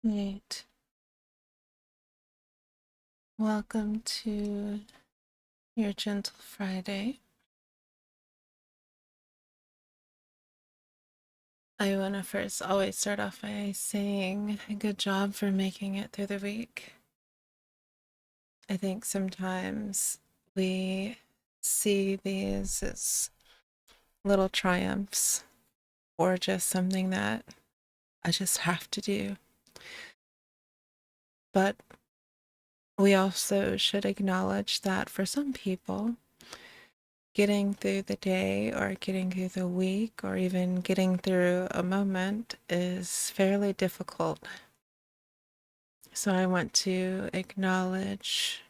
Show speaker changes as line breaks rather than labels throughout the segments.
Right. Welcome to your Gentle Friday. I want to first always start off by saying good job for making it through the week. I think sometimes we see these as little triumphs or just something that I just have to do. But we also should acknowledge that for some people, getting through the day or getting through the week or even getting through a moment is fairly difficult. So I want to acknowledge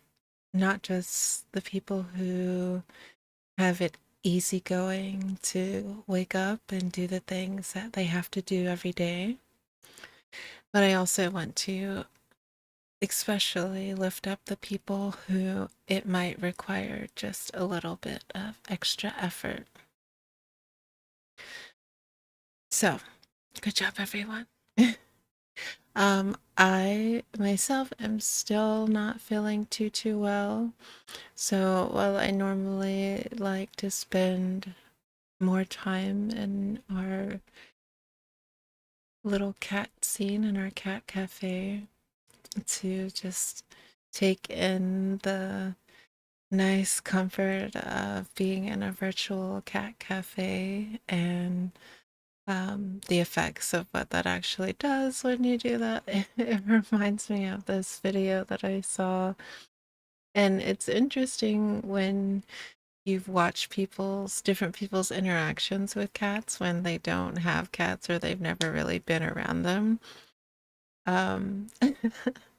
not just the people who have it easy going to wake up and do the things that they have to do every day, but I also want to especially lift up the people who it might require just a little bit of extra effort. So, good job, everyone. I myself am still not feeling too well. So while I normally like to spend more time in our little cat scene in our cat cafe to just take in the nice comfort of being in a virtual cat cafe and the effects of what that actually does when you do that. It reminds me of this video that I saw, and it's interesting when you've watched different people's interactions with cats when they don't have cats or they've never really been around them. Um,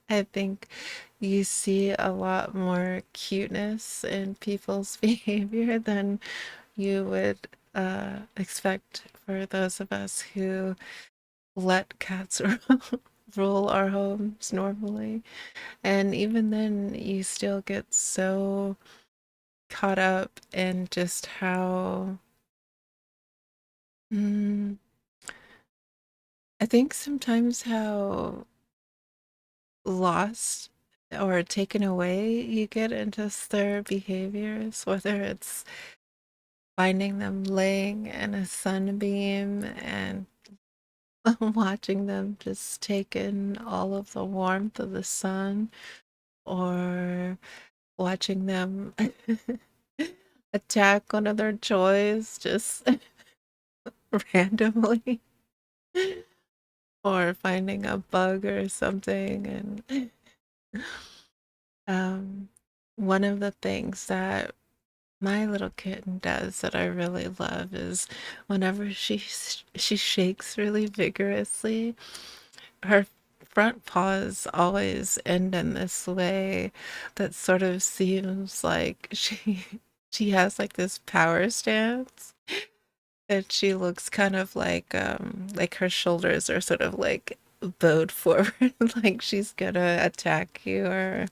I think you see a lot more cuteness in people's behavior than you would expect for those of us who let cats rule our homes normally. And even then, you still get so caught up in just how, mm, I think sometimes how lost or taken away you get into their behaviors, whether it's finding them laying in a sunbeam and watching them just take in all of the warmth of the sun, or watching them attack one of their toys just randomly, or finding a bug or something. And um, one of the things that my little kitten does that I really love is whenever she shakes really vigorously, her front paws always end in this way that sort of seems like she has like this power stance, and she looks kind of like her shoulders are sort of like bowed forward like she's gonna attack you, or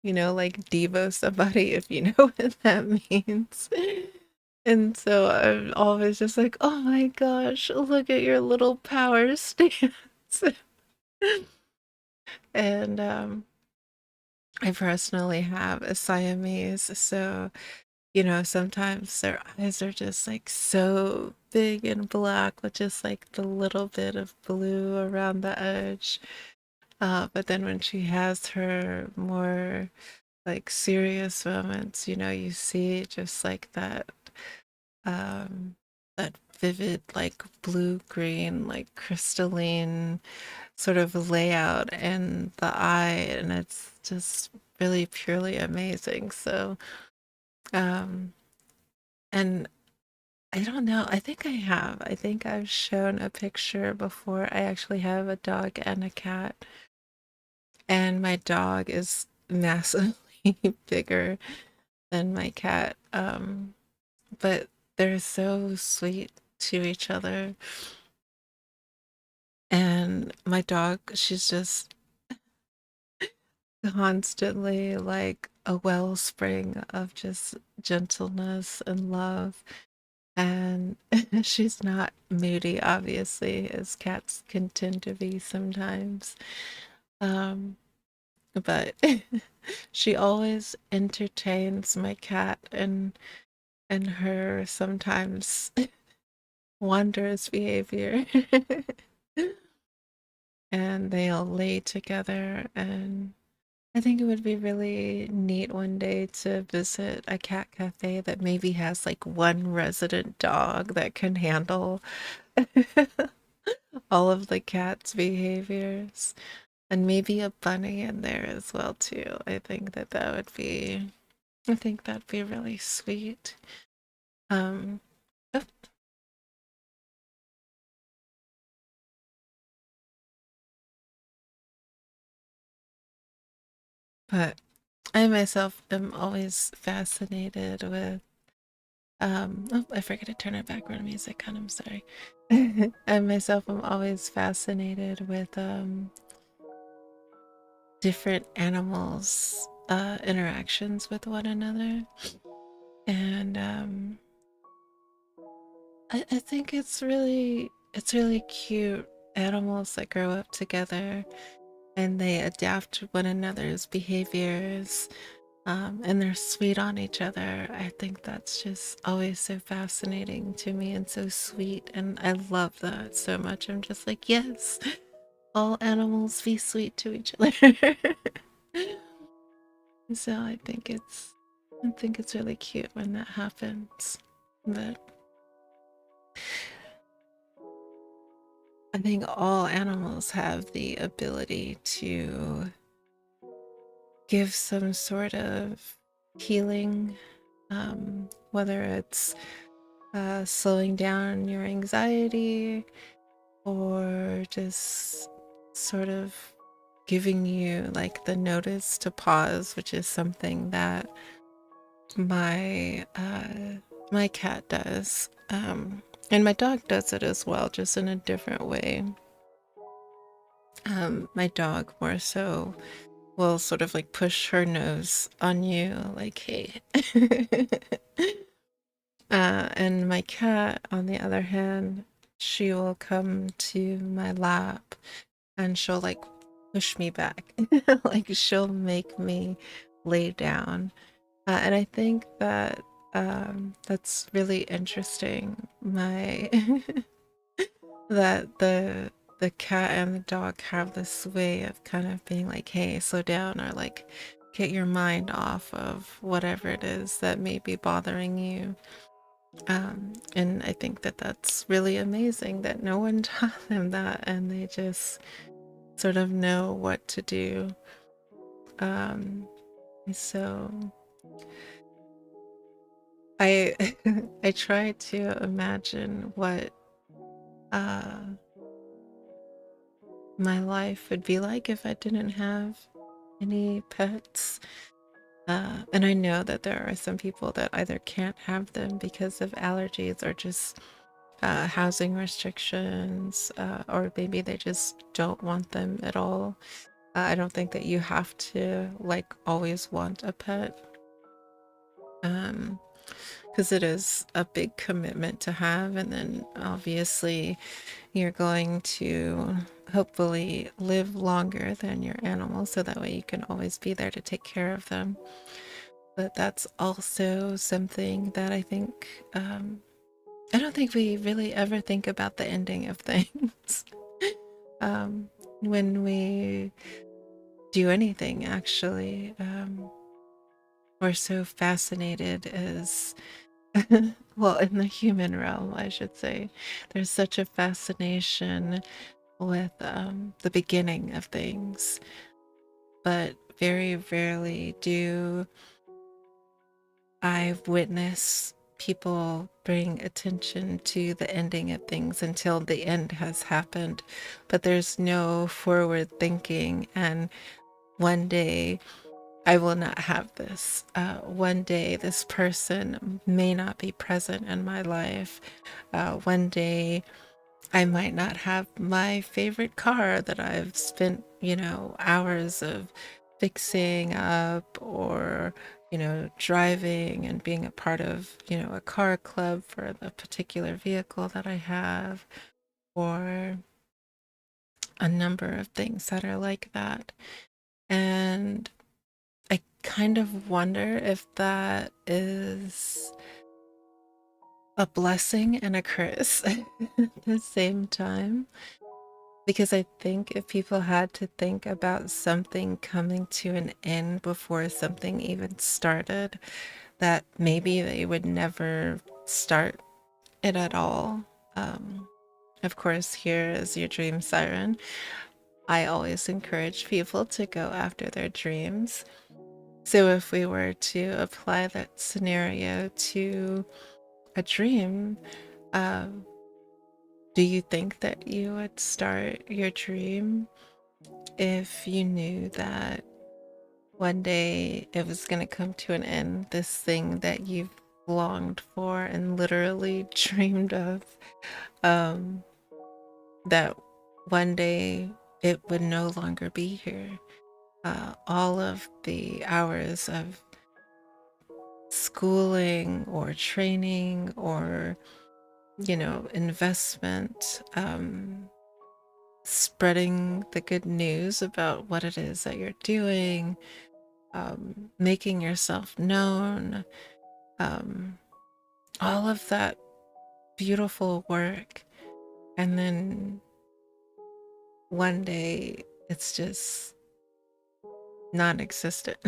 like Devo somebody, if you know what that means. And so I'm always just like, oh my gosh, look at your little power stance. And I personally have a Siamese, so sometimes their eyes are just like so big and black with just like the little bit of blue around the edge. But then when she has her more like serious moments, you see just like um that vivid like blue green like crystalline sort of layout in the eye, and it's just really purely amazing. So um and I don't know, I think I've shown a picture before. I actually have a dog and a cat, and my dog is massively bigger than my cat. But they're so sweet to each other. And my dog, she's just constantly like a wellspring of just gentleness and love. And she's not moody, obviously, as cats can tend to be sometimes. Um, but she always entertains my cat and her sometimes wondrous behavior. And they'll lay together, and I think it would be really neat one day to visit a cat cafe that maybe has like one resident dog that can handle all of the cat's behaviors, and maybe a bunny in there as well too. I think that'd be really sweet. Um, oh, but I myself am always fascinated with oh, I forget to turn our background music on, I'm sorry. I myself am always fascinated with different animals interactions with one another. And I think it's really cute animals that grow up together and they adapt to one another's behaviors, and they're sweet on each other. I think that's just always so fascinating to me and so sweet, and I love that so much. I'm just like, yes, all animals be sweet to each other. So I think it's really cute when that happens. But I think all animals have the ability to give some sort of healing, whether it's slowing down your anxiety or just sort of giving you like the notice to pause, which is something that my cat does. And my dog does it as well, just in a different way. My dog more so will sort of like push her nose on you, like, hey. And my cat, on the other hand, she will come to my lap and she'll like push me back. Like she'll make me lay down. And I think that that's really interesting. My that the cat and the dog have this way of kind of being like, hey, slow down, or like get your mind off of whatever it is that may be bothering you. And I think that that's really amazing that no one taught them that and they just sort of know what to do. Um, so I I try to imagine what uh my life would be like if I didn't have any pets. And I know that there are some people that either can't have them because of allergies or just housing restrictions, or maybe they just don't want them at all. I don't think that you have to like always want a pet, because it is a big commitment to have, and then obviously you're going to hopefully live longer than your animals, so that way you can always be there to take care of them. But that's also something that I think I don't think we really ever think about the ending of things. um, when we do anything, actually. We're so fascinated as, well, in the human realm, I should say. There's such a fascination with the beginning of things, but very rarely do I witness people bring attention to the ending of things until the end has happened. But there's no forward thinking, and one day I will not have this. One day this person may not be present in my life. One day I might not have my favorite car that I've spent, hours of fixing up, or, driving and being a part of, a car club for the particular vehicle that I have, or a number of things that are like that. And I kind of wonder if that is a blessing and a curse at the same time. Because I think if people had to think about something coming to an end before something even started, that maybe they would never start it at all. Um, of course, here is your dream siren. I always encourage people to go after their dreams. So if we were to apply that scenario to a dream, um, do you think that you would start your dream if you knew that one day it was going to come to an end, this thing that you've longed for and literally dreamed of, um, that one day it would no longer be here? All of the hours of schooling or training or, investment, spreading the good news about what it is that you're doing, making yourself known, um, all of that beautiful work. And then one day it's just non existent.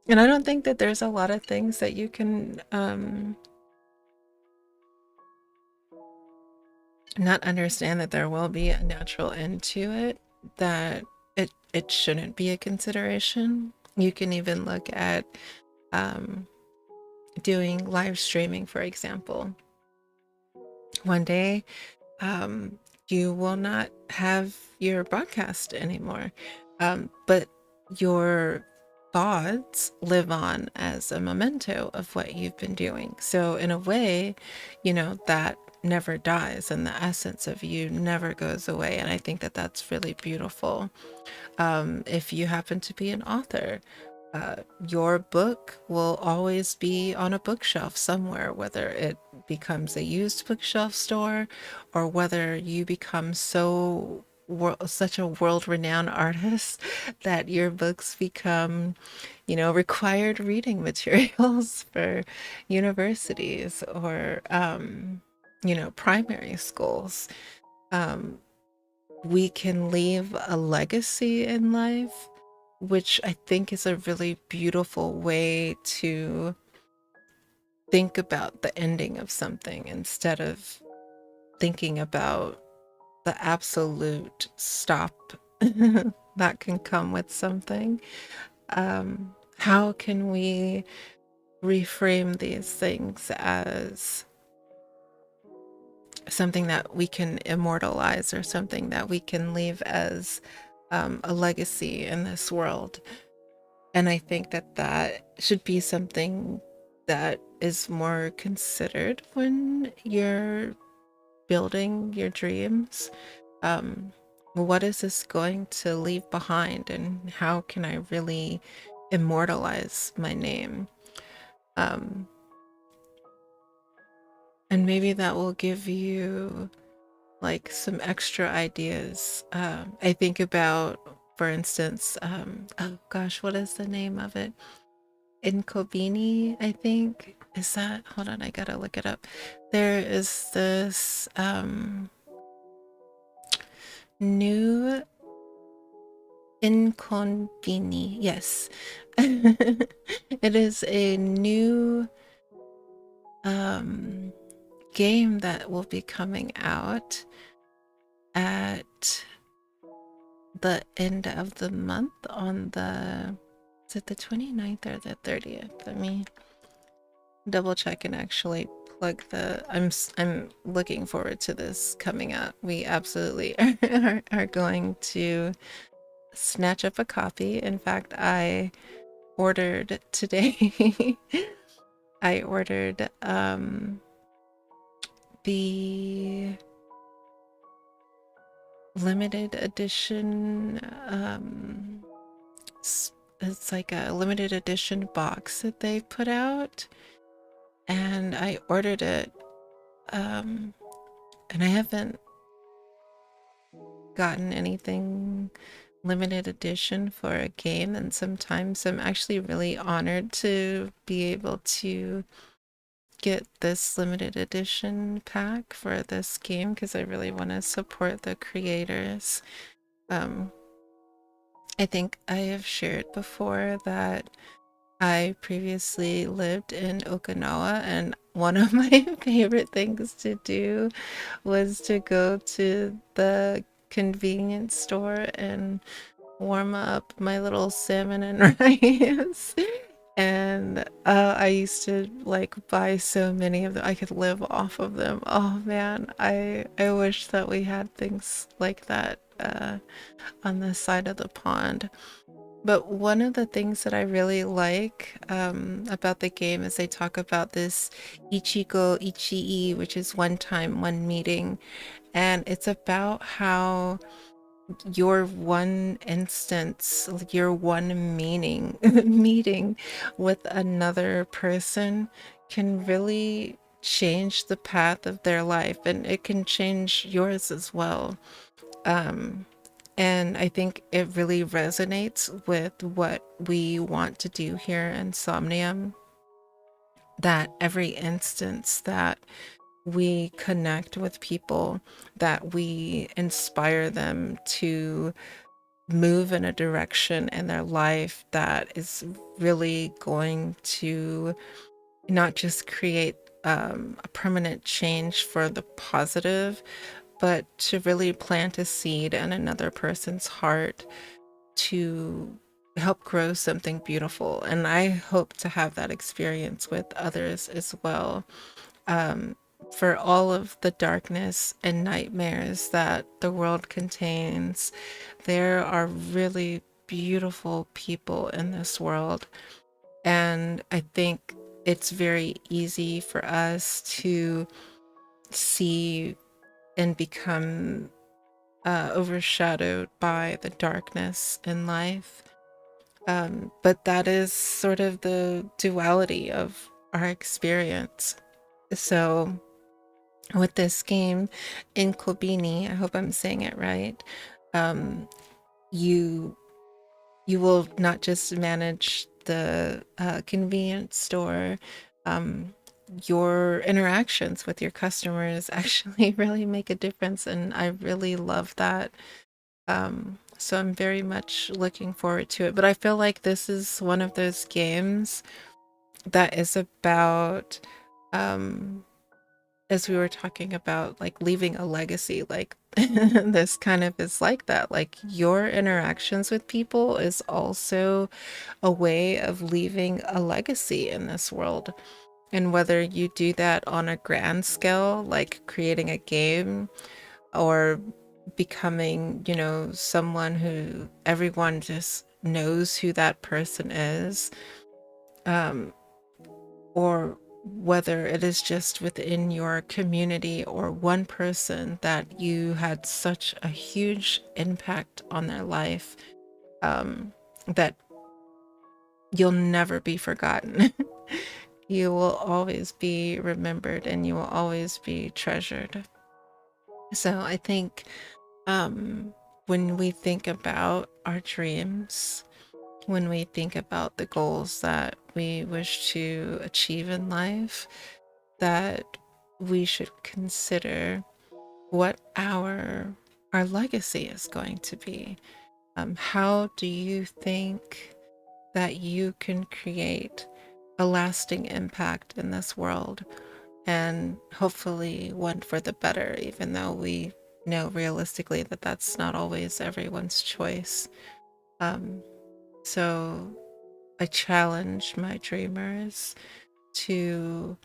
And I don't think that there's a lot of things that you can not understand that there will be a natural end to it, that it shouldn't be a consideration. You can even look at um, doing live streaming, for example. One day, you will not have your broadcast anymore, but your thoughts live on as a memento of what you've been doing. So in a way, that never dies and the essence of you never goes away. And I think that that's really beautiful. If you happen to be an author, your book will always be on a bookshelf somewhere, whether it becomes a used bookshelf store or whether you become such a world-renowned artist that your books become, required reading materials for universities or, primary schools. Um, we can leave a legacy in life, which I think is a really beautiful way to think about the ending of something instead of thinking about the absolute stop that can come with something. How can we reframe these things as something that we can immortalize or something that we can leave as a legacy in this world? And I think that that should be something that is more considered when you're building your dreams. Um, what is this going to leave behind, and how can I really immortalize my name? Um, and maybe that will give you like some extra ideas. I think about, for instance, oh gosh, what is the name of it? Inkobini, I think. Is that, hold on, I gotta look it up. There is this new Inconveni, yes. It is a new um game that will be coming out at the end of the month on the, is it the 29th or the 30th? Let me double check and actually plug the, I'm looking forward to this coming out. We absolutely are going to snatch up a copy. In fact, I ordered today. I ordered the limited edition it's like a limited edition box that they put out, and I ordered it. Um, and I haven't gotten anything limited edition for a game in some time, so I'm actually really honored to be able to get this limited edition pack for this game because I really want to support the creators. Um, I think I have shared before that I previously lived in Okinawa, and one of my favorite things to do was to go to the convenience store and warm up my little salmon and rice. And I used to like buy so many of them. I could live off of them. Oh man, I wish that we had things like that on this side of the pond. But one of the things that I really like about the game is they talk about this Ichigo Ichii, which is one time, one meeting. And it's about how your one instance, your one meaning, meeting with another person can really change the path of their life, and it can change yours as well. Um, and I think it really resonates with what we want to do here in Somnium, that every instance that we connect with people, that we inspire them to move in a direction in their life that is really going to not just create a permanent change for the positive, but to really plant a seed in another person's heart to help grow something beautiful. And I hope to have that experience with others as well. Um, for all of the darkness and nightmares that the world contains, there are really beautiful people in this world. And I think it's very easy for us to see and become overshadowed by the darkness in life. But that is sort of the duality of our experience. So, with this game in Kobini, I hope I'm saying it right, um, you you will not just manage the convenience store. Um, your interactions with your customers actually really make a difference, and I really love that. So I'm very much looking forward to it. But I feel like this is one of those games that is about, um, as we were talking about, like leaving a legacy. Like this kind of is like that. Like your interactions with people is also a way of leaving a legacy in this world. And whether you do that on a grand scale, like creating a game, or becoming, someone who everyone just knows who that person is, um, or whether it is just within your community or one person that you had such a huge impact on their life, that you'll never be forgotten. You will always be remembered and you will always be treasured. So I think when we think about our dreams, when we think about the goals that we wish to achieve in life, that we should consider what our legacy is going to be. How do you think that you can create a lasting impact in this world, and hopefully one for the better, even though we know realistically that that's not always everyone's choice. Um, so I challenge my dreamers to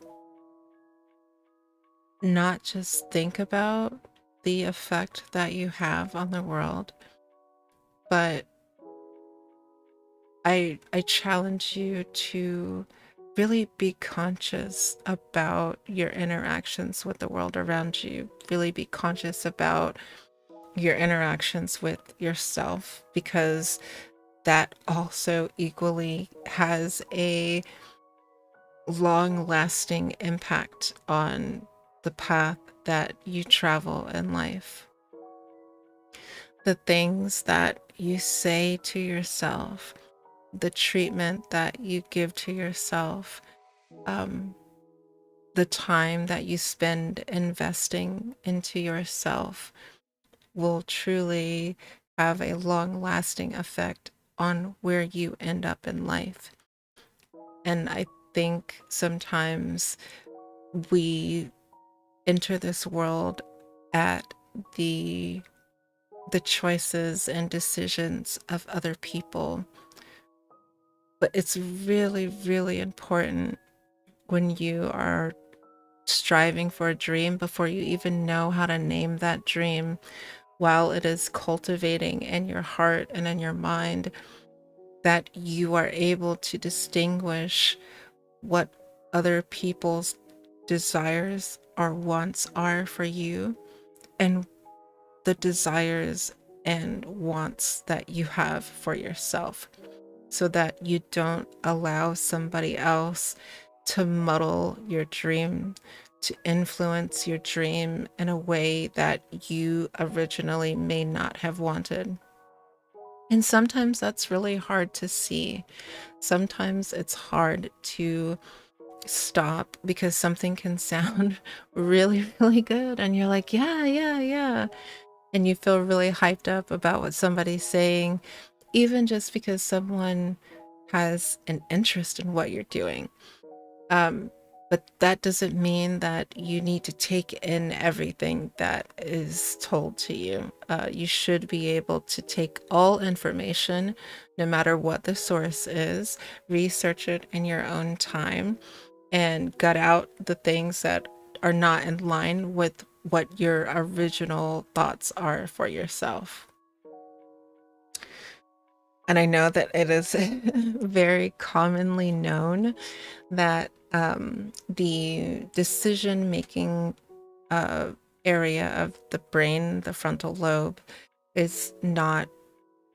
not just think about the effect that you have on the world, but I challenge you to really be conscious about your interactions with the world around you. Really be conscious about your interactions with yourself, because that also equally has a long lasting impact on the path that you travel in life. The things that you say to yourself, the treatment that you give to yourself, um, the time that you spend investing into yourself will truly have a long lasting effect on where you end up in life. And I think sometimes we enter this world at the choices and decisions of other people. But it's really, really important when you are striving for a dream before you even know how to name that dream, while it is cultivating in your heart and in your mind, that you are able to distinguish what other people's desires or wants are for you, and the desires and wants that you have for yourself, so that you don't allow somebody else to muddle your dream, to influence your dream in a way that you originally may not have wanted. And sometimes that's really hard to see. Sometimes it's hard to stop because something can sound really, really good. And you're like, yeah, yeah, yeah. And you feel really hyped up about what somebody's saying, even just because someone has an interest in what you're doing. Um, but that doesn't mean that you need to take in everything that is told to you. You should be able to take all information, no matter what the source is, research it in your own time, and gut out the things that are not in line with what your original thoughts are for yourself. And I know that it is very commonly known that the decision making area of the brain, the frontal lobe, is not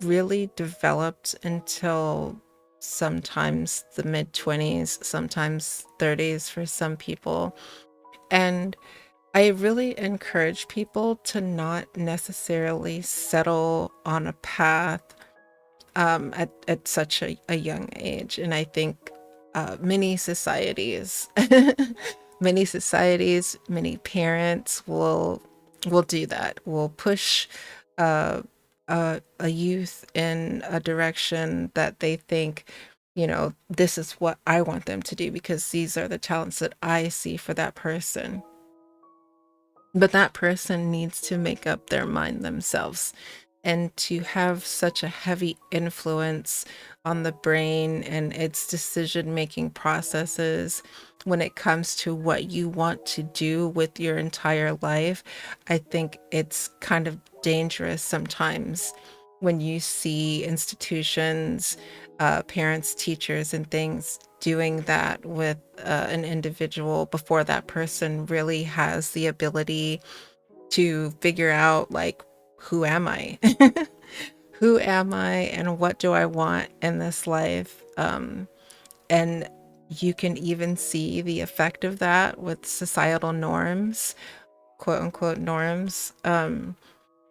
really developed until sometimes the mid 20s, sometimes 30s for some people. And I really encourage people to not necessarily settle on a path at such a young age. And I think many societies, many parents will do that. Will push uh, a youth in a direction that they think, this is what I want them to do because these are the talents that I see for that person. But that person needs to make up their mind themselves. And to have such a heavy influence on the brain and its decision making processes when it comes to what you want to do with your entire life, I think it's kind of dangerous sometimes when you see institutions, parents, teachers, and things doing that with an individual before that person really has the ability to figure out, like, who am I? Who am I and what do I want in this life? And you can even see the effect of that with societal norms, quote unquote norms,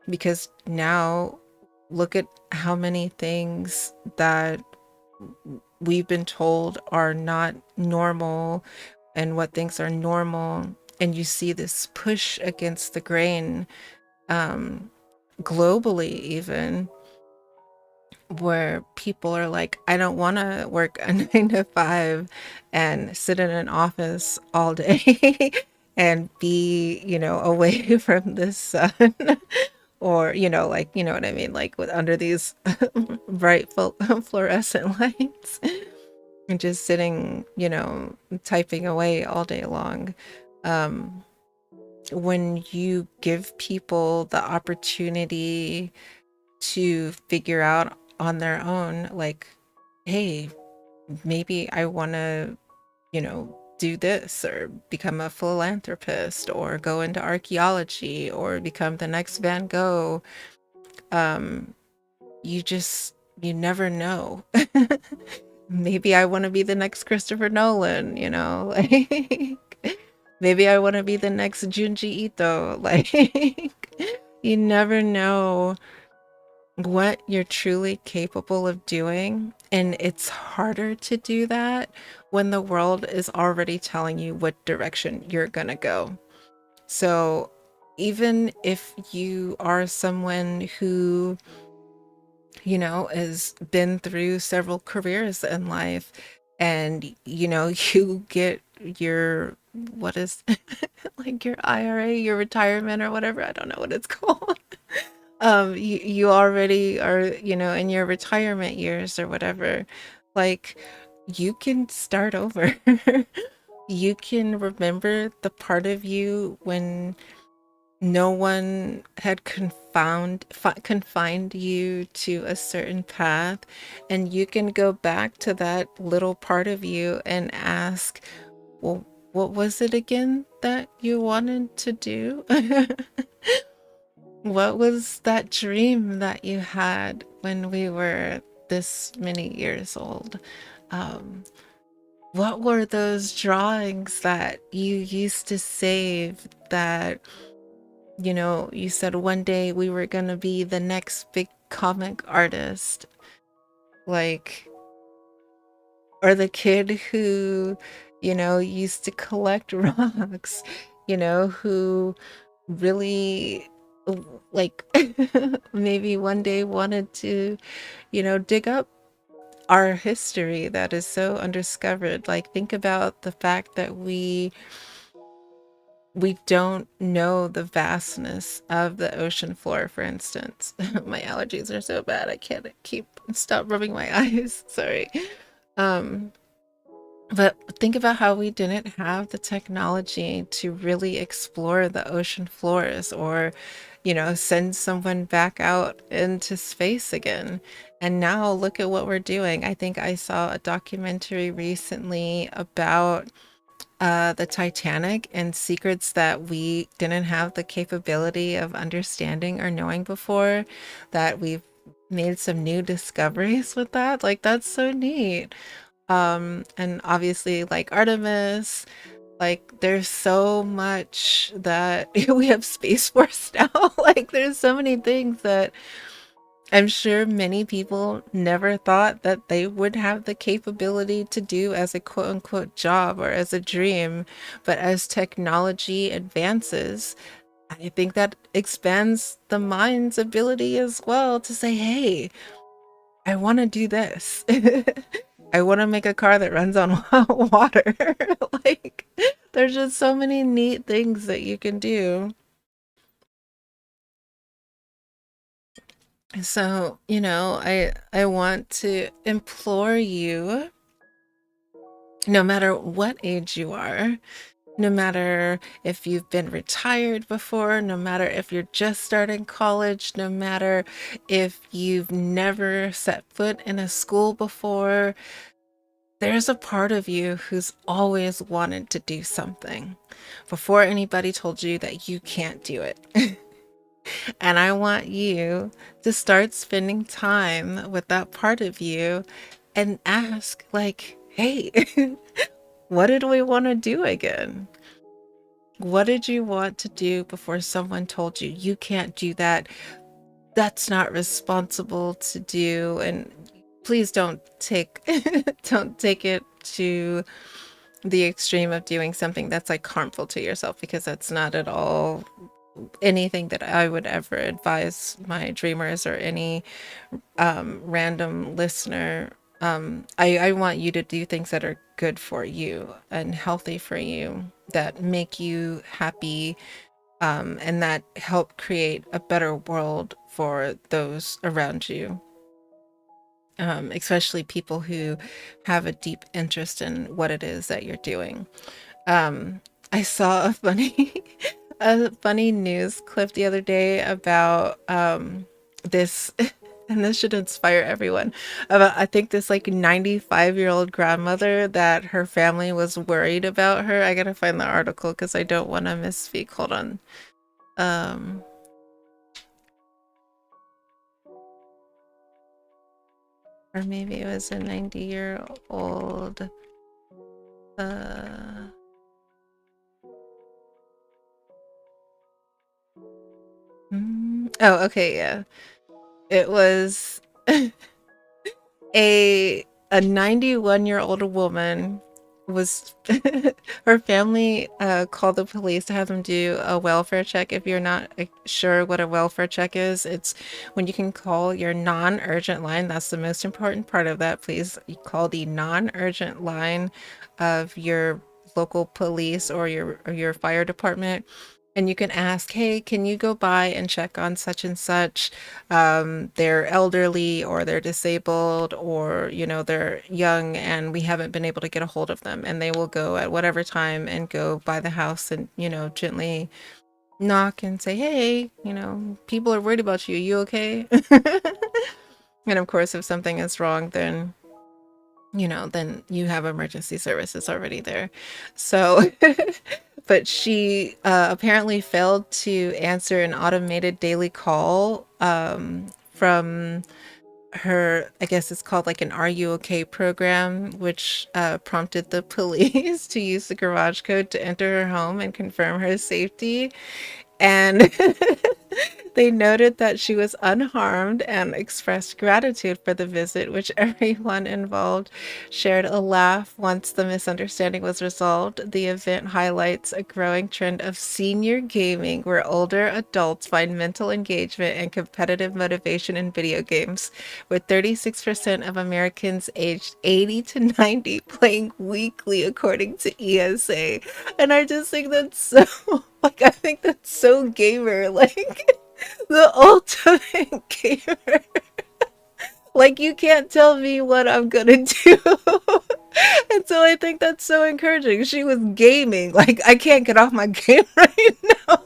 because now look at how many things that we've been told are not normal and what things are normal. And you see this push against the grain, um, globally, even, where people are like, I don't want to work a 9 to 5 and sit in an office all day and be, away from the sun. Or, like, you know what I mean? Like with under these bright fluorescent lights and just sitting, typing away all day long. Um, when you give people the opportunity to figure out on their own, like, hey, maybe I want to, do this or become a philanthropist or go into archaeology or become the next Van Gogh. You just you never know. Maybe I want to be the next Christopher Nolan, you know, like maybe I want to be the next Junji Ito. Like you never know what you're truly capable of doing, and it's harder to do that when the world is already telling you what direction you're going to go. So even if you are someone who, you know, has been through several careers in life, and you know, you get your, what is like your IRA, your retirement or whatever, I don't know what it's called. You already are, you know, in your retirement years or whatever, like you can start over. You can remember the part of you when no one had confined you to a certain path, and you can go back to that little part of you and ask, well, what was it again that you wanted to do? What was that dream that you had when we were this many years old? Um, what were those drawings that you used to save that, you know, you said one day we were going to be the next big comic artist? Like, or the kid who, you know, used to collect rocks, you know, who really like maybe one day wanted to, you know, dig up our history that is so undiscovered. Like think about the fact that we don't know the vastness of the ocean floor, for instance. My allergies are so bad I can't stop rubbing my eyes. Sorry. um but think about how we didn't have the technology to really explore the ocean floors, or, you know, send someone back out into space again. And now look at what we're doing. I think I saw a documentary recently about the Titanic and secrets that we didn't have the capability of understanding or knowing before, that we've made some new discoveries with that. Like that's so neat. And obviously like Artemis, like there's so much that we have Space Force now. Like there's so many things that I'm sure many people never thought that they would have the capability to do as a quote unquote job or as a dream. But as technology advances, I think that expands the mind's ability as well to say, hey, I want to do this. I want to make a car that runs on water. Like, there's just so many neat things that you can do. So, you know, I want to implore you, no matter what age you are, no matter if you've been retired before, no matter if you're just starting college, no matter if you've never set foot in a school before, there's a part of you who's always wanted to do something before anybody told you that you can't do it. And I want you to start spending time with that part of you and ask, like, hey, what did we want to do again? What did you want to do before someone told you you can't do that? That's not responsible to do. And please don't take don't take it to the extreme of doing something that's like harmful to yourself, because that's not at all anything that I would ever advise my dreamers or any random listener. I want you to do things that are good for you and healthy for you, that make you happy, and that help create a better world for those around you, especially people who have a deep interest in what it is that you're doing. Um, I saw a funny a funny news clip the other day about this and this should inspire everyone, about I think this like 95-year-old grandmother that her family was worried about her. I gotta find the article because I don't want to misspeak. Hold on. Um Or maybe it was a 90-year-old. Uh, oh, okay, yeah. It was a 91-year-old woman was her family called the police to have them do a welfare check. If you're not sure what a welfare check is, it's when you can call your non-urgent line. That's the most important part of that. Please call the non-urgent line of your local police or your fire department, and you can ask, hey, can you go by and check on such and such? They're elderly or they're disabled, or they're young and we haven't been able to get a hold of them. And they will go at whatever time and go by the house and gently knock and say, hey, people are worried about you. You okay? And of course, if something is wrong, then then you have emergency services already there. So, but she apparently failed to answer an automated daily call from her, I guess it's called like an Are You Okay program, which prompted the police to use the garage code to enter her home and confirm her safety. And they noted that she was unharmed and expressed gratitude for the visit, which everyone involved shared a laugh once the misunderstanding was resolved. The event highlights a growing trend of senior gaming, where older adults find mental engagement and competitive motivation in video games, with 36% of Americans aged 80 to 90 playing weekly, according to ESA. And I just think that's so, like, I think that's so gamer, like, the ultimate gamer. Like, you can't tell me what I'm gonna do. And so I think that's so encouraging. She was gaming. Like, I can't get off my game right now.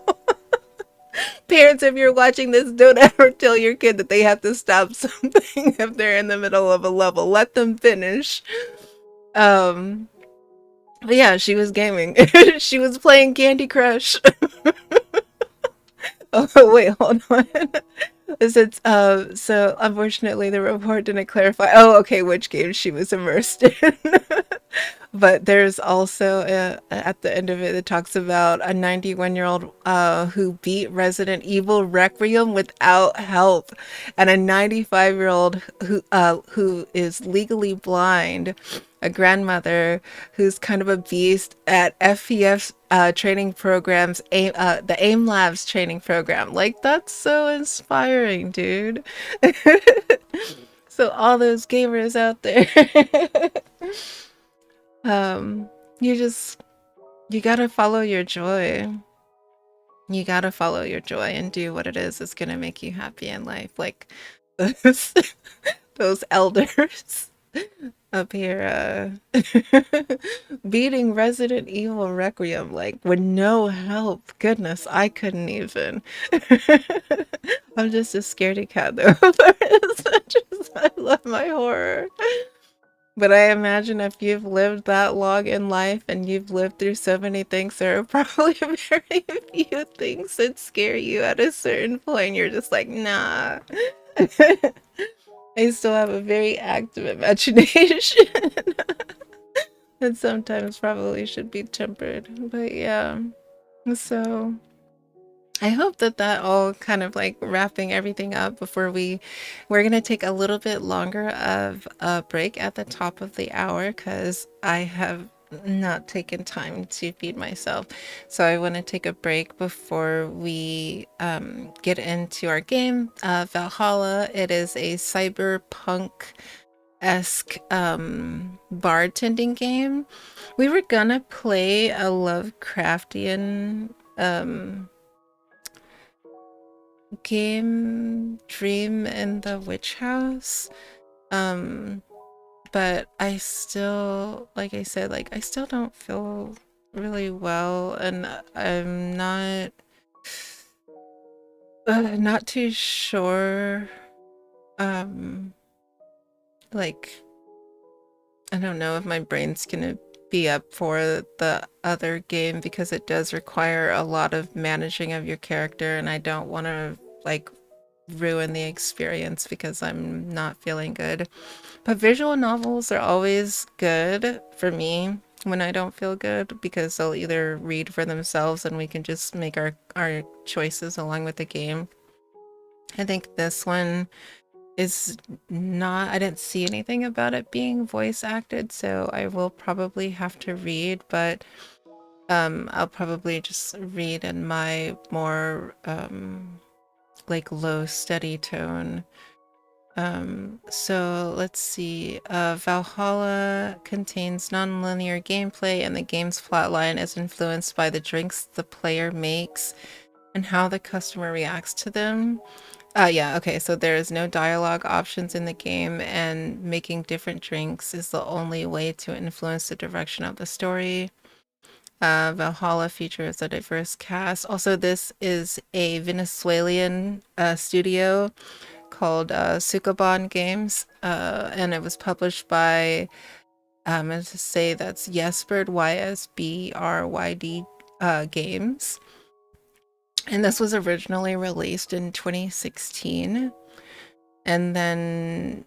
Parents, if you're watching this, don't ever tell your kid that they have to stop something if they're in the middle of a level. Let them finish. Um, but yeah, she was gaming. She was playing Candy Crush. Oh, wait, hold on. It's so unfortunately the report didn't clarify. Oh, okay, which game she was immersed in. But there's also at the end of it, it talks about a 91-year-old who beat Resident Evil Requiem without help, and a 95-year-old who is legally blind, a grandmother who's kind of a beast at FPS training programs, the Labs training program. Like, that's so inspiring, dude. So all those gamers out there. um, you just you gotta follow your joy. You gotta follow your joy and do what it is that's gonna make you happy in life. Like those, those elders up here beating Resident Evil Requiem, like, with no help. Goodness, I couldn't even. I'm just a scaredy cat though. I love my horror. But I imagine if you've lived that long in life and you've lived through so many things, there are probably very few things that scare you at a certain point. You're just like, nah. I still have a very active imagination. And sometimes probably should be tempered. But yeah. So I hope that that all kind of like wrapping everything up before we're gonna take a little bit longer of a break at the top of the hour, because I have not taken time to feed myself. So I want to take a break before we get into our game, Valhalla. It is a cyberpunk esque bartending game. We were gonna play a Lovecraftian game, Dream in the Witch House. Um, but I still, like I said, like, I still don't feel really well, and I'm not too sure. Like, I don't know if my brain's gonna be up for the other game, because it does require a lot of managing of your character, and I don't want to, like, ruin the experience because I'm not feeling good. But visual novels are always good for me when I don't feel good because they'll either read for themselves and we can just make our choices along with the game. I think this one is not, I didn't see anything about it being voice acted, so I will probably have to read, but I'll probably just read in my more like low steady tone. So let's see. Valhalla contains non-linear gameplay, and the game's plotline is influenced by the drinks the player makes and how the customer reacts to them. Yeah, okay, so there is no dialogue options in the game, and making different drinks is the only way to influence the direction of the story. Valhalla features a diverse cast. Also, this is a Venezuelan studio called Sukaban Games, and it was published by, let's just say that's Yesbird, YSBRYD Games. And this was originally released in 2016. And then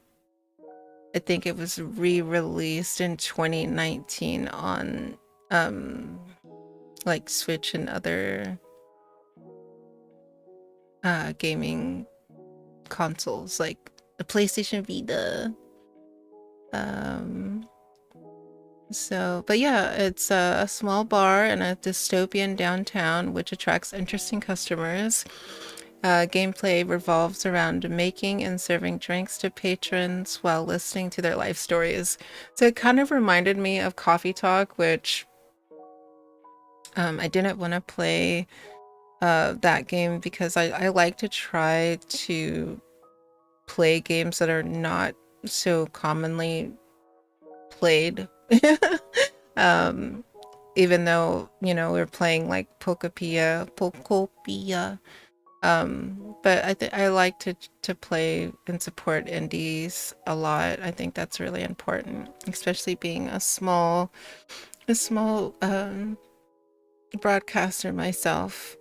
I think it was re-released in 2019 on like Switch and other gaming consoles like the PlayStation Vita. But yeah, it's a small bar in a dystopian downtown which attracts interesting customers. Gameplay revolves around making and serving drinks to patrons while listening to their life stories. So it kind of reminded me of Coffee Talk, which I didn't want to play that game because I like to try to play games that are not so commonly played. Even though, you know, we're playing like Pokopia. But I like to play and support indies a lot. I think that's really important, especially being a small broadcaster myself.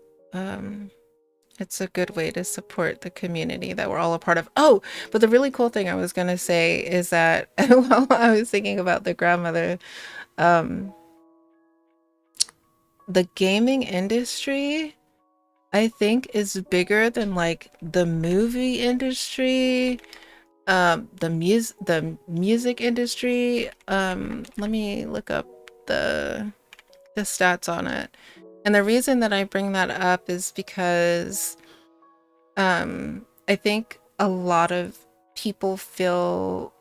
It's a good way to support the community that we're all a part of. Oh, but the really cool thing I was gonna say is that while I was thinking about the grandmother, um, the gaming industry, I think, is bigger than like the movie industry, the music industry. Let me look up the stats on it. And the reason that I bring that up is because I think a lot of people feel,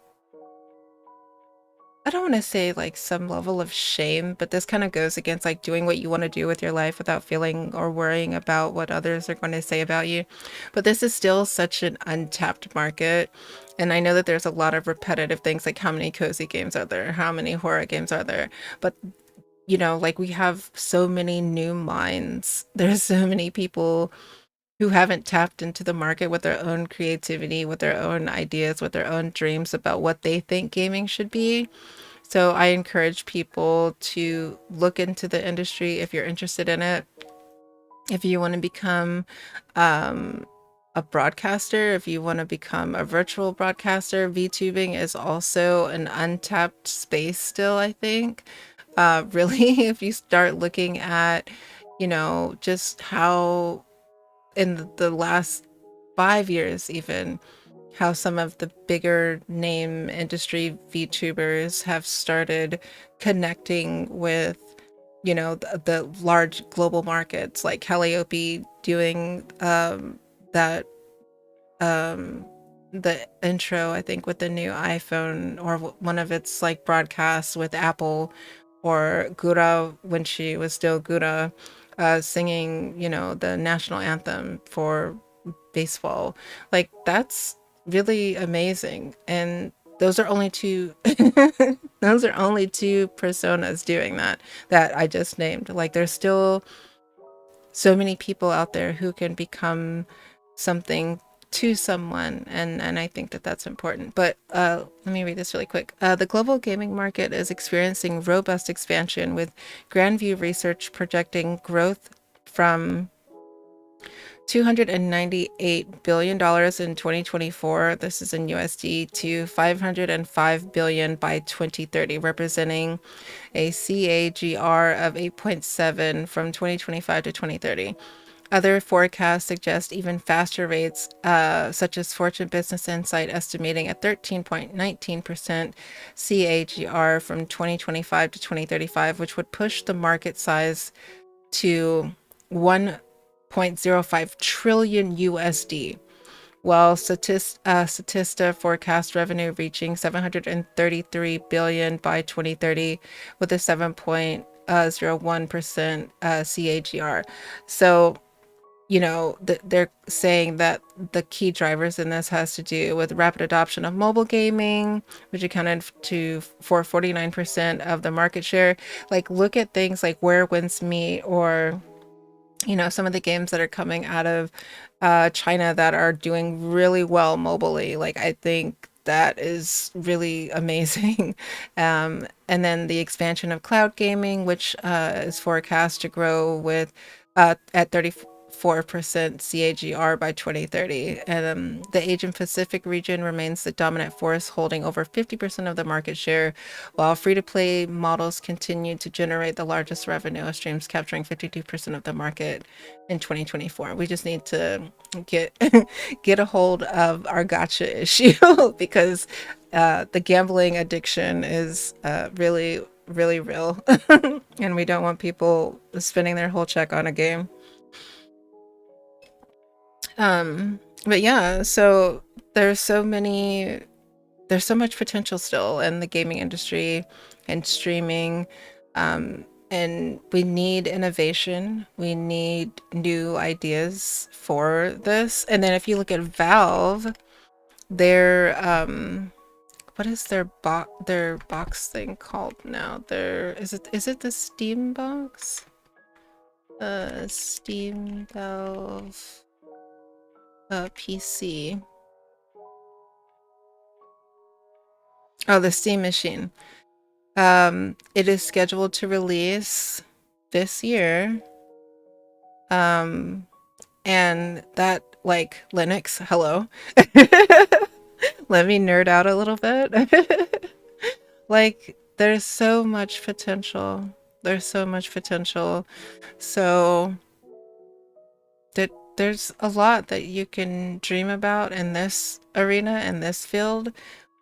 I don't want to say like some level of shame, but this kind of goes against like doing what you want to do with your life without feeling or worrying about what others are going to say about you. But this is still such an untapped market. And I know that there's a lot of repetitive things like how many cozy games are there? How many horror games are there? But you know, like we have so many new minds. There's so many people who haven't tapped into the market with their own creativity, with their own ideas, with their own dreams about what they think gaming should be. So I encourage people to look into the industry if you're interested in it. If you want to become um, a broadcaster, if you want to become a virtual broadcaster, VTubing is also an untapped space still, I think. Really, if you start looking at, you know, just how in the last 5 years, even how some of the bigger name industry VTubers have started connecting with, you know, the large global markets, like Calliope doing that um the intro, I think, with the new iPhone, or one of its like broadcasts with Apple, or Gura when she was still Gura, singing, you know, the national anthem for baseball. Like that's really amazing. And those are only two those are only two personas doing that I just named. Like there's still so many people out there who can become something to someone, and I think that that's important. But let me read this really quick. The global gaming market is experiencing robust expansion, with Grandview Research projecting growth from $298 billion in 2024. This is in USD to 505 billion by 2030, representing a CAGR of 8.7 from 2025 to 2030. Other forecasts suggest even faster rates, such as Fortune Business Insight estimating a 13.19% CAGR from 2025 to 2035, which would push the market size to 1.05 trillion USD, while Statista forecast revenue reaching 733 billion by 2030 with a 7.01% CAGR. So, they're saying that the key drivers in this has to do with rapid adoption of mobile gaming, which accounted for 49% of the market share. Like, look at things like Where Winds Meet, or some of the games that are coming out of China that are doing really well mobily. Like, I think that is really amazing. And then the expansion of cloud gaming, which is forecast to grow with at 34% CAGR by 2030. And the Asian Pacific region remains the dominant force, holding over 50% of the market share, while free-to-play models continue to generate the largest revenue streams, capturing 52% of the market in 2024. We just need to get get a hold of our gotcha issue because the gambling addiction is really, really real. And we don't want people spending their whole check on a game. But yeah, so there's so many there's so much potential still in the gaming industry and streaming. And we need innovation. We need new ideas for this. And then if you look at Valve, their what is their box thing called now? Is it the Steam box? Steam Valve PC. Oh, the Steam machine. It is scheduled to release this year. And that, like, Linux, hello. Let me nerd out a little bit. Like, there's so much potential. There's so much potential. So there's a lot that you can dream about in this arena, in this field,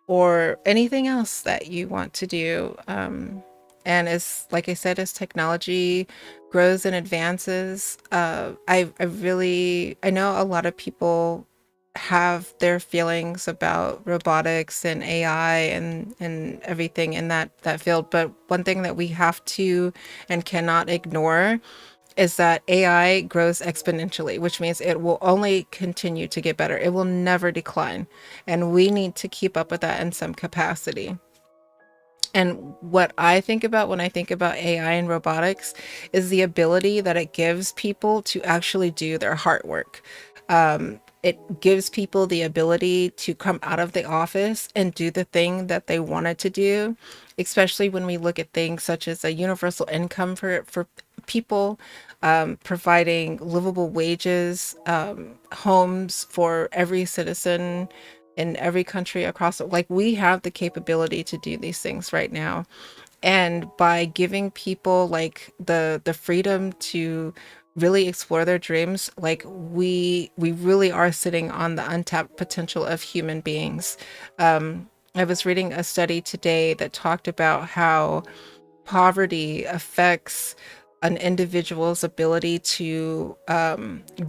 or anything else that you want to do. And as, like I said, as technology grows and advances, I know a lot of people have their feelings about robotics and AI and everything in that field. But one thing that we have to and cannot ignore is that AI grows exponentially, which means it will only continue to get better. It will never decline. And we need to keep up with that in some capacity. And what I think about when I think about AI and robotics is the ability that it gives people to actually do their hard work. It gives people the ability to come out of the office and do the thing that they wanted to do, especially when we look at things such as a universal income for people, providing livable wages, homes for every citizen in every country across. Like, we have the capability to do these things right now, and by giving people like the freedom to really explore their dreams, like, we really are sitting on the untapped potential of human beings. I was reading a study today that talked about how poverty affects an individual's ability to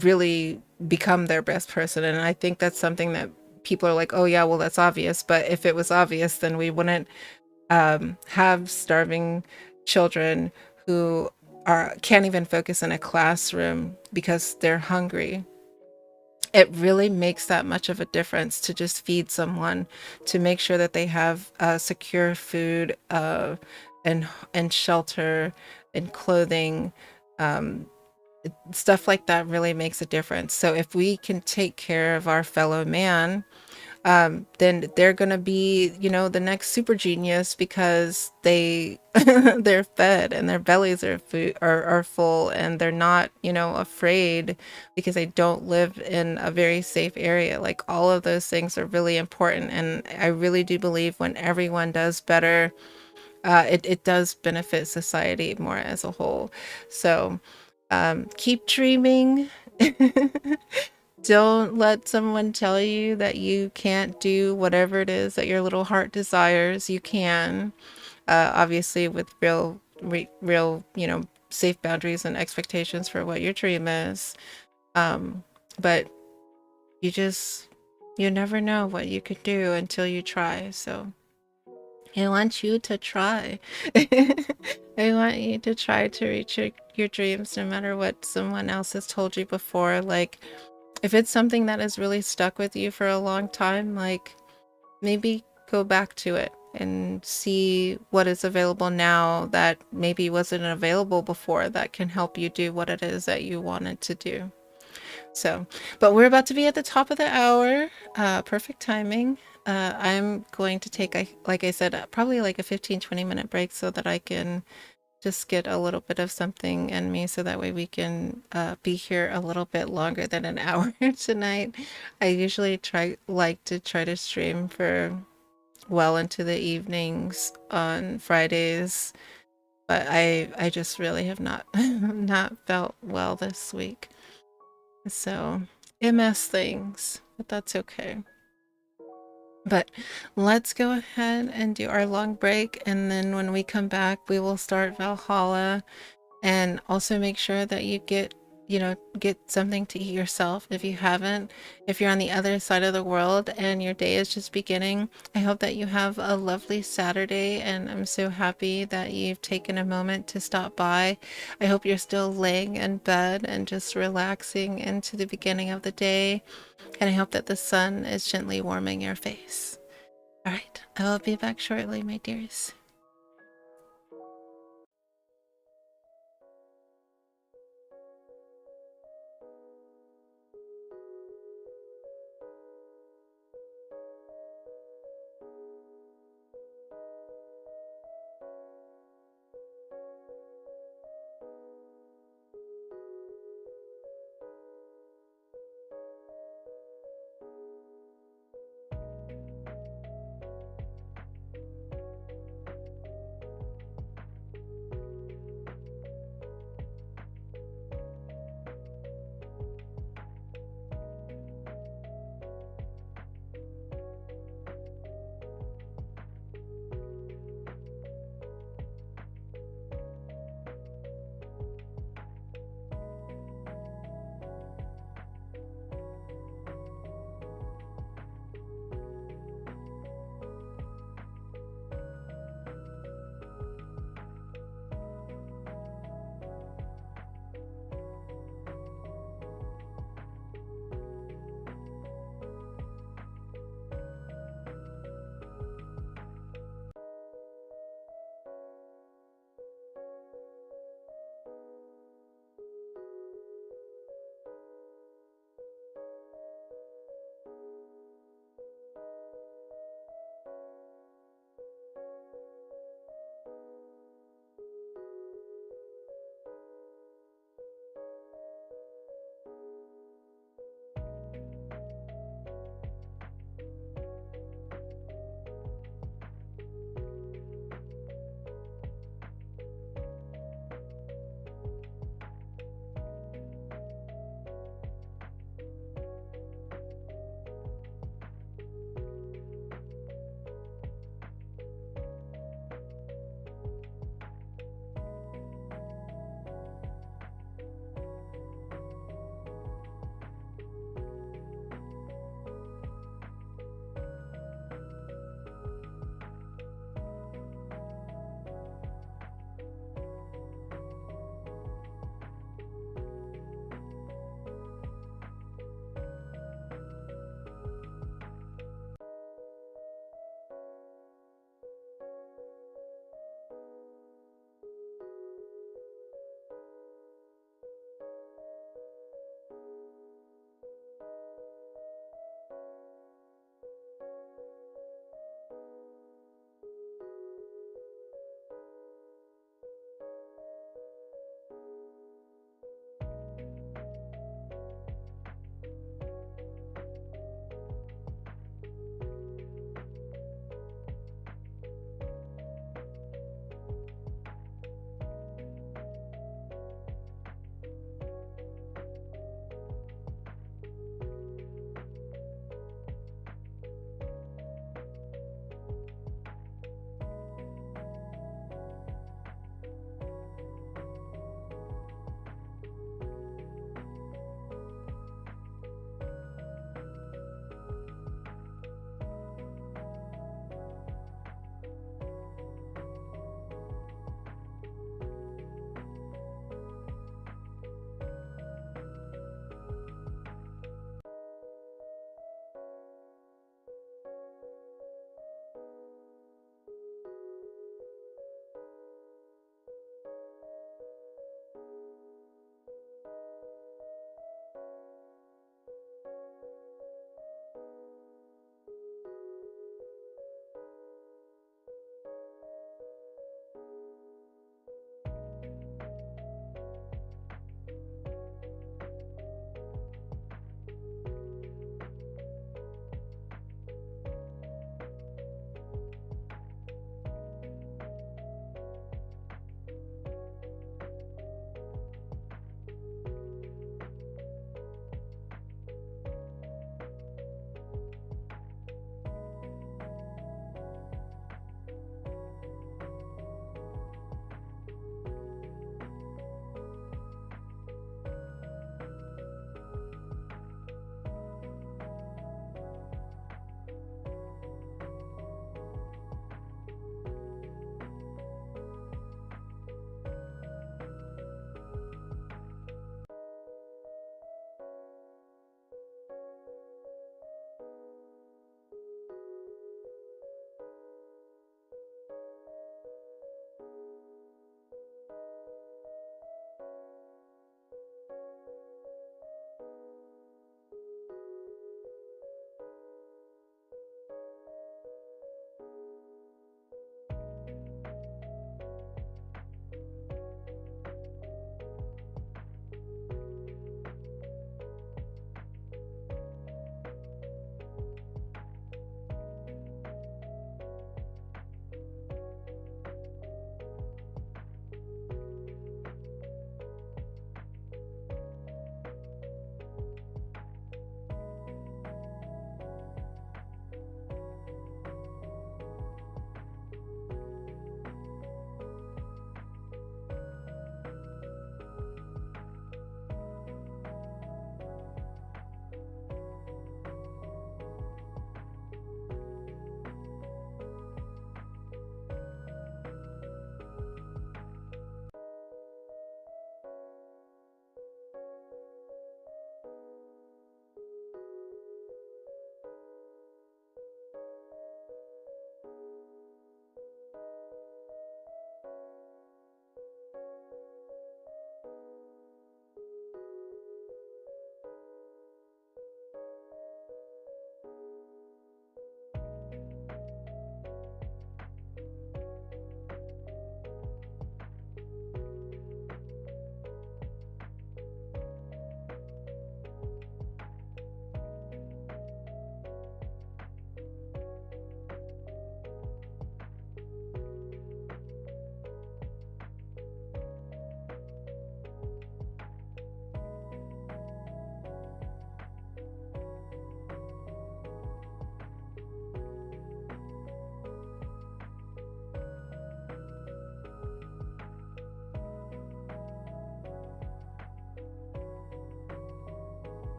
really become their best person. And I think that's something that people are like, oh yeah, well, that's obvious. But if it was obvious, then we wouldn't have starving children who can't even focus in a classroom because they're hungry. It really makes that much of a difference to just feed someone, to make sure that they have secure food, and shelter and clothing. Um, Stuff like that really makes a difference. So if we can take care of our fellow man, then they're gonna be, you know, the next super genius because they they're fed and their bellies are are full, and they're not, you know, afraid because they don't live in a very safe area. Like all of those things are really important, and I really do believe when everyone does better, it does benefit society more as a whole. So keep dreaming. Don't let someone tell you that you can't do whatever it is that your little heart desires. You can, obviously, with real, you know, safe boundaries and expectations for what your dream is. Um, but you just, you never know what you could do until you try. So I want you to try. I want you to try to reach your dreams no matter what someone else has told you before. Like, if it's something that has really stuck with you for a long time, like maybe go back to it and see what is available now that maybe wasn't available before that can help you do what it is that you wanted to do. So, but we're about to be at the top of the hour. Perfect timing. I'm going to take, like I said, probably like a 15-20 minute break so that I can just get a little bit of something in me so that way we can be here a little bit longer than an hour tonight. I usually like to try to stream for well into the evenings on Fridays, but I just really have not not felt well this week. So MS things, but that's okay. But let's go ahead and do our long break, and then when we come back, we will start Valhalla. And also make sure that you get, you know, get something to eat yourself if you haven't. If you're on the other side of the world and your day is just beginning, I hope that you have a lovely Saturday, and I'm so happy that you've taken a moment to stop by. I hope you're still laying in bed and just relaxing into the beginning of the day, and I hope that the sun is gently warming your face. All right, I will be back shortly, my dears.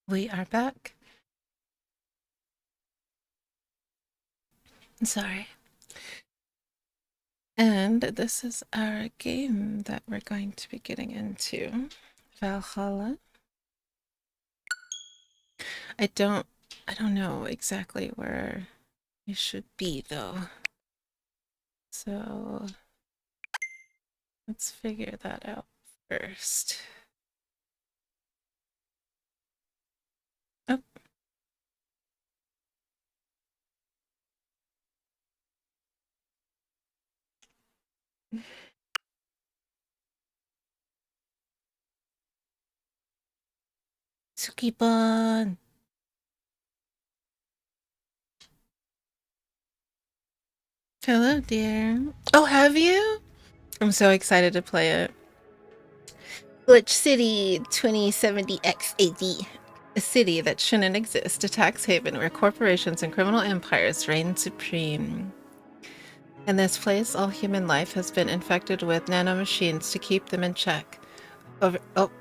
We are back. Sorry. And this is our game that we're going to be getting into. Valhalla. I don't know exactly where we should be though. So let's figure that out first. Oh. Tsukibon. Hello, dear. Oh, have you? I'm so excited to play it. Glitch City 2070 XAD. A city that shouldn't exist, a tax haven where corporations and criminal empires reign supreme. In this place, all human life has been infected with nanomachines to keep them in check. Oh.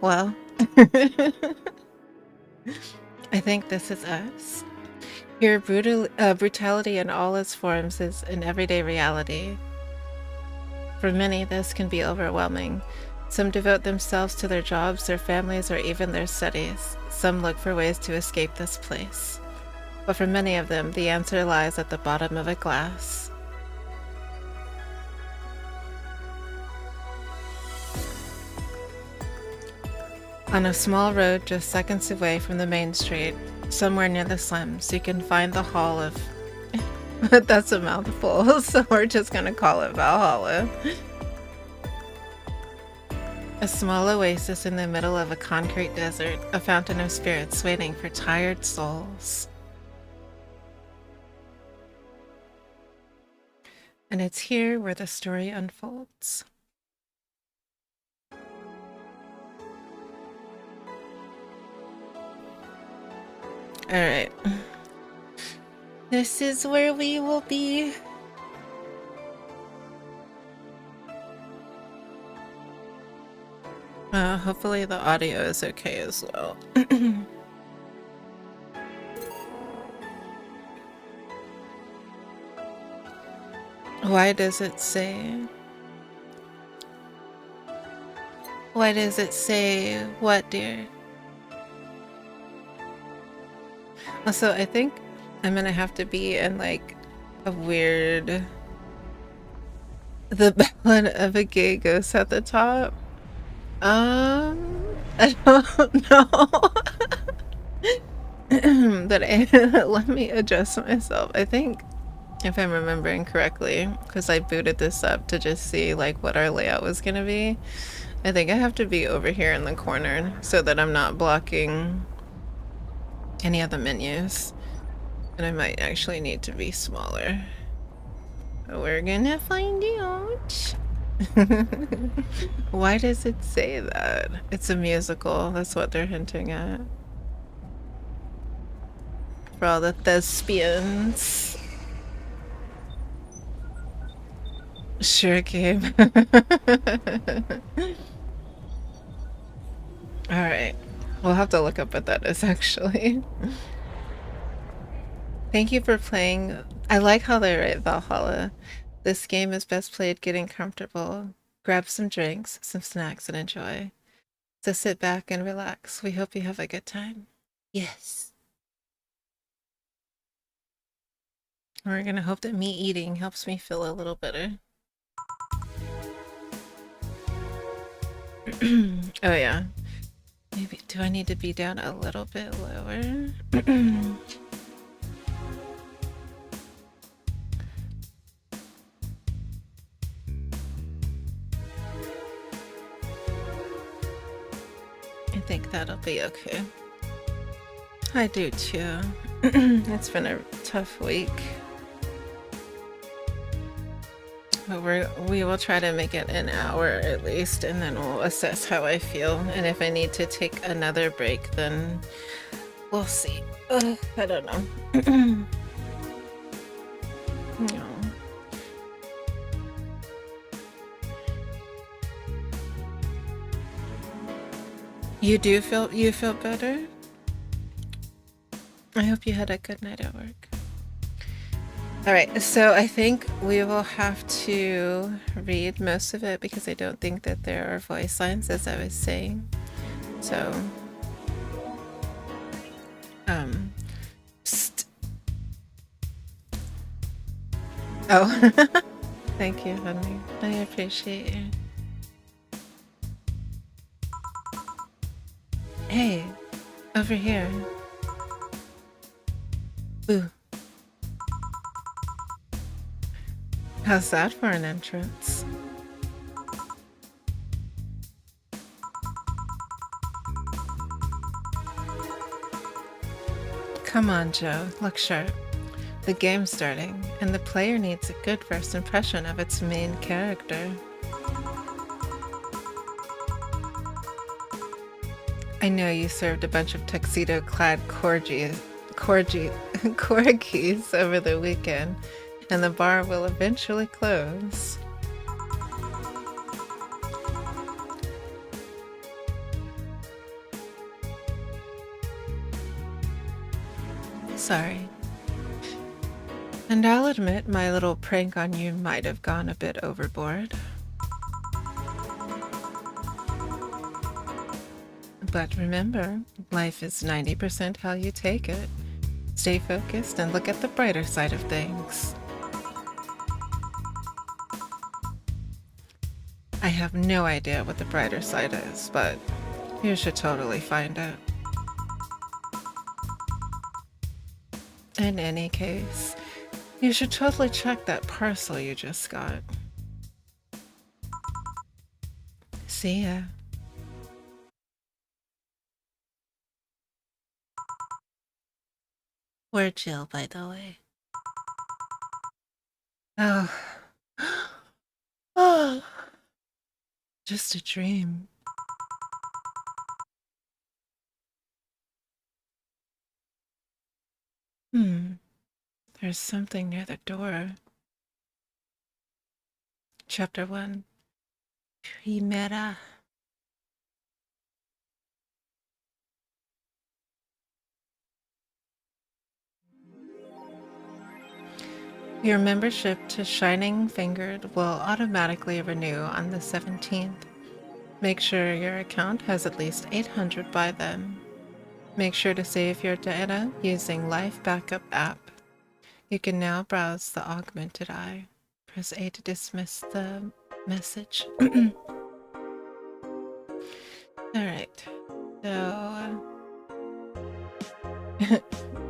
Well. I think this is us. Here, brutality in all its forms is an everyday reality. For many, this can be overwhelming. Some devote themselves to their jobs, their families, or even their studies. Some look for ways to escape this place. But for many of them, the answer lies at the bottom of a glass. On a small road just seconds away from the main street, somewhere near the slums, you can find the Hall of... That's a mouthful, so we're just gonna call it Valhalla. A small oasis in the middle of a concrete desert, a fountain of spirits waiting for tired souls. And it's here where the story unfolds. Alright. This is where we will be. Hopefully the audio is okay as well. Why does it say... Why does it say what, dear? Also, I think I'm gonna have to be in like a weird... The Ballad of a Gay Ghost at the top. I don't know. But let me adjust myself. I think, if I'm remembering correctly, because I booted this up to just see like what our layout was gonna be, I think I have to be over here in the corner so that I'm not blocking any of the menus. And I might actually need to be smaller. But we're gonna find out. Why does it say that? It's a musical. That's what they're hinting at. For all the thespians. Sure, Gabe. Alright. We'll have to look up what that is, actually. Thank you for playing. I like how they write Valhalla. This game is best played getting comfortable. Grab some drinks, some snacks, and enjoy. So sit back and relax. We hope you have a good time. Yes. We're gonna hope that me eating helps me feel a little better. Oh yeah. Maybe, do I need to be down a little bit lower? I think that'll be okay. I do too. It's been a tough week. But we will try to make it an hour at least, and then we'll assess how I feel. And if I need to take another break, then we'll see. I don't know. No. You feel better? I hope you had a good night at work. All right, so I think we will have to read most of it because I don't think that there are voice lines, as I was saying. So, psst. Oh, thank you, honey. I appreciate you. Hey, over here. Ooh. How's that for an entrance? Come on, Joe. Look sharp. The game's starting, and the player needs a good first impression of its main character. I know you served a bunch of tuxedo-clad corgis over the weekend, and the bar will eventually close. Sorry. And I'll admit my little prank on you might have gone a bit overboard. But remember, life is 90% how you take it. Stay focused and look at the brighter side of things. I have no idea what the brighter side is, but you should totally find it. In any case, you should totally check that parcel you just got. See ya. We're chill, by the way. Oh. Oh. Just a dream. There's something near the door. Chapter 1. Primera. Your membership to Shining Fingered will automatically renew on the 17th. Make sure your account has at least 800 by then. Make sure to save your data using Life Backup app. You can now browse the augmented eye. Press A to dismiss the message. Alright, so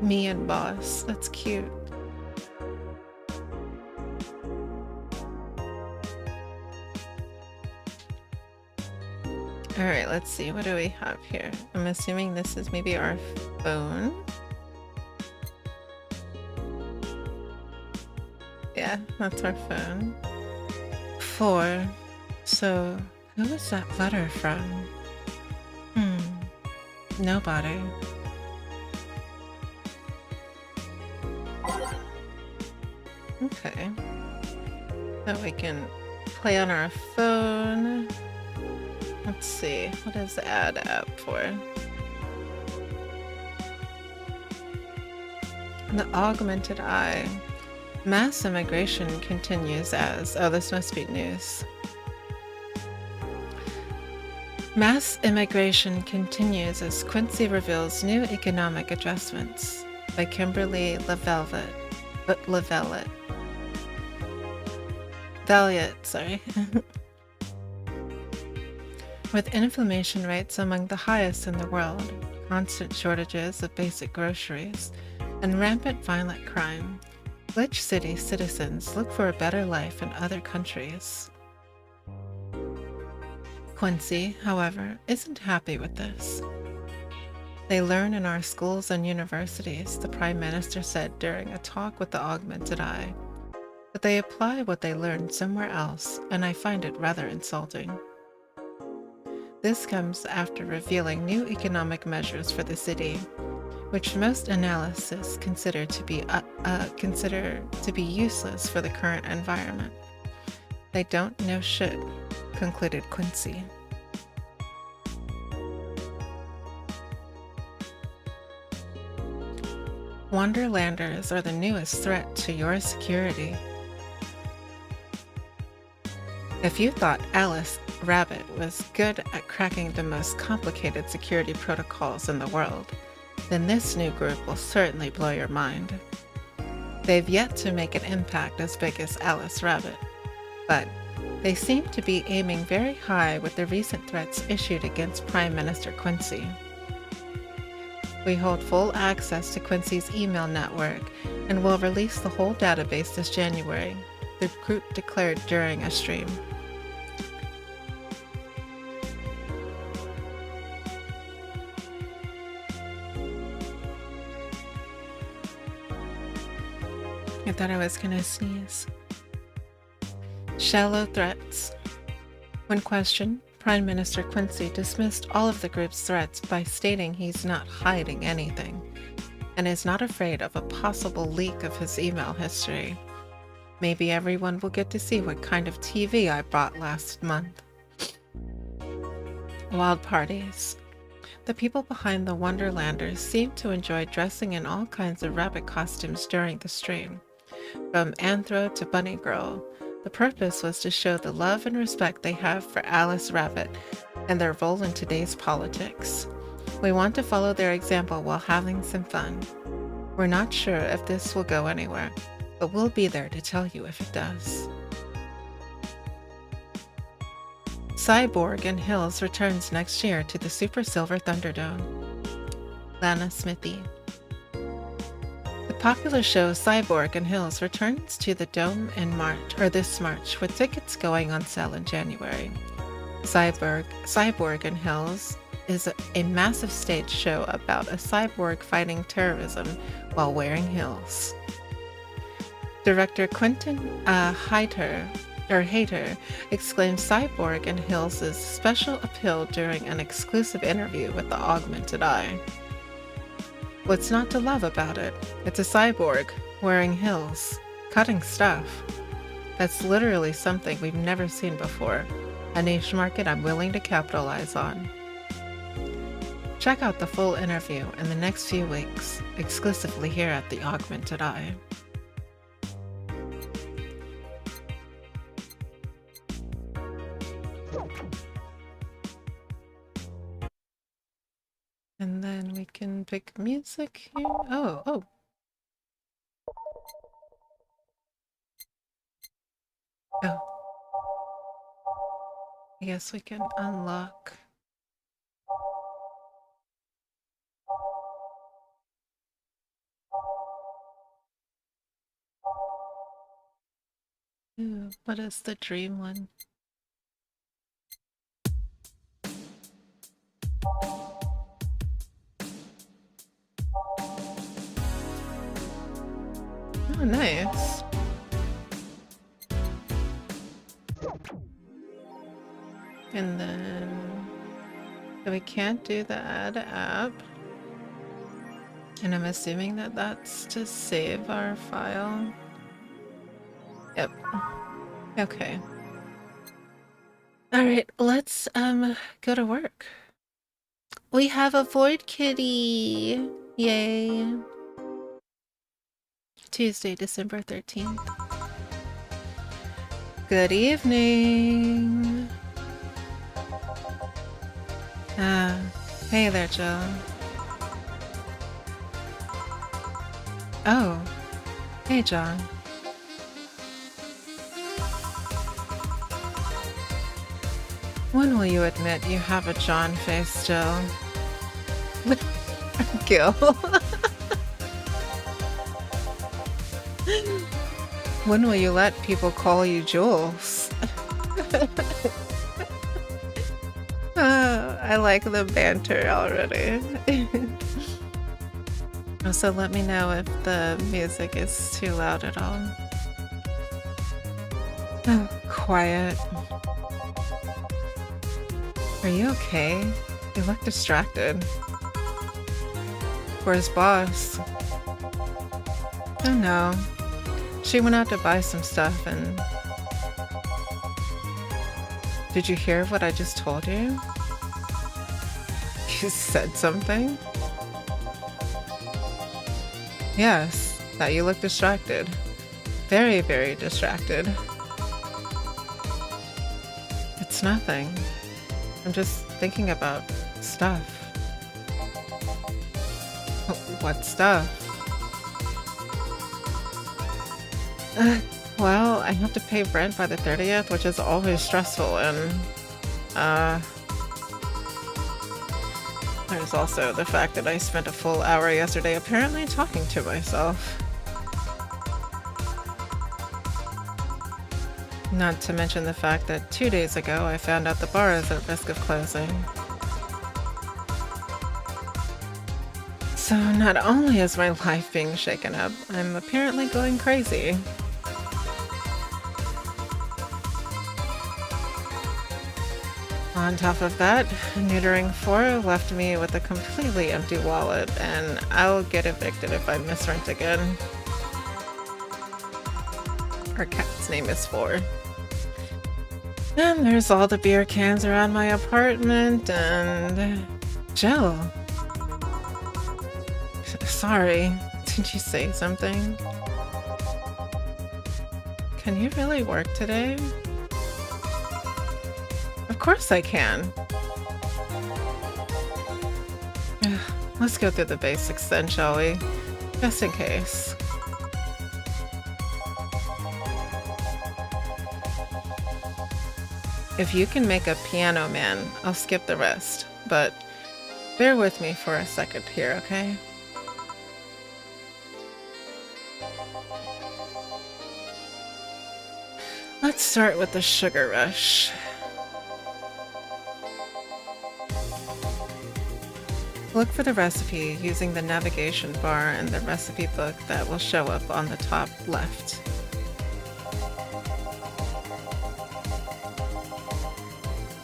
me and boss, that's cute. Alright, let's see, what do we have here? I'm assuming this is maybe our phone. Yeah, that's our phone. 4. So, who is that letter from? Nobody. Okay. So we can play on our phone. Let's see, what is the ad app for? The augmented eye. Mass immigration continues as... Oh, this must be news. Mass immigration continues as Quincy reveals new economic adjustments by Kimberly Lavellet. Valiant, sorry. With inflation rates among the highest in the world, constant shortages of basic groceries, and rampant violent crime, Glitch City citizens look for a better life in other countries. Quincy, however, isn't happy with this. They learn in our schools and universities, the Prime Minister said during a talk with the Augmented Eye, but they apply what they learned somewhere else, and I find it rather insulting. This comes after revealing new economic measures for the city, which most analysts consider to be useless for the current environment. They don't know shit, concluded Quincy. Wonderlanders are the newest threat to your security. If you thought Alice Rabbit was good at cracking the most complicated security protocols in the world, then this new group will certainly blow your mind. They've yet to make an impact as big as Alice Rabbit, but they seem to be aiming very high with the recent threats issued against Prime Minister Quincy. We hold full access to Quincy's email network and will release the whole database this January, the group declared during a stream. I thought I was gonna sneeze. Shallow threats. When questioned, Prime Minister Quincy dismissed all of the group's threats by stating he's not hiding anything and is not afraid of a possible leak of his email history. Maybe everyone will get to see what kind of TV I bought last month. Wild parties. The people behind the Wonderlanders seem to enjoy dressing in all kinds of rabbit costumes during the stream. From Anthro to Bunny Girl, the purpose was to show the love and respect they have for Alice Rabbit and their role in today's politics. We want to follow their example while having some fun. We're not sure if this will go anywhere, but we'll be there to tell you if it does. Cyborg and Hills returns next year to the Super Silver Thunderdome. Lana Smithy. The popular show Cyborg and Hills returns to the Dome in this March, with tickets going on sale in January. Cyborg and Hills is a massive stage show about a cyborg fighting terrorism while wearing heels. Director Quentin Hayter exclaimed Cyborg and Hills' special appeal during an exclusive interview with the Augmented Eye. What's not to love about it? It's a cyborg wearing heels, cutting stuff. That's literally something we've never seen before, a niche market I'm willing to capitalize on. Check out the full interview in the next few weeks, exclusively here at the Augmented Eye. And then we can pick music here. Oh. I guess we can unlock. Ooh, what is the dream one? Oh, nice. And then we can't do the add app. And I'm assuming that that's to save our file. Yep. Okay. All right, let's go to work. We have a Void Kitty. Yay. Tuesday, December 13th. Good evening. Hey there, Jill. Oh, hey, John. When will you admit you have a John face, Jill? Gil. When will you let people call you Jules? I like the banter already. So let me know if the music is too loud at all. Oh, quiet. Are you okay? You look distracted. Where's boss? Oh no. She went out to buy some stuff and... Did you hear what I just told you? You said something? Yes, that you look distracted. Very, very distracted. It's nothing. I'm just thinking about stuff. What stuff? Well, I have to pay rent by the 30th, which is always stressful, and there's also the fact that I spent a full hour yesterday apparently talking to myself. Not to mention the fact that 2 days ago I found out the bar is at risk of closing. So not only is my life being shaken up, I'm apparently going crazy. On top of that, neutering 4 left me with a completely empty wallet, and I'll get evicted if I miss rent again. Our cat's name is 4. And there's all the beer cans around my apartment, and Jill. Sorry, did you say something? Can you really work today? Of course I can. Let's go through the basics then, shall we? Just in case. If you can make a piano man, I'll skip the rest, but bear with me for a second here, okay? Let's start with the sugar rush. Look for the recipe using the navigation bar in the recipe book that will show up on the top left.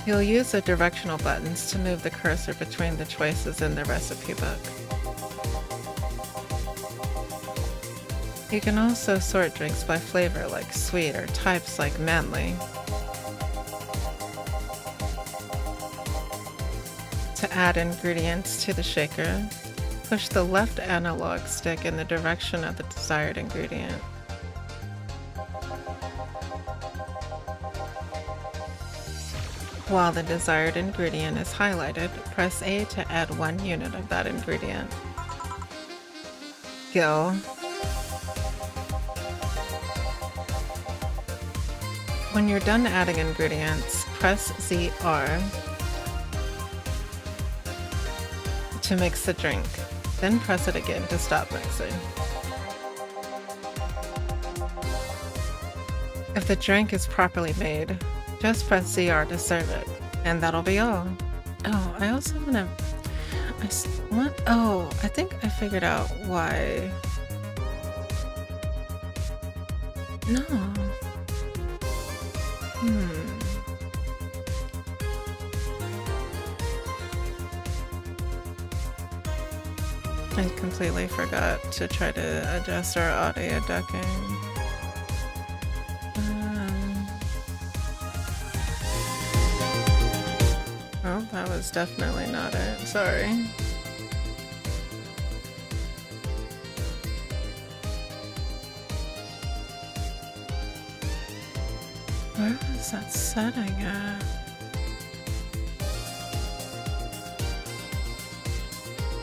You'll use the directional buttons to move the cursor between the choices in the recipe book. You can also sort drinks by flavor like sweet or types like manly. To add ingredients to the shaker, push the left analog stick in the direction of the desired ingredient. While the desired ingredient is highlighted, press A to add 1 unit of that ingredient. Go. When you're done adding ingredients, press ZR to mix the drink, then press it again to stop mixing. If the drink is properly made, just press ZR to serve it, and that'll be all. Oh, I also wanna... What? Oh, I think I figured out why... No. I completely forgot to try to adjust our audio ducking. Oh, that was definitely not it. Sorry. Where was that setting at?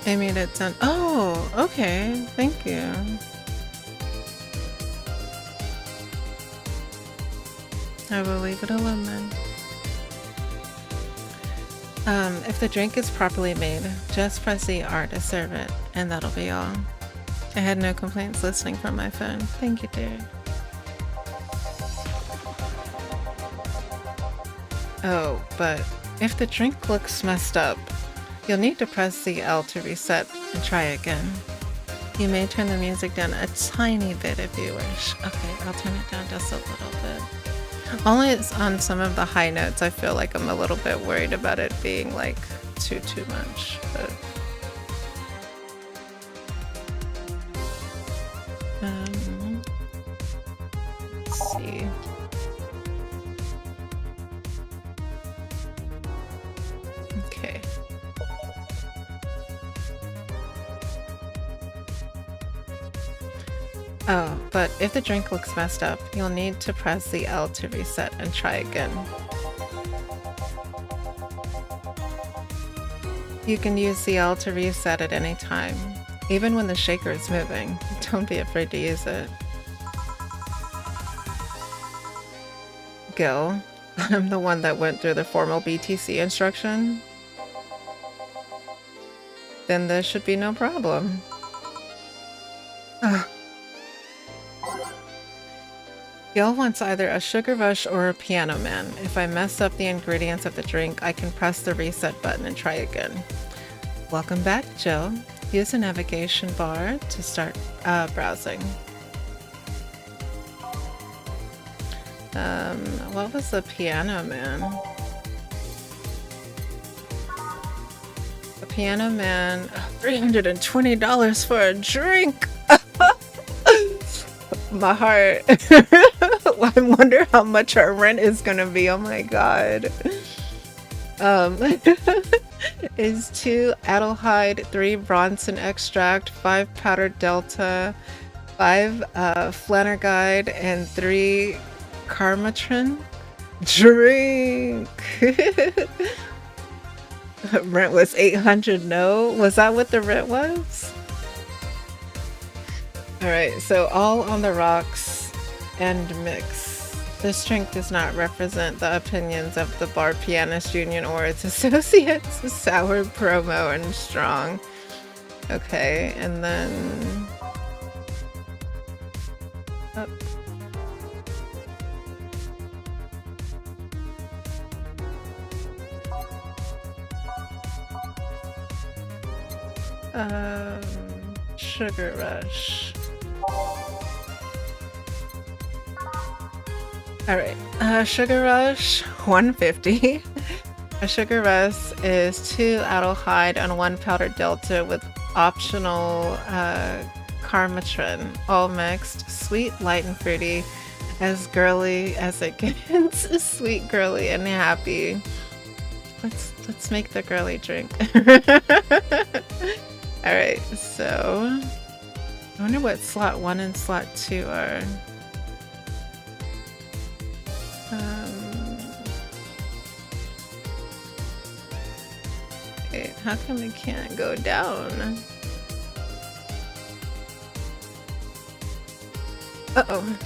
I made it sound. Oh, okay. Thank you. I will leave it alone then. If the drink is properly made, just press the R to serve it, and that'll be all. I had no complaints listening from my phone. Thank you, dear. Oh, but if the drink looks messed up, you'll need to press the L to reset and try again. You may turn the music down a tiny bit if you wish. Okay, I'll turn it down just a little bit. Only on some of the high notes I feel like I'm a little bit worried about it being like too much, but... let's see. Okay. Oh, but if the drink looks messed up, you'll need to press the L to reset and try again. You can use the L to reset at any time, even when the shaker is moving. Don't be afraid to use it. Gil, I'm the one that went through the formal BTC instruction. Then there should be no problem. Ugh. Gil wants either a sugar rush or a piano man. If I mess up the ingredients of the drink, I can press the reset button and try again. Welcome back, Jill. Use the navigation bar to start browsing. What was the piano man? A piano man, $320 for a drink! My heart. I wonder how much our rent is gonna be. Oh my god. Is 2 Adelhyde, 3 Bronson extract, 5 powdered delta, 5 Flannerguide, and 3 Carmatrin. Drink. Rent was 800. No, was that what the rent was? Alright, so all on the rocks and mix. This drink does not represent the opinions of the Bar Pianist Union or its associates. Sour, promo, and strong. Okay, and then... Oh. Sugar Rush. Alright, Sugar Rush, 150. A Sugar Rush is 2 Adelhyde and 1 powdered delta with optional Carmatrin, all mixed, sweet, light, and fruity, as girly as it gets. Sweet, girly, and happy. Let's make the girly drink. Alright, so I wonder what slot 1 and slot 2 are. Wait, how come we can't go down? Uh-oh.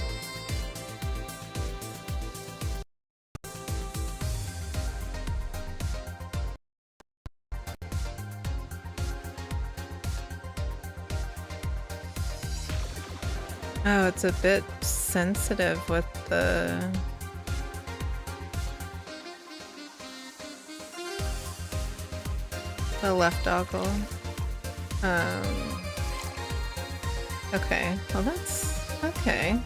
Oh, it's a bit sensitive with the... left toggle. Okay, well that's okay.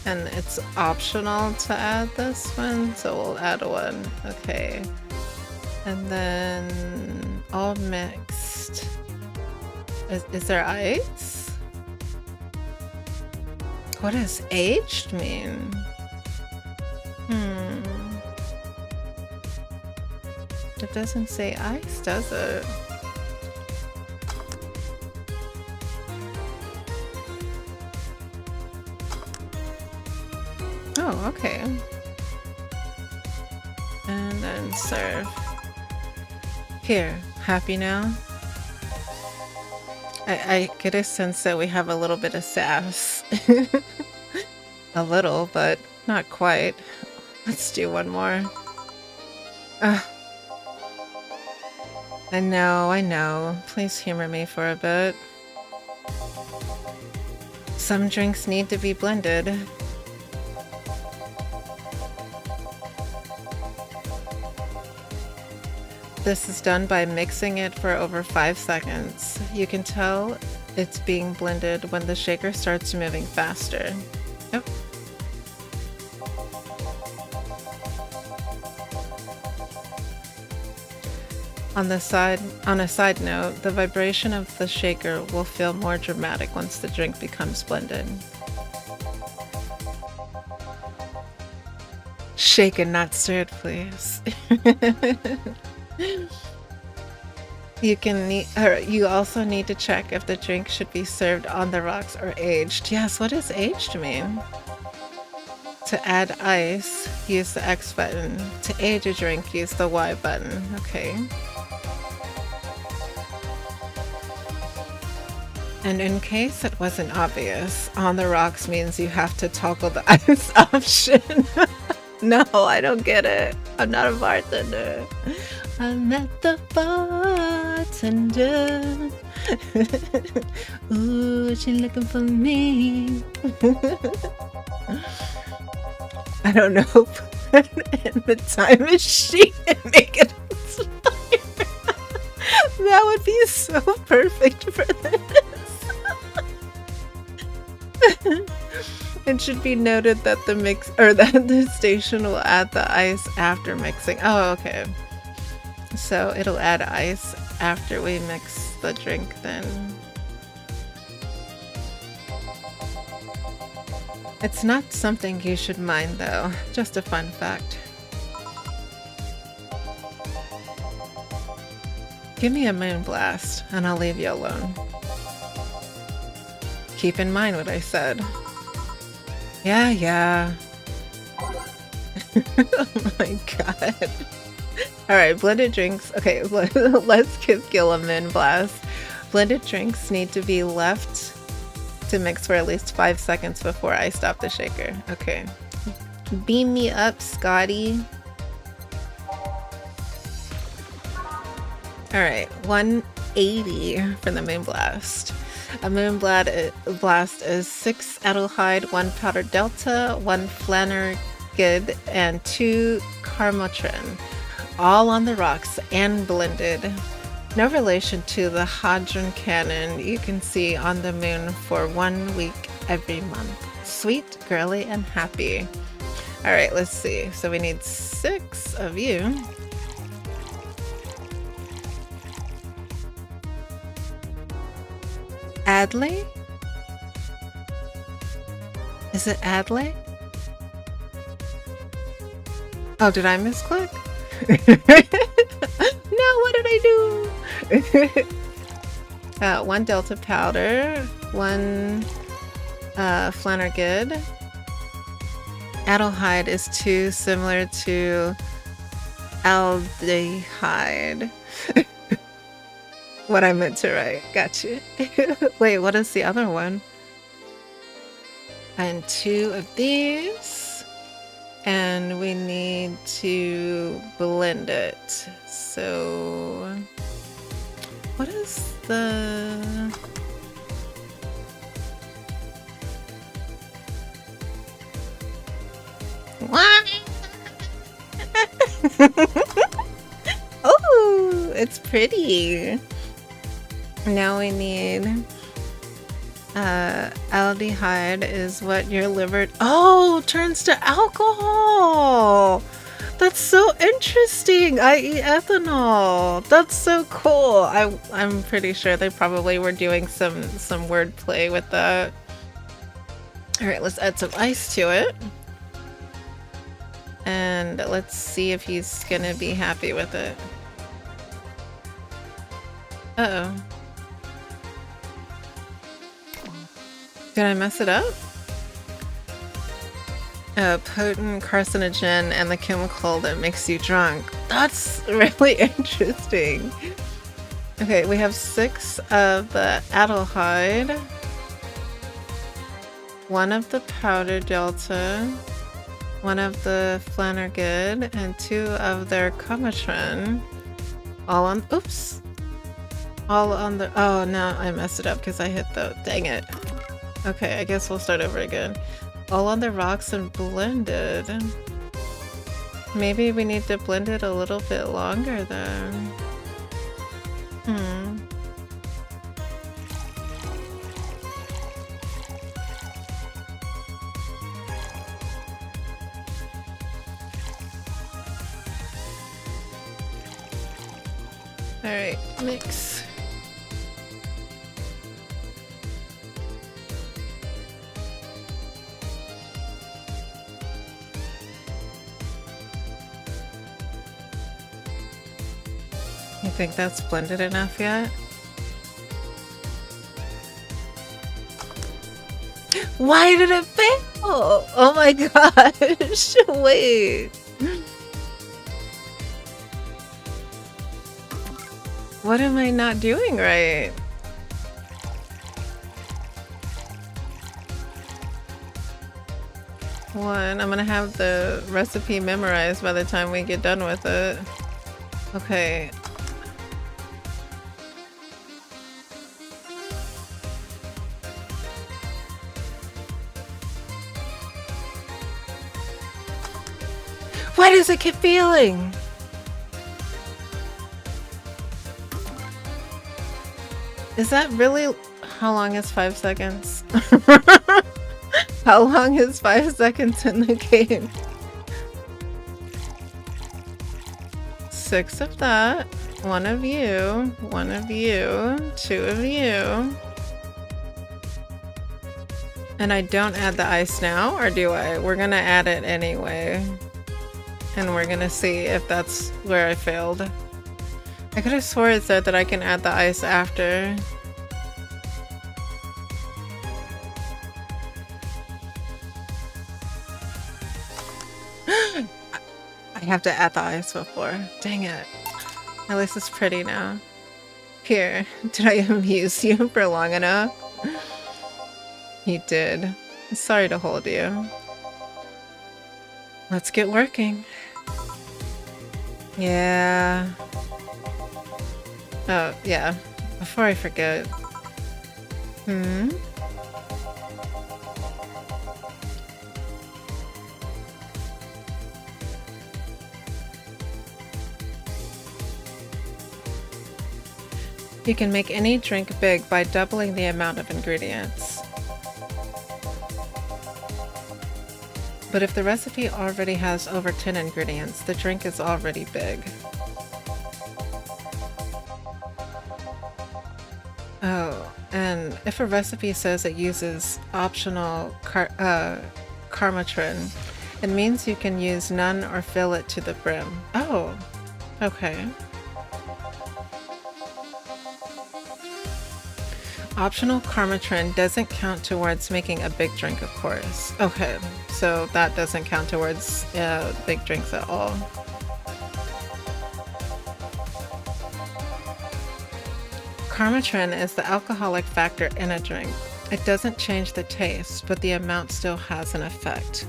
And it's optional to add this one, so we'll add one. Okay. And then all mixed. Is there ice? What does aged mean? It doesn't say ice, does it? Oh, okay. And then serve. Here, happy now? I get a sense that we have a little bit of sass. A little, but not quite. Let's do one more. I know. Please humor me for a bit. Some drinks need to be blended. This is done by mixing it for over 5 seconds. You can tell it's being blended when the shaker starts moving faster. Yep. On a side note, the vibration of the shaker will feel more dramatic once the drink becomes blended. Shaken, not stirred, please. You can need, or you also need to check if the drink should be served on the rocks or aged. Yes, what does aged mean? To add ice, use the X button. To age a drink, use the Y button. Okay. And in case it wasn't obvious, on the rocks means you have to toggle the ice option. No, I don't get it. I'm not a bartender. I'm not the bartender. Ooh, she looking for me. I don't know. Put in the time machine and make it expire. That would be so perfect for this. It should be noted that the mix or that the station will add the ice after mixing. Oh, okay. So it'll add ice after we mix the drink then. It's not something you should mind though, just a fun fact. Give me a moon blast and I'll leave you alone. Keep in mind what I said. Yeah. Oh my god. Alright, blended drinks. Okay, let's give Gil a moon blast. Blended drinks need to be left to mix for at least 5 seconds before I stop the shaker. Okay. Beam me up, Scotty. Alright, 180 for the moon blast. A moon blast is 6 Adelhyde, 1 powder delta, 1 Flannergid, and 2 Carmotrin. All on the rocks and blended. No relation to the Hadron Cannon you can see on the moon for 1 week every month. Sweet, girly, and happy. Alright, let's see. So we need 6 of you. Adley? Is it Adley? Oh, did I misclick? No, what did I do? 1 Delta powder, 1 Flannergid. Adelhyde is too similar to aldehyde. What I meant to write. Gotcha. Wait, what is the other one? And 2 of these. And we need to blend it. So what is the... What? Oh, it's pretty. Now we need aldehyde is what your liver turns to alcohol. That's so interesting. I.e. ethanol. That's so cool. I'm pretty sure they probably were doing some wordplay with that. All right, let's add some ice to it. And let's see if he's gonna be happy with it. Uh-oh. Did I mess it up? A potent carcinogen and the chemical that makes you drunk. That's really interesting. Okay, we have 6 of the Adelhyde, 1 of the powder delta, 1 of the Flannergid, and 2 of their Comatrin. All on, oops. All on the, oh no, I messed it up because I hit the, dang it. Okay, I guess we'll start over again. All on the rocks and blended. Maybe we need to blend it a little bit longer then. Alright, mix. You think that's blended enough yet? Why did it fail? Oh my gosh. Wait. What am I not doing right? One, I'm gonna have the recipe memorized by the time we get done with it. Okay. Why does it keep failing? Is that really... How long is 5 seconds? How long is 5 seconds in the game? 6 of that. 1 of you. 1 of you. 2 of you. And I don't add the ice now, or do I? We're gonna add it anyway. And we're gonna see if that's where I failed. I could have swore it said that I can add the ice after. I have to add the ice before. Dang it. At least it's pretty now. Here, did I amuse you for long enough? You did. Sorry to hold you. Let's get working. Yeah. Oh, yeah. Before I forget. You can make any drink big by doubling the amount of ingredients. But if the recipe already has over 10 ingredients, the drink is already big. Oh, and if a recipe says it uses optional karmatrin, it means you can use none or fill it to the brim. Oh, okay. Optional karmatrin doesn't count towards making a big drink, of course. Okay, so that doesn't count towards big drinks at all. Karmatrin is the alcoholic factor in a drink. It doesn't change the taste, but the amount still has an effect.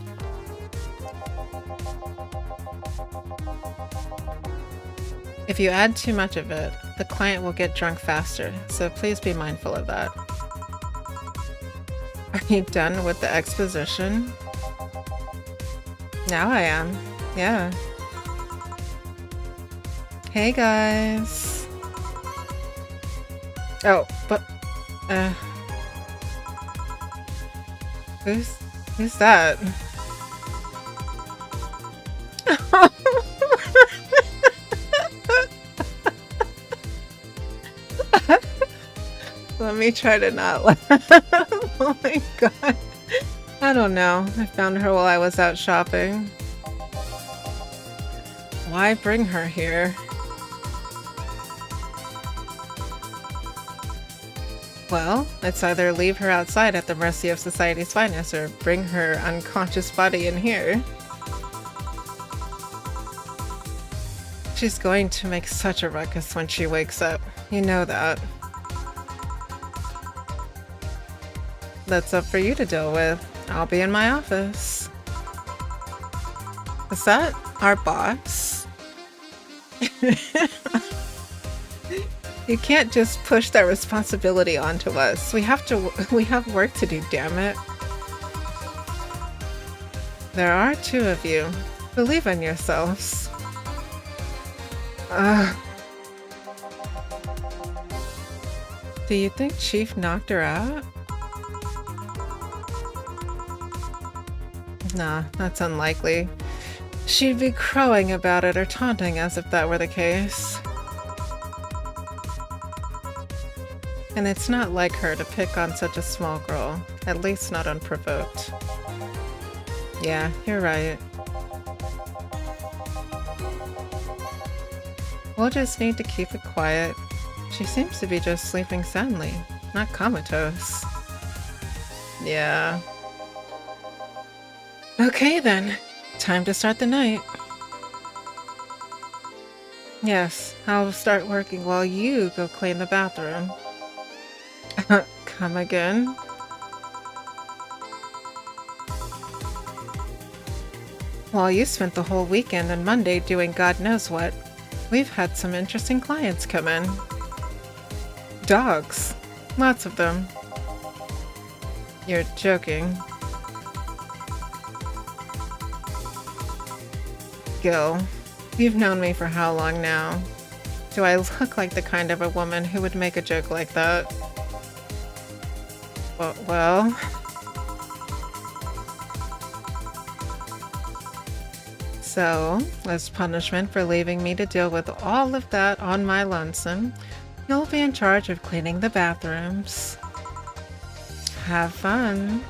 If you add too much of it, the client will get drunk faster, so please be mindful of that. Are you done with the exposition? Now I am. Yeah. Hey guys. Oh, but who's that? Let me try to not laugh. Oh my god. I don't know. I found her while I was out shopping. Why bring her here? Well, it's either leave her outside at the mercy of society's finest or bring her unconscious body in here. She's going to make such a ruckus when she wakes up. You know that. That's up for you to deal with. I'll be in my office. Is that our boss? You can't just push that responsibility onto us. We have work to do, damn it. There are 2 of you. Believe in yourselves. Do you think Chief knocked her out? Nah, that's unlikely. She'd be crowing about it or taunting as if that were the case. And it's not like her to pick on such a small girl, at least not unprovoked. Yeah, you're right. We'll just need to keep it quiet. She seems to be just sleeping soundly, not comatose. Yeah. Okay then, time to start the night. Yes, I'll start working while you go clean the bathroom. Come again? While you spent the whole weekend and Monday doing God knows what, we've had some interesting clients come in. Dogs. Lots of them. You're joking. Gil, you've known me for how long now? Do I look like the kind of a woman who would make a joke like that? Well... So, as punishment for leaving me to deal with all of that on my lonesome, you'll be in charge of cleaning the bathrooms. Have fun.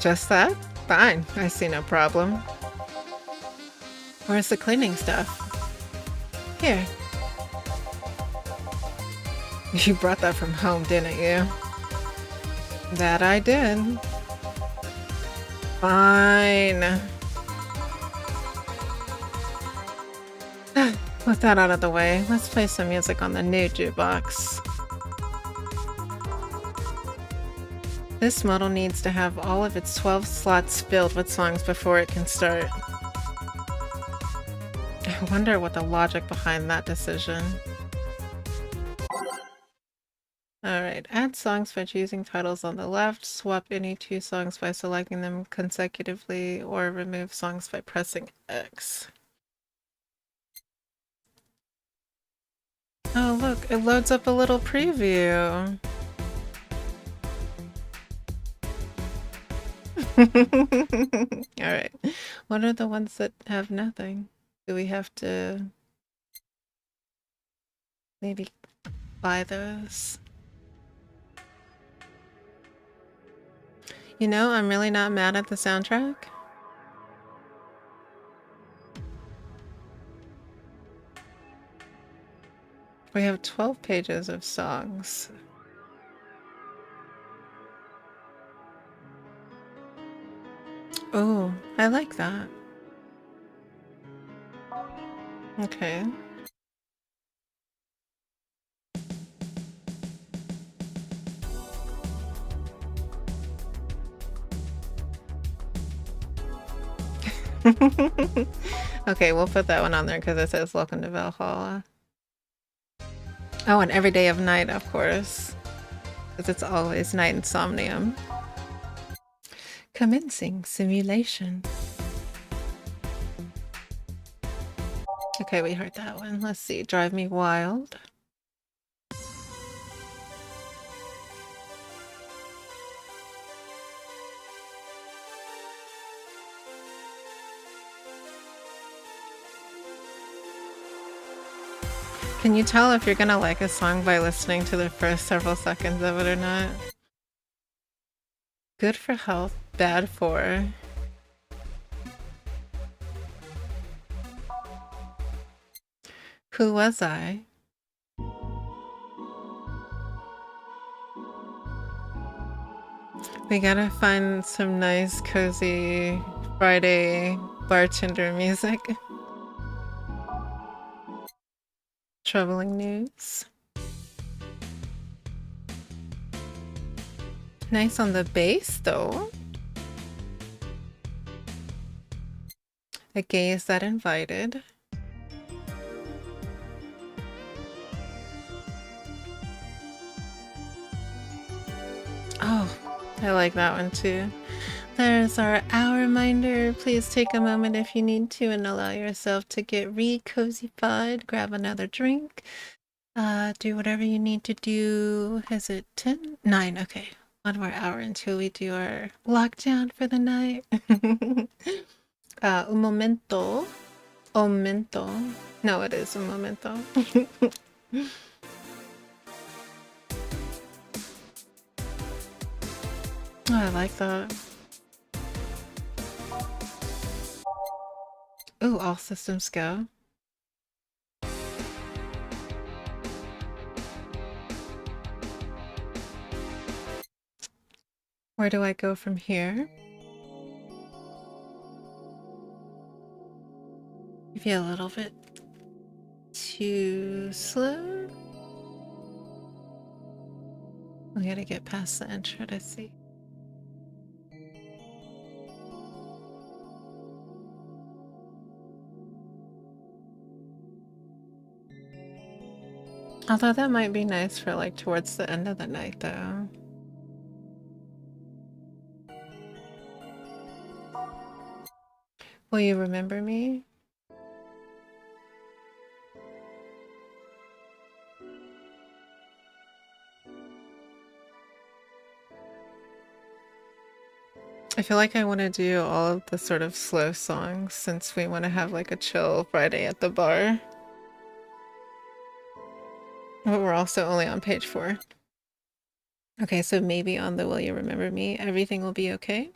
Just that? Fine, I see no problem. Where's the cleaning stuff? Here. You brought that from home, didn't you? That I did. Fine. With that out of the way, let's play some music on the new jukebox. This model needs to have all of its 12 slots filled with songs before it can start. I wonder what the logic behind that decision. Alright, add songs by choosing titles on the left, swap any 2 songs by selecting them consecutively, or remove songs by pressing X. Oh look, it loads up a little preview. Alright, what are the ones that have nothing? Do we have to maybe buy those? You know, I'm really not mad at the soundtrack. We have 12 pages of songs. Oh, I like that. Okay. Okay, we'll put that one on there because it says Welcome to Valhalla. Oh, and Every Day of Night, of course. Because it's always night in Somnium. Commencing simulation. Okay, we heard that one. Let's see. Drive Me Wild. Can you tell if you're gonna like a song by listening to the first several seconds of it or not? Good for health, bad for... Who was I? We gotta find some nice, cozy Friday bartender music. Troubling news. Nice on the bass, though. A gaze that invited. Oh, I like that one too. There's our hour reminder. Please take a moment if you need to and allow yourself to get re-cozy-fied. Grab another drink. Do whatever you need to do. Is it 10? 9, okay. 1 more hour until we do our lockdown for the night. Un momento. Un momento. No, it is un momento. Oh, I like that. Ooh, all systems go. Where do I go from here? Maybe a little bit too slow. We gotta get past the intro to see. Although that might be nice for like towards the end of the night though. Will you remember me? I feel like I want to do all of the sort of slow songs since we want to have like a chill Friday at the bar. But we're also only on page 4. Okay, so maybe on the Will You Remember Me, everything will be okay?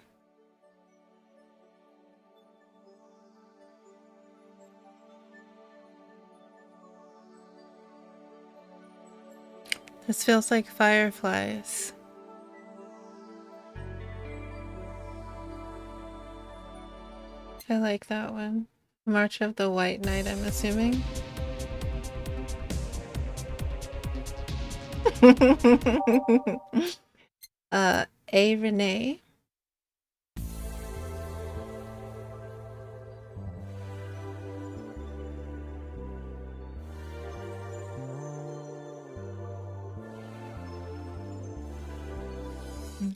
This feels like fireflies. I like that one. March of the White Knight, I'm assuming. A. Renee.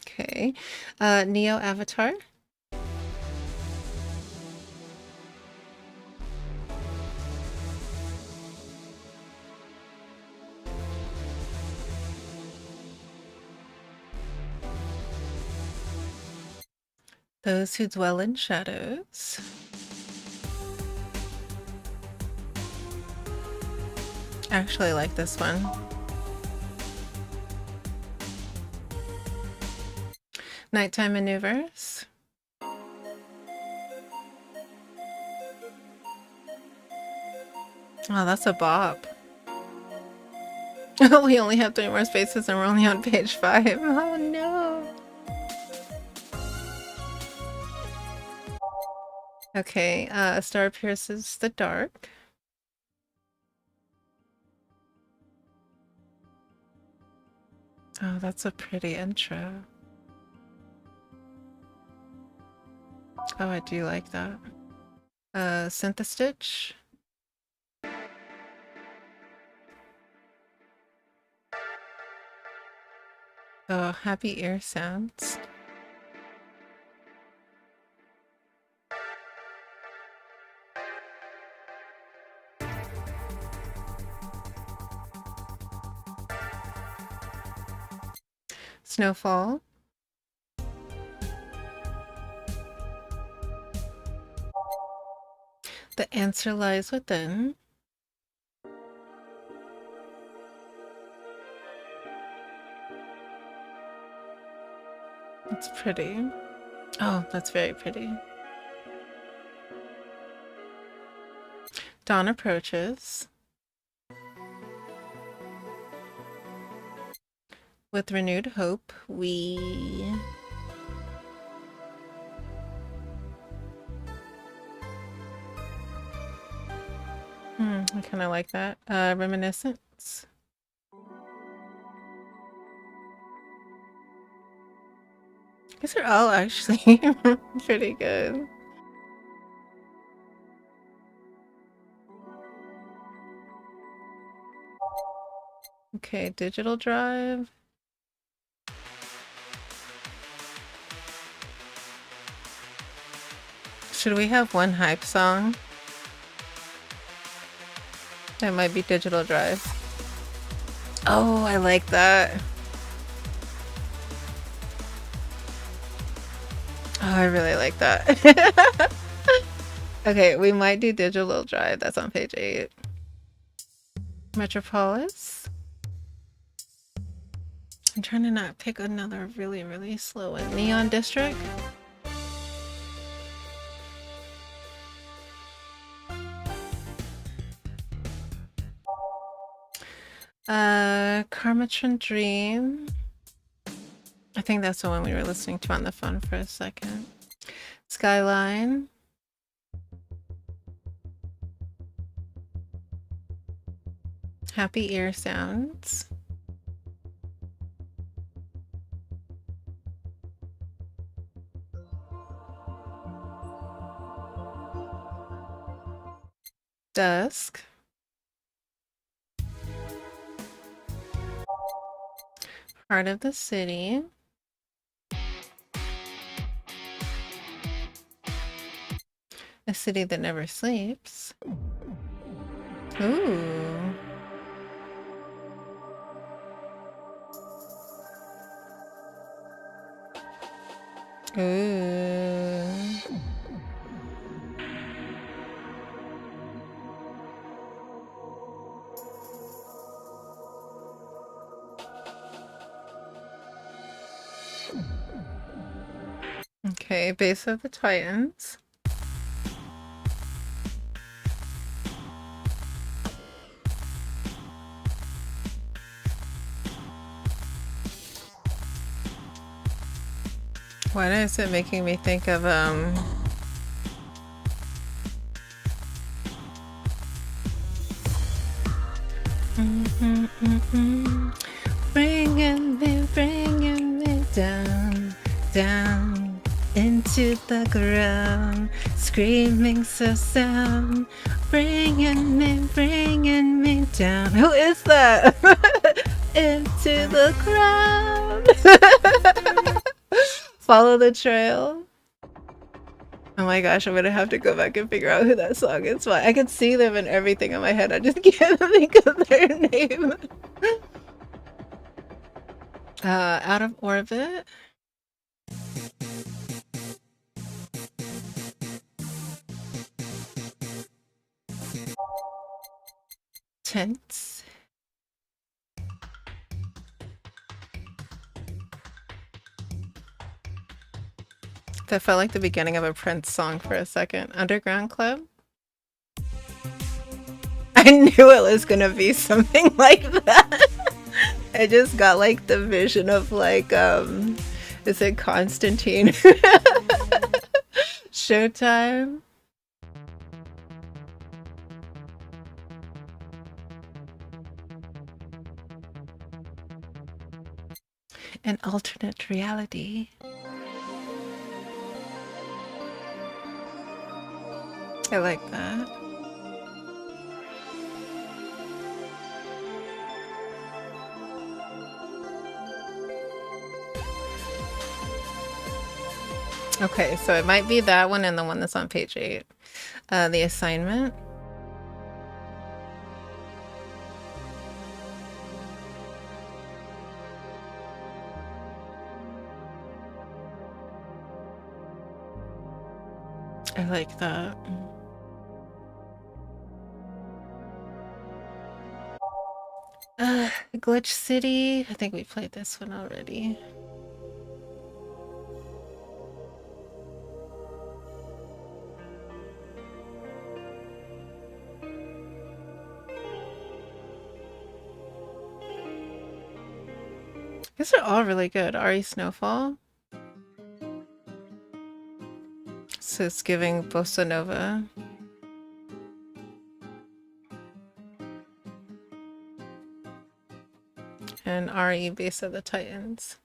Okay. Neo Avatar. Those Who Dwell in Shadows. I actually like this one. Nighttime Maneuvers. Oh, that's a bop. We only have 3 more spaces and we're only on page 5. Oh no. Okay, Star Pierces the Dark. Oh, that's a pretty intro. Oh, I do like that. Synthestitch. Oh, Happy Ear Sounds. Snowfall. The Answer Lies Within. It's pretty. Oh, that's very pretty. Dawn Approaches. With renewed hope, we... I kind of like that. Reminiscence. These are all actually pretty good. Okay, Digital Drive. Should we have one hype song? That might be Digital Drive. Oh, I like that. Oh, I really like that. Okay, we might do Digital Drive. That's on page 8. Metropolis. I'm trying to not pick another really, really slow one. Neon District. Karmatron Dream. I think that's the one we were listening to on the phone for a second. Skyline. Happy ear sounds. Dusk. Heart of the city. A city that never sleeps. Ooh. Ooh. Okay, base of the Titans. Why is it making me think of bringing me down, down into the ground, screaming so sound, bringing me down. Who is that? Into the ground. Follow the trail. Oh my gosh, I'm gonna have to go back and figure out who that song is. But I can see them and everything in my head. I just can't think of their name. Out of Orbit. Tense. That felt like the beginning of a Prince song for a second. Underground Club? I knew it was gonna be something like that. I just got like the vision of like, is it Constantine? Showtime? An alternate reality. I like that. Okay, so it might be that one and the one that's on page 8. The assignment. I like that. Glitch City. I think we played this one already. These are all really good. Ari Snowfall. So it's giving Bossa Nova. And RE Base of the Titans.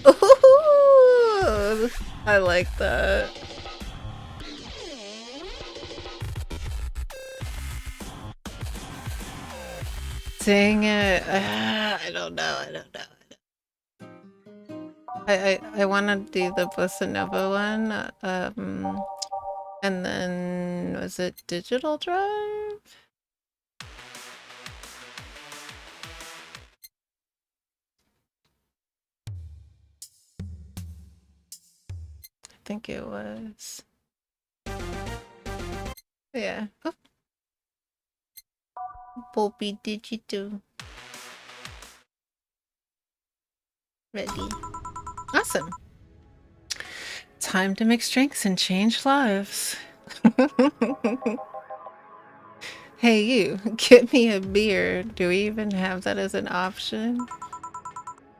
Ooh, I like that. Dang it. I don't know. I want to do the Bossa Nova one. And then, was it Digital Drive? I think it was. Yeah. Oh. Poppy Digital. Ready. Awesome. Time to mix drinks and change lives. Hey you, get me a beer. Do we even have that as an option?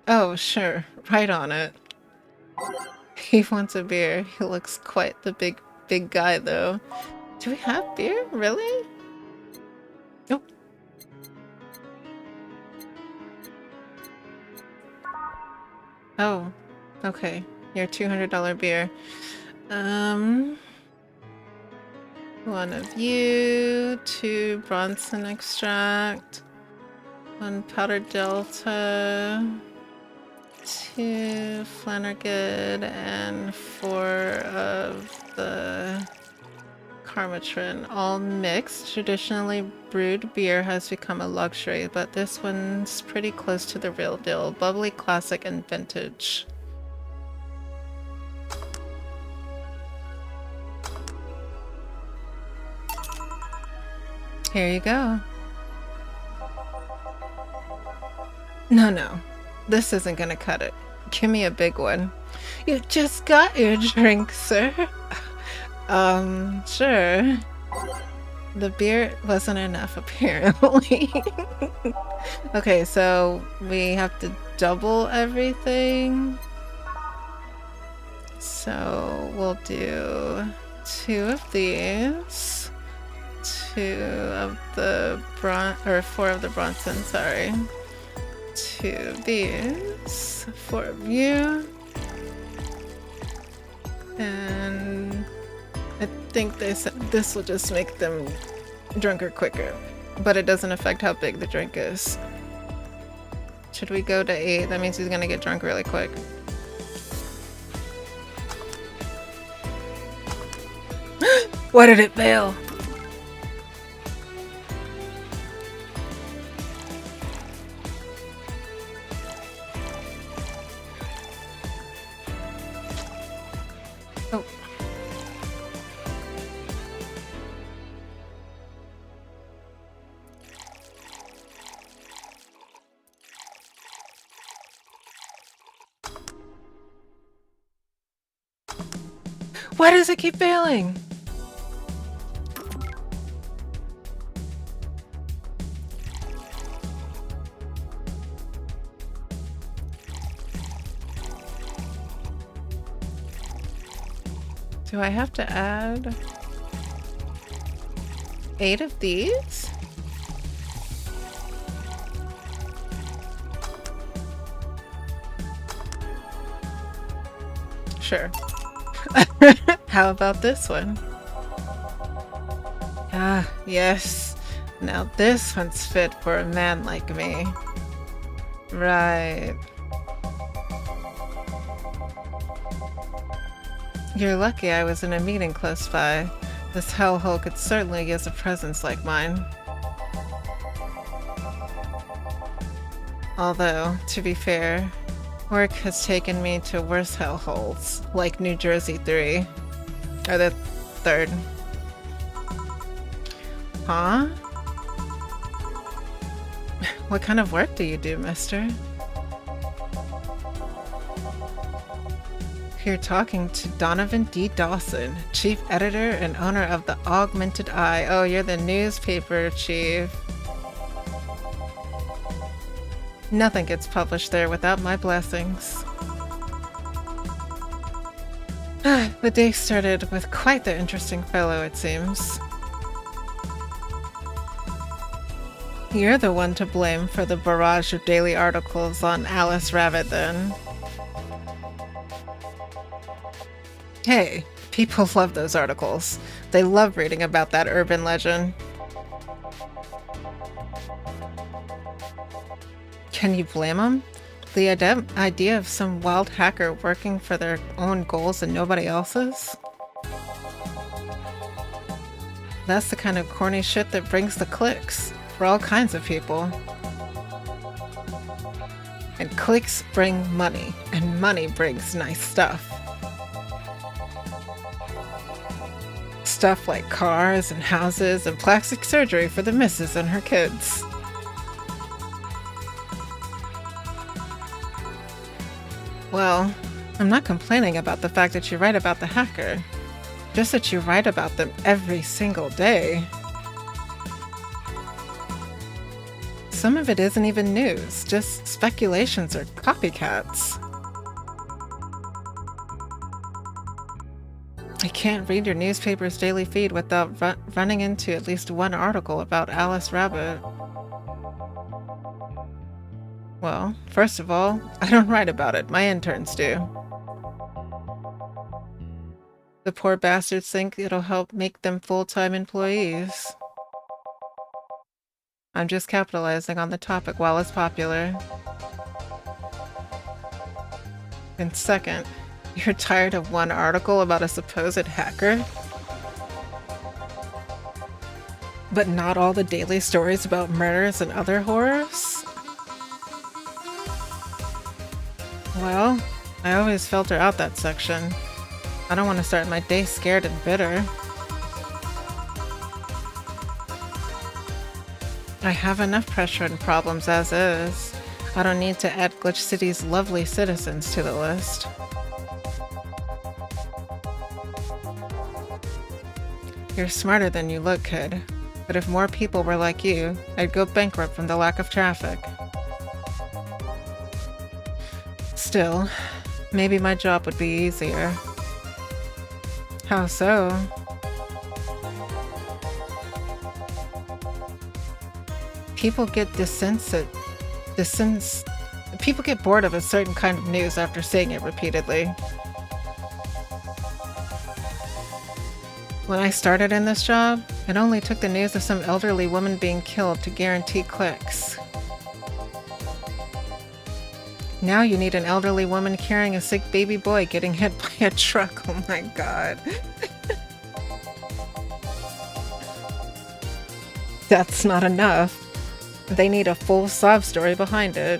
Oh, sure. Right on it. He wants a beer. He looks quite the big guy though. Do we have beer? Really? Oh. Oh. Okay. Your $200 beer. One of you, 2 Bronson extract, 1 powdered delta, 2 Flannergood, and 4 of the Karmatrin, all mixed. Traditionally brewed beer has become a luxury, but this one's pretty close to the real deal. Bubbly, classic, and vintage. Here you go. No. This isn't gonna cut it. Give me a big one. You just got your drink, sir. Sure. The beer wasn't enough, apparently. Okay, so we have to double everything. So we'll do 2 of these. 2 of the 4 of the Bronson, sorry. 2 of these. 4 of you. And I think they said this will just make them drunker quicker, but it doesn't affect how big the drink is. Should we go to 8? That means he's gonna get drunk really quick. Why did it fail? Oh. Why does it keep failing? Do I have to add 8 of these? Sure. How about this one? Ah, yes. Now this one's fit for a man like me. Right. You're lucky I was in a meeting close by. This hellhole could certainly use a presence like mine. Although, to be fair, work has taken me to worse hellholes, like New Jersey 3. Or the 3rd. Huh? What kind of work do you do, mister? You're talking to Donovan D. Dawson, chief editor and owner of the Augmented Eye. Oh, you're the newspaper chief. Nothing gets published there without my blessings. The day started with quite the interesting fellow, it seems. You're the one to blame for the barrage of daily articles on Alice Rabbit, then. Hey, people love those articles. They love reading about that urban legend. Can you blame them? The idea of some wild hacker working for their own goals and nobody else's? That's the kind of corny shit that brings the clicks for all kinds of people. And clicks bring money, and money brings nice stuff. Stuff like cars and houses and plastic surgery for the missus and her kids. Well, I'm not complaining about the fact that you write about the hacker. Just that you write about them every single day. Some of it isn't even news, just speculations or copycats. I can't read your newspaper's daily feed without running into at least one article about Alice Rabbit. Well, first of all, I don't write about it, my interns do. The poor bastards think it'll help make them full-time employees. I'm just capitalizing on the topic while it's popular. And second, you're tired of one article about a supposed hacker? But not all the daily stories about murders and other horrors? Well, I always filter out that section. I don't want to start my day scared and bitter. I have enough pressure and problems as is. I don't need to add Glitch City's lovely citizens to the list. You're smarter than you look, kid. But if more people were like you, I'd go bankrupt from the lack of traffic. Still, maybe my job would be easier. How so? People get people get bored of a certain kind of news after seeing it repeatedly. When I started in this job, it only took the news of some elderly woman being killed to guarantee clicks. Now you need an elderly woman carrying a sick baby boy getting hit by a truck. Oh my god. That's not enough. They need a full sob story behind it.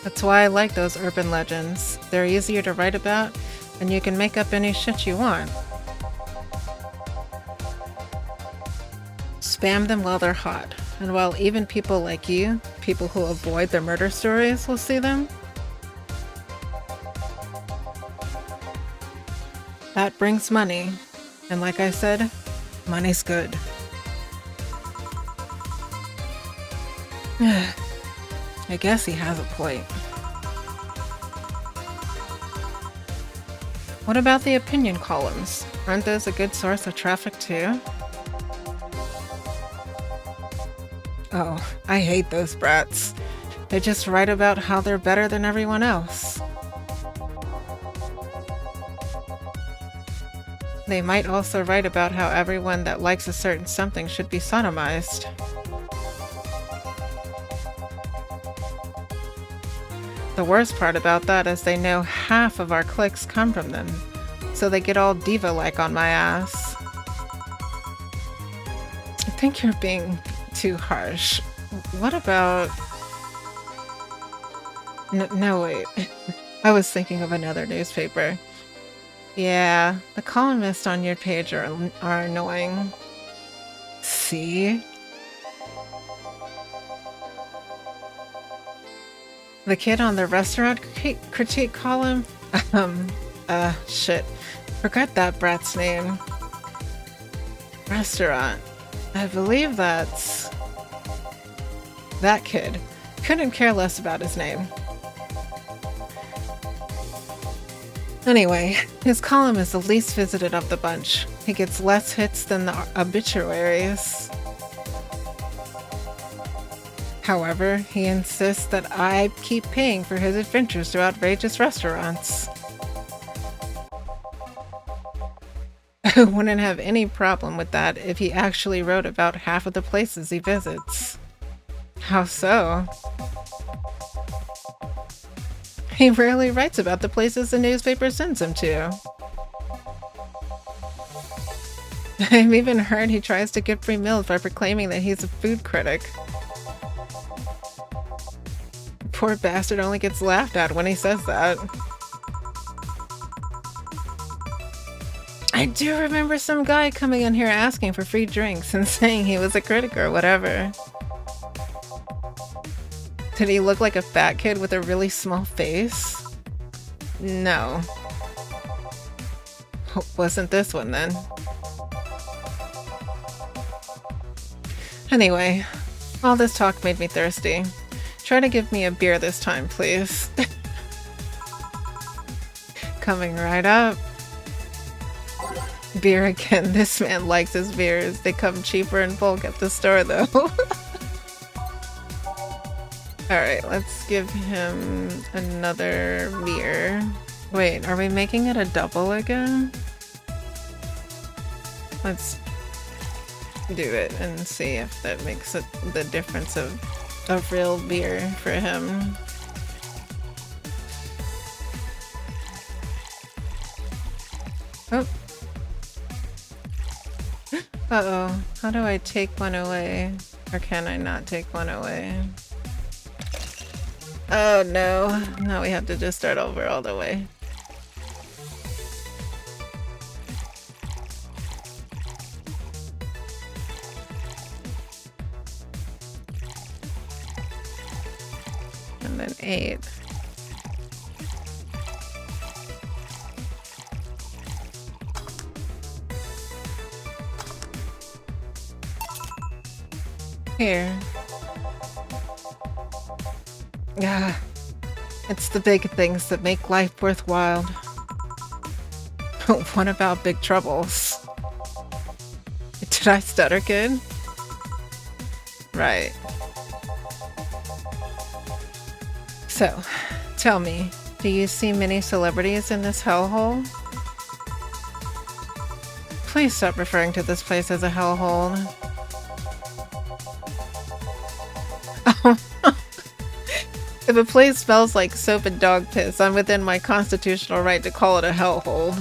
That's why I like those urban legends. They're easier to write about, and you can make up any shit you want. Spam them while they're hot, and while even people like you, people who avoid the murder stories, will see them. That brings money, and like I said, money's good. I guess he has a point. What about the opinion columns? Aren't those a good source of traffic too? Oh, I hate those brats. They just write about how they're better than everyone else. They might also write about how everyone that likes a certain something should be sodomized. The worst part about that is they know half of our clicks come from them, so they get all diva-like on my ass. I think you're being too harsh. What about... No, wait. I was thinking of another newspaper. Yeah, the columnists on your page are annoying. See? The kid on the restaurant critique column? Shit. Forgot that brat's name. Restaurant. I believe that's... that kid. Couldn't care less about his name. Anyway, his column is the least visited of the bunch. He gets less hits than the obituaries. However, he insists that I keep paying for his adventures to outrageous restaurants. I wouldn't have any problem with that if he actually wrote about half of the places he visits. How so? He rarely writes about the places the newspaper sends him to. I've even heard he tries to get free meals by proclaiming that he's a food critic. Poor bastard only gets laughed at when he says that. I do remember some guy coming in here asking for free drinks and saying he was a critic or whatever. Did he look like a fat kid with a really small face? No. Wasn't this one then? Anyway, all this talk made me thirsty. Try to give me a beer this time, please. Coming right up. Beer again. This man likes his beers. They come cheaper in bulk at the store, though. Alright, let's give him another beer. Wait, are we making it a double again? Let's do it and see if that makes it the difference of real beer for him. Oh. Uh-oh. How do I take one away? Or can I not take one away? Oh no. Now we have to just start over all the way. And then 8. Here. Ah, it's the big things that make life worthwhile. What about big troubles? Did I stutter, kid? Right. So, tell me, do you see many celebrities in this hellhole? Please stop referring to this place as a hellhole. If a place smells like soap and dog piss, I'm within my constitutional right to call it a hellhole.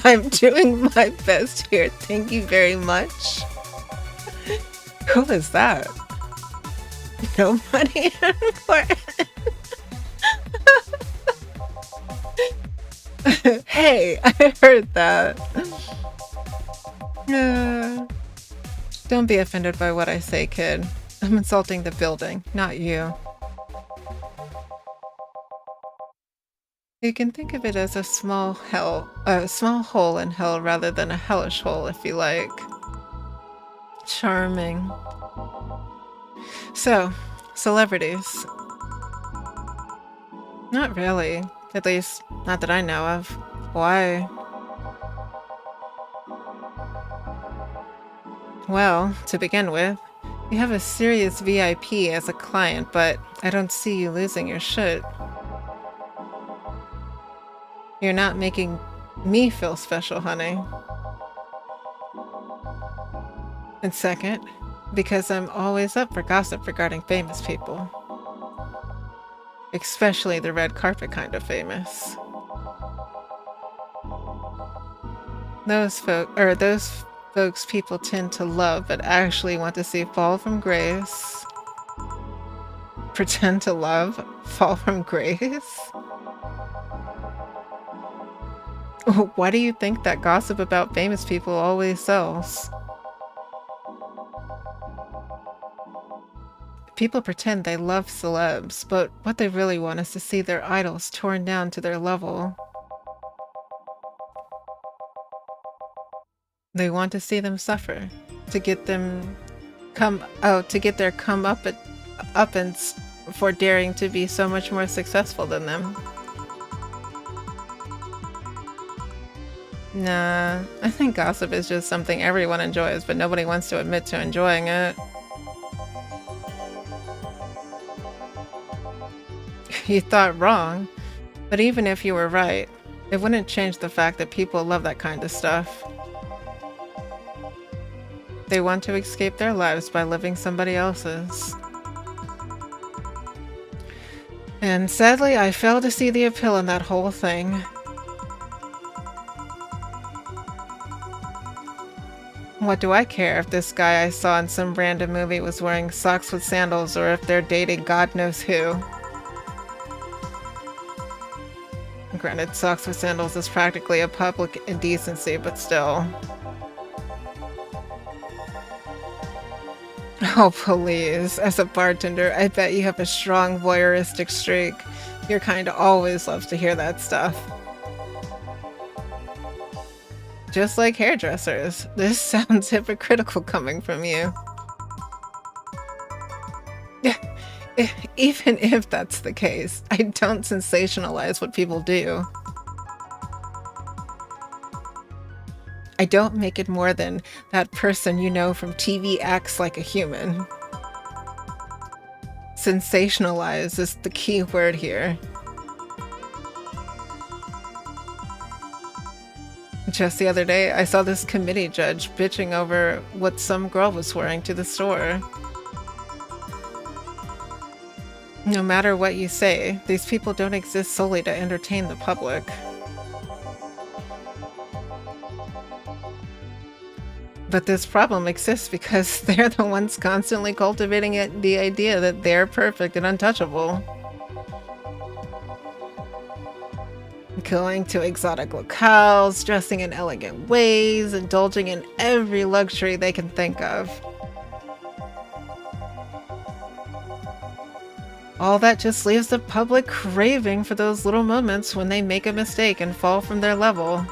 I'm doing my best here, thank you very much. Who is that? Nobody important. Hey, I heard that. Don't be offended by what I say, kid. I'm insulting the building, not you. You can think of it as a small hole in hell rather than a hellish hole if you like. Charming. So, celebrities. Not really. At least, not that I know of. Why? Well, to begin with, you have a serious VIP as a client, but I don't see you losing your shit. You're not making me feel special, honey. And second, because I'm always up for gossip regarding famous people. Especially the red carpet kind of famous. Those folks people tend to love but actually want to see fall from grace. Pretend to love? Fall from grace? Why do you think that gossip about famous people always sells? People pretend they love celebs, but what they really want is to see their idols torn down to their level. They want to see them suffer, to get them to get their uppance for daring to be so much more successful than them. Nah, I think gossip is just something everyone enjoys, but nobody wants to admit to enjoying it. You thought wrong, but even if you were right, it wouldn't change the fact that people love that kind of stuff. They want to escape their lives by living somebody else's. And sadly, I fail to see the appeal in that whole thing. What do I care if this guy I saw in some random movie was wearing socks with sandals or if they're dating God knows who? Granted, socks with sandals is practically a public indecency, but still. Oh, please. As a bartender, I bet you have a strong voyeuristic streak. Your kind always loves to hear that stuff. Just like hairdressers. This sounds hypocritical coming from you. Even if that's the case, I don't sensationalize what people do. I don't make it more than that person you know from TV acts like a human. Sensationalize is the key word here. Just the other day, I saw this committee judge bitching over what some girl was wearing to the store. No matter what you say, these people don't exist solely to entertain the public. But this problem exists because they're the ones constantly cultivating the idea that they're perfect and untouchable. Going to exotic locales, dressing in elegant ways, indulging in every luxury they can think of. All that just leaves the public craving for those little moments when they make a mistake and fall from their level.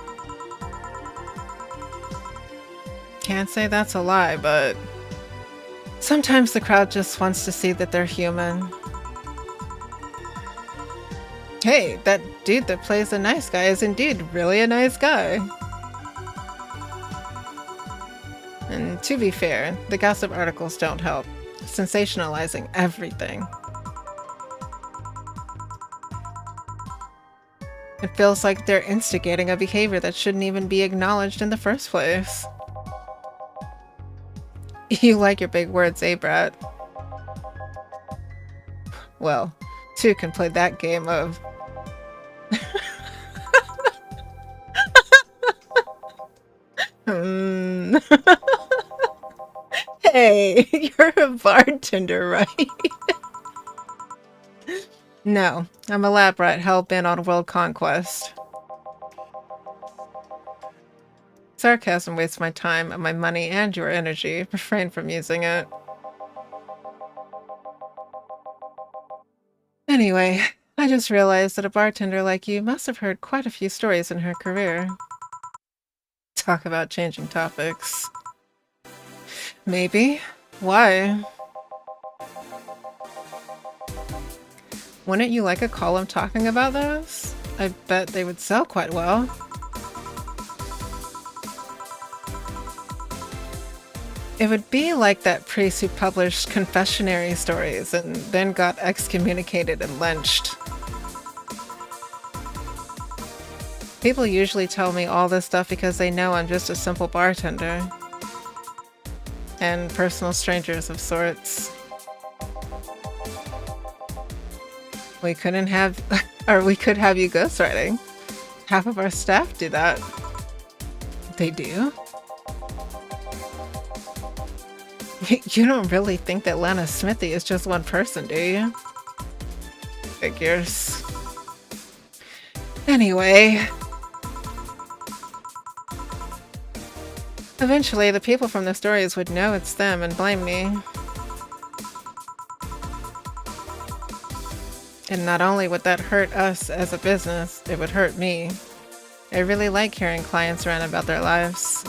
Can't say that's a lie, but sometimes the crowd just wants to see that they're human. Hey, that dude that plays the nice guy is indeed really a nice guy. And to be fair, the gossip articles don't help, sensationalizing everything. It feels like they're instigating a behavior that shouldn't even be acknowledged in the first place. You like your big words, eh, Brat? Well, two can play that game of... Hey, you're a bartender, right? No, I'm a lab rat hell-bent on world conquest. Sarcasm wastes my time and my money and your energy. Refrain from using it. Anyway, I just realized that a bartender like you must have heard quite a few stories in her career. Talk about changing topics. Maybe. Why? Wouldn't you like a column talking about those? I bet they would sell quite well. It would be like that priest who published confessionary stories and then got excommunicated and lynched. People usually tell me all this stuff because they know I'm just a simple bartender. And personal strangers of sorts. We couldn't have, or we could have you ghostwriting. Half of our staff do that. They do? You don't really think that Lana Smithy is just one person, do you? Figures. Anyway. Eventually, the people from the stories would know it's them and blame me. And not only would that hurt us as a business, it would hurt me. I really like hearing clients rant about their lives.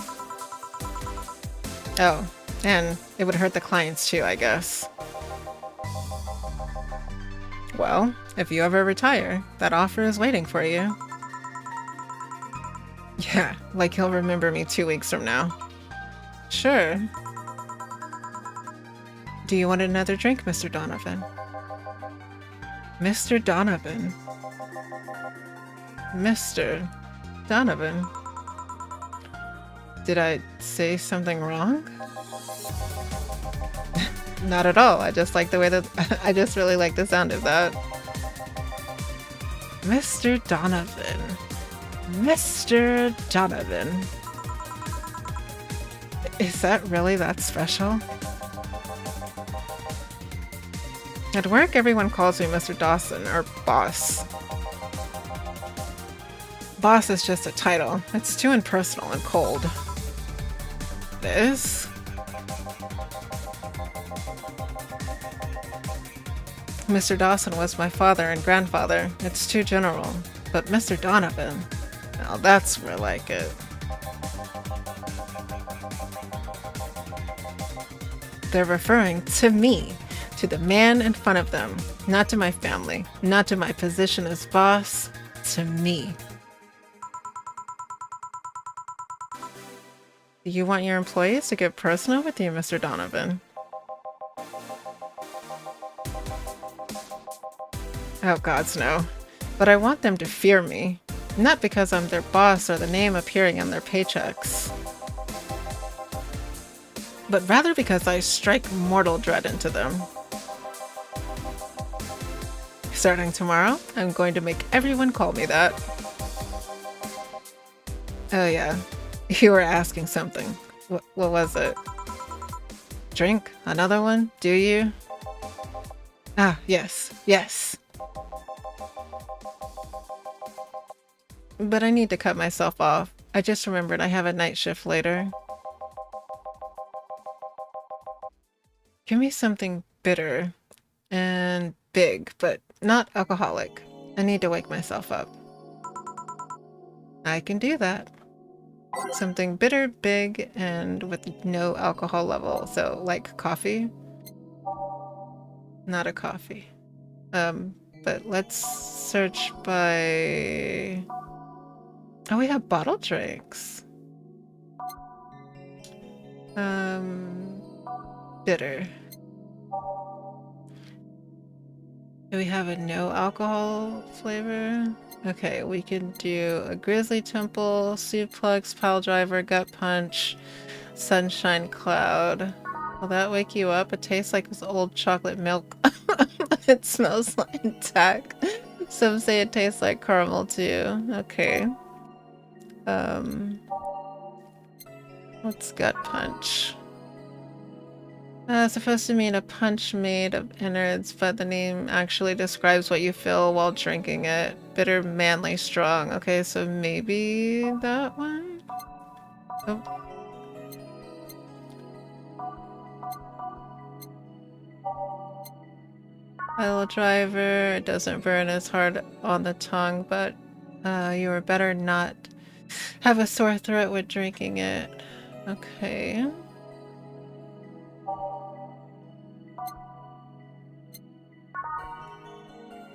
Oh, and it would hurt the clients too, I guess. Well, if you ever retire, that offer is waiting for you. Yeah, like he'll remember me 2 weeks from now. Sure. Do you want another drink, Mr. Donovan? Mr. Donovan. Mr. Donovan. Did I say something wrong? Not at all. I just like the way that I just really like the sound of that. Mr. Donovan. Mr. Donovan. Is that really that special? At work, everyone calls me Mr. Dawson, or boss. Boss is just a title. It's too impersonal and cold. This? Mr. Dawson was my father and grandfather. It's too general. But Mr. Donovan, now that's where I like it. They're referring to me, to the man in front of them, not to my family, not to my position as boss, to me. Do you want your employees to get personal with you, Mr. Donovan? Oh, gods no. But I want them to fear me. Not because I'm their boss or the name appearing on their paychecks. But rather because I strike mortal dread into them. Starting tomorrow, I'm going to make everyone call me that. Oh yeah, you were asking something. What was it? Drink? Another one? Do you? Ah, yes, yes. But I need to cut myself off. I just remembered I have a night shift later. Give me something bitter and big, but not alcoholic. I need to wake myself up. I can do that. Something bitter, big, and with no alcohol level. So, like coffee? Not a coffee. But let's search by... Oh, we have bottle drinks. Bitter. Do we have a no alcohol flavor? Okay, we can do a grizzly temple, suplex, pile driver, gut punch, sunshine cloud. Will that wake you up? It tastes like this old chocolate milk. It smells like tack. Some say it tastes like caramel too. Okay. What's gut punch? It's supposed to mean a punch made of innards, but the name actually describes what you feel while drinking it. Bitter, manly, strong. Okay, so maybe that one? Oh. Pile driver, it doesn't burn as hard on the tongue, but you were better not have a sore throat with drinking it. Okay.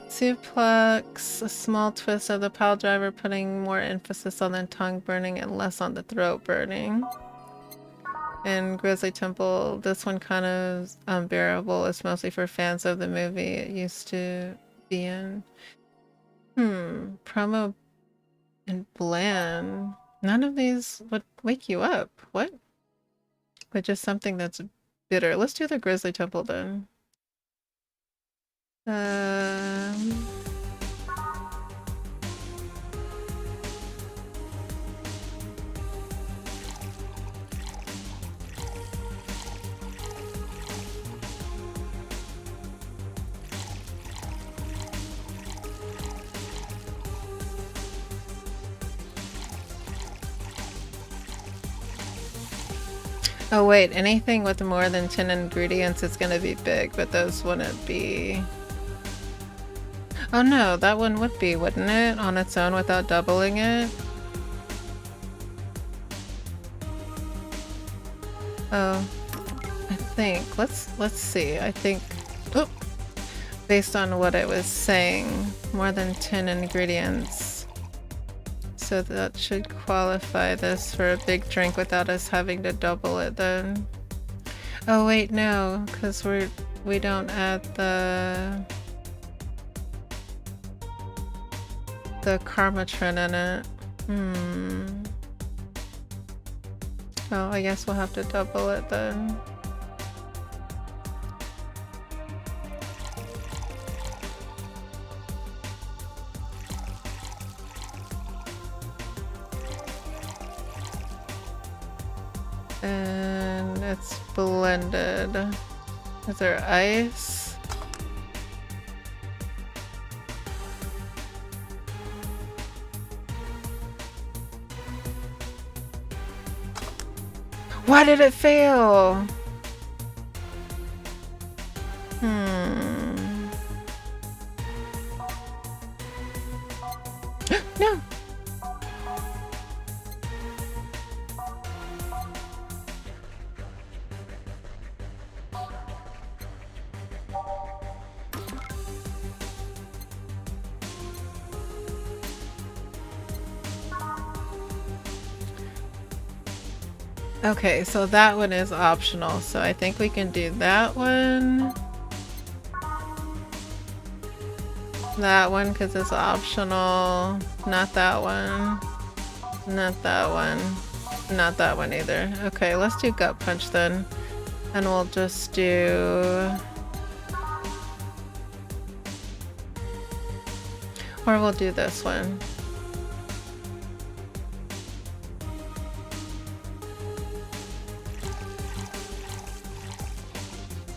Suplex, a small twist of the pile driver, putting more emphasis on the tongue burning and less on the throat burning. And Grizzly Temple, this one kind of unbearable. It's mostly for fans of the movie it used to be in. Promo and bland. None of these would wake you up. What? But just something that's bitter. Let's do the Grizzly Temple then. Oh wait, anything with more than 10 ingredients is gonna be big, but those wouldn't be... Oh no, that one would be, wouldn't it? On its own without doubling it? Oh, I think, let's see, I think, oh, based on what it was saying, more than 10 ingredients. So that should qualify this for a big drink without us having to double it then. Oh wait, no, because we don't add the Karmatrin in it. Oh, I guess we'll have to double it then. And it's blended. Is there ice? Why did it fail? No. Okay, so that one is optional, so I think we can do that one. That one because it's optional. Not that one. Not that one. Not that one either. Okay, let's do gut punch then. And we'll just do... Or we'll do this one.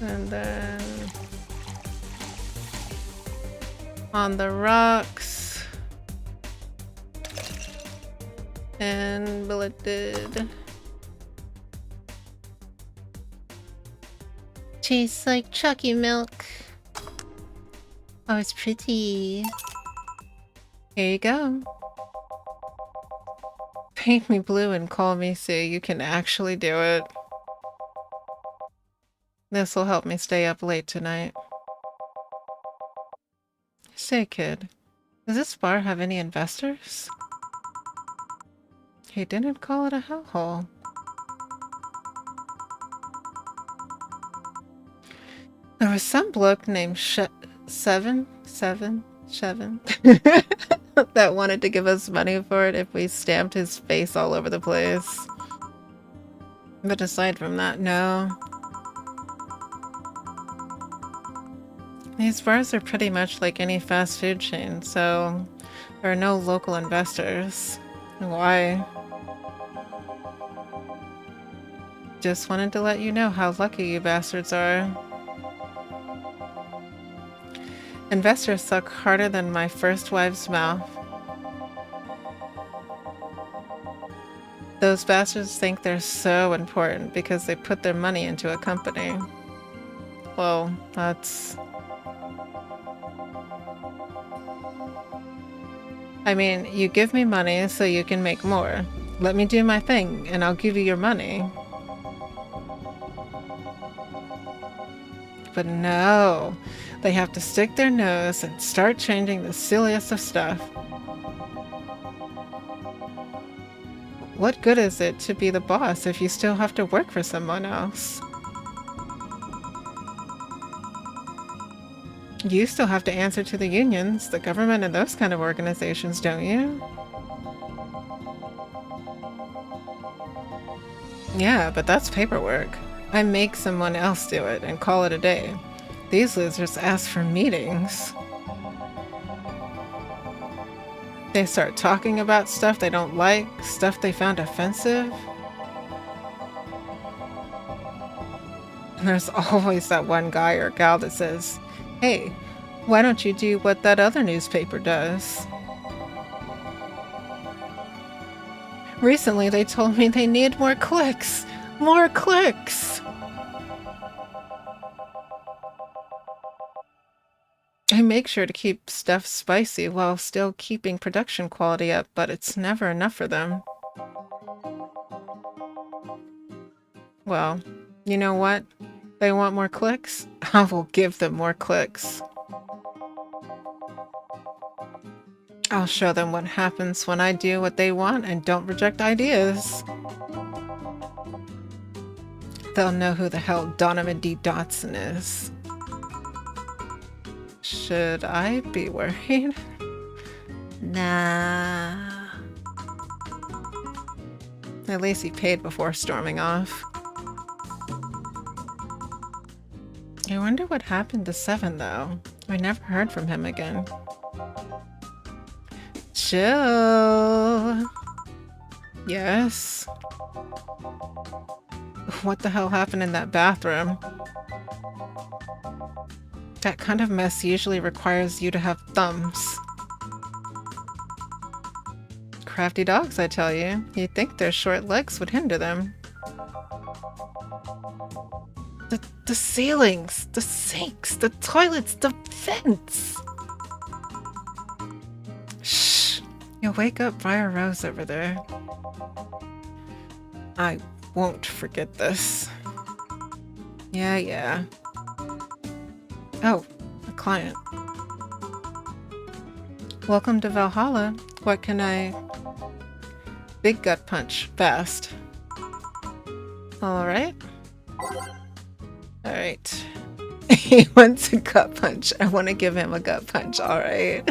And then... On the rocks. And bulleted. Tastes like chalky milk. Oh, it's pretty. Here you go. Paint me blue and call me Sue. You can actually do it. This will help me stay up late tonight. Say, kid, does this bar have any investors? He didn't call it a hellhole. There was some bloke named Seven that wanted to give us money for it if we stamped his face all over the place. But aside from that, no. These bars are pretty much like any fast food chain, so there are no local investors. Why? Just wanted to let you know how lucky you bastards are. Investors suck harder than my first wife's mouth. Those bastards think they're so important because they put their money into a company. Well, that's... I mean, you give me money so you can make more. Let me do my thing, and I'll give you your money. But no, they have to stick their nose and start changing the silliest of stuff. What good is it to be the boss if you still have to work for someone else? You still have to answer to the unions, the government, and those kind of organizations, don't you? Yeah, but that's paperwork. I make someone else do it and call it a day. These losers ask for meetings. They start talking about stuff they don't like, stuff they found offensive. And there's always that one guy or gal that says, "Hey, why don't you do what that other newspaper does?" Recently they told me they need more clicks. More clicks! I make sure to keep stuff spicy while still keeping production quality up, but it's never enough for them. Well, you know what? They want more clicks? I will give them more clicks. I'll show them what happens when I do what they want and don't reject ideas. They'll know who the hell Donovan D. Dotson is. Should I be worried? Nah. At least he paid before storming off. I wonder what happened to Seven, though. I never heard from him again. Chill. Yes. What the hell happened in that bathroom? That kind of mess usually requires you to have thumbs. Crafty dogs, I tell you. You'd think their short legs would hinder them. The ceilings, the sinks, the toilets, the vents! Shh! You'll wake up Briar Rose over there. I won't forget this. Yeah. Oh, a client. Welcome to Valhalla. What can I... Big gut punch. Fast. All right. All right. He wants a gut punch. I want to give him a gut punch. All right.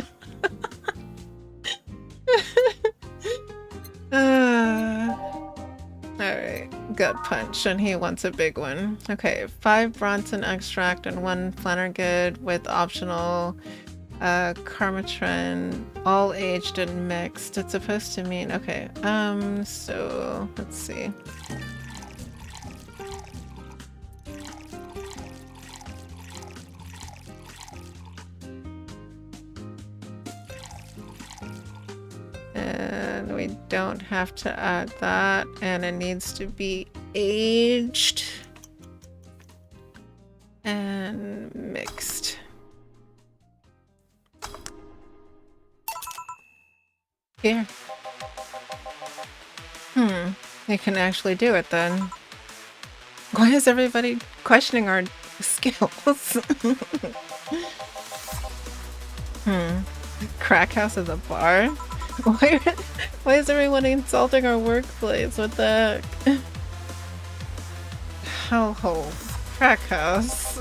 Alright, gut punch, and he wants a big one. Okay, 5 Bronson extract and 1 Flannergood with optional Karmatrin, all aged and mixed. It's supposed to mean, okay, so let's see. And we don't have to add that, and it needs to be aged and mixed. Here. We can actually do it then. Why is everybody questioning our skills? Crack house is a bar? Why is everyone insulting our workplace? What the heck? Hellhole. Crack house.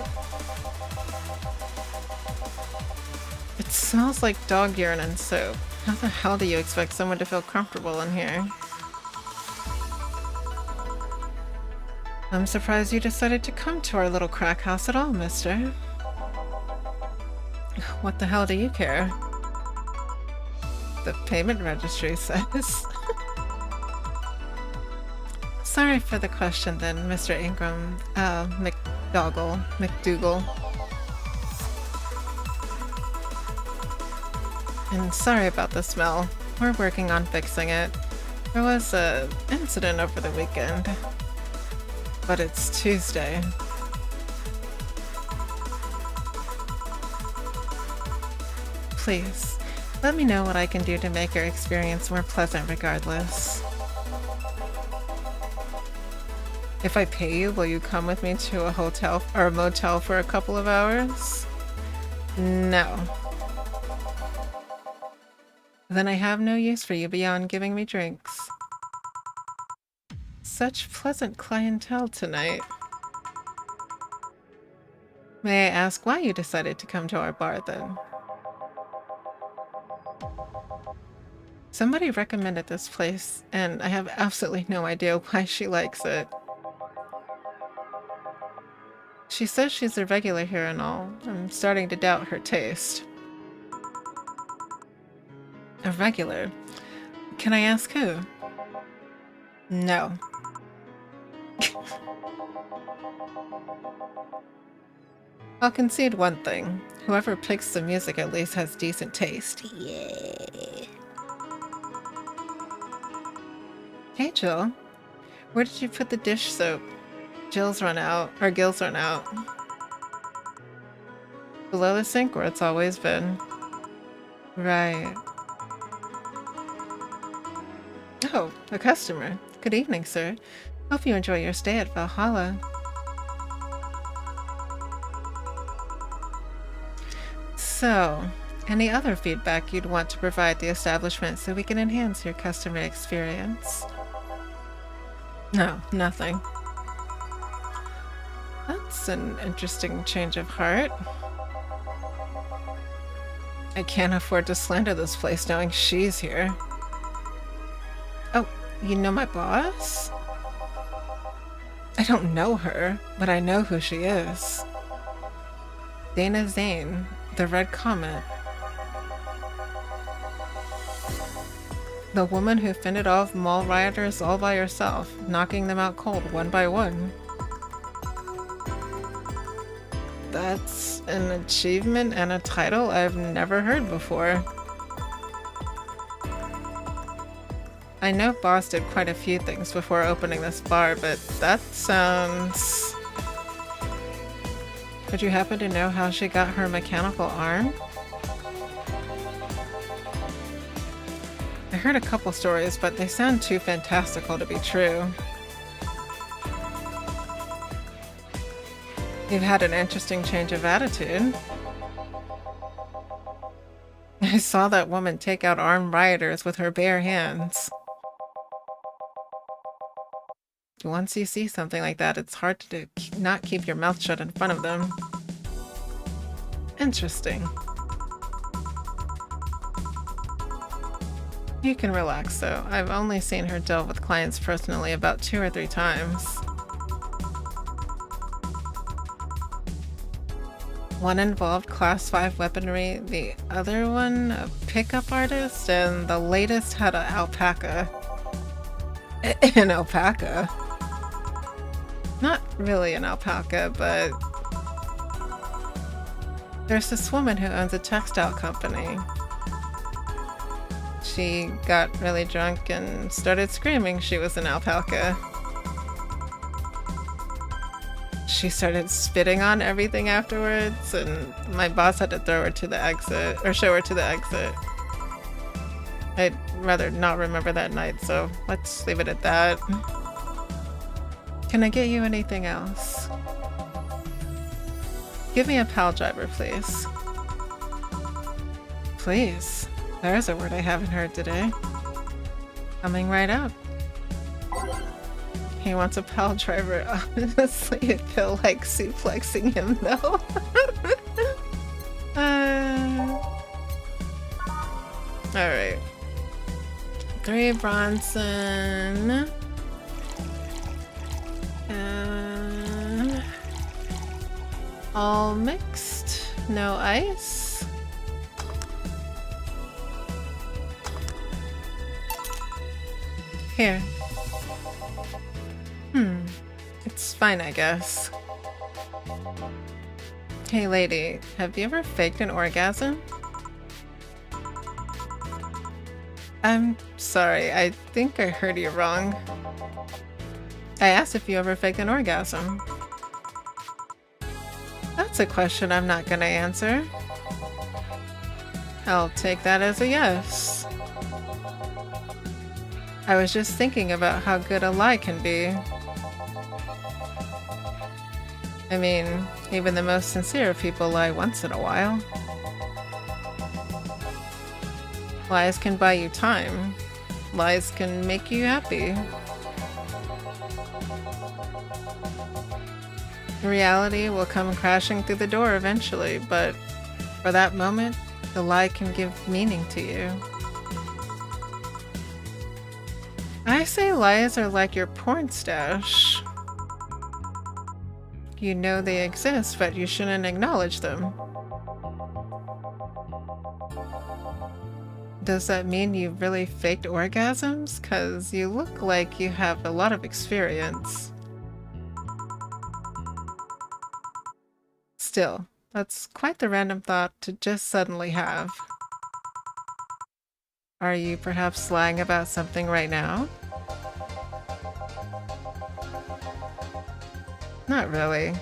It smells like dog urine and soap. How the hell do you expect someone to feel comfortable in here? I'm surprised you decided to come to our little crack house at all, mister. What the hell do you care? The payment registry says. Sorry for the question then, Mr. Ingram, McDougal. And sorry about the smell. We're working on fixing it. There was an incident over the weekend. But it's Tuesday. Please, let me know what I can do to make your experience more pleasant regardless. If I pay you, will you come with me to a hotel or a motel for a couple of hours? No. Then I have no use for you beyond giving me drinks. Such pleasant clientele tonight. May I ask why you decided to come to our bar then? Somebody recommended this place, and I have absolutely no idea why she likes it. She says she's a regular here and all. I'm starting to doubt her taste. A regular? Can I ask who? No. I'll concede one thing. Whoever picks the music at least has decent taste. Yeah. Hey, Jill. Where did you put the dish soap? Gil's run out. Below the sink where it's always been. Right. Oh, a customer. Good evening, sir. Hope you enjoy your stay at Valhalla. So, any other feedback you'd want to provide the establishment so we can enhance your customer experience? No, nothing. That's an interesting change of heart. I can't afford to slander this place knowing she's here. Oh, you know my boss? I don't know her, but I know who she is. Dana Zane, the Red Comet. The woman who fended off mall rioters all by herself, knocking them out cold one by one. That's an achievement and a title I've never heard before. I know Boss did quite a few things before opening this bar, but that sounds... Would you happen to know how she got her mechanical arm? I heard a couple stories, but they sound too fantastical to be true. You've had an interesting change of attitude. I saw that woman take out armed rioters with her bare hands. once you see something like that, it's hard to not keep your mouth shut in front of them. Interesting. You can relax though. I've only seen her deal with clients personally about 2 or 3 times. One involved class 5 weaponry, the other one a pickup artist, and the latest had an alpaca. An alpaca? Not really an alpaca, but there's this woman who owns a textile company. She got really drunk and started screaming she was an alpaca. She started spitting on everything afterwards, and my boss had to throw her to the exit, or show her to the exit. I'd rather not remember that night, so let's leave it at that. Can I get you anything else? Give me a pal driver, please. Please. There's a word I haven't heard today. Coming right up. He wants a pal driver. Honestly, it feel like suplexing him though. Alright. 3 Bronson. All mixed. No ice. Here. It's fine, I guess. Hey lady, have you ever faked an orgasm? I'm sorry, I think I heard you wrong. I asked if you ever faked an orgasm. That's a question I'm not gonna answer. I'll take that as a yes. I was just thinking about how good a lie can be. I mean, even the most sincere of people lie once in a while. Lies can buy you time. Lies can make you happy. Reality will come crashing through the door eventually, but for that moment, the lie can give meaning to you. I say lies are like your porn stash. You know they exist, but you shouldn't acknowledge them. Does that mean you've really faked orgasms? 'Cause you look like you have a lot of experience. Still, that's quite the random thought to just suddenly have. Are you perhaps lying about something right now? Not really.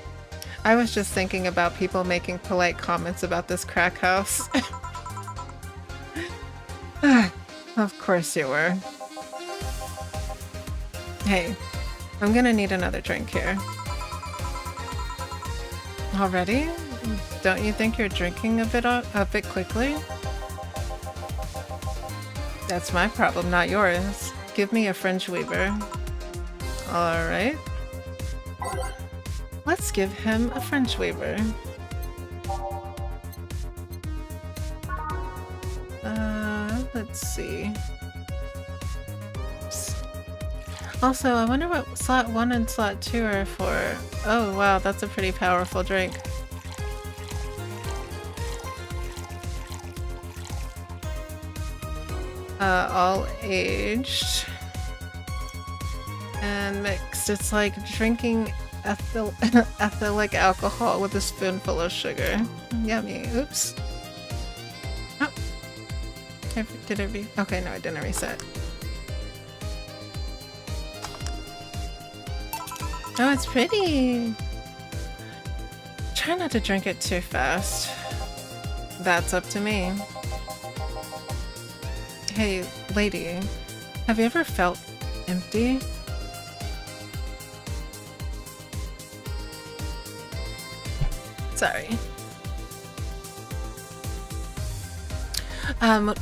I was just thinking about people making polite comments about this crack house. Of course you were. Hey, I'm gonna need another drink here. Already? Don't you think you're drinking a bit quickly? That's my problem, not yours. Give me a fringe weaver. Alright. Let's give him a fringe weaver. Let's see. Also, I wonder what slot 1 and slot 2 are for. Oh wow, that's a pretty powerful drink. All aged and mixed. It's like drinking ethylic alcohol with a spoonful of sugar. Yummy. Oops. Oh. Did it okay, no, I didn't reset. Oh, it's pretty. Try not to drink it too fast. That's up to me. Hey, lady, have you ever felt empty? Sorry.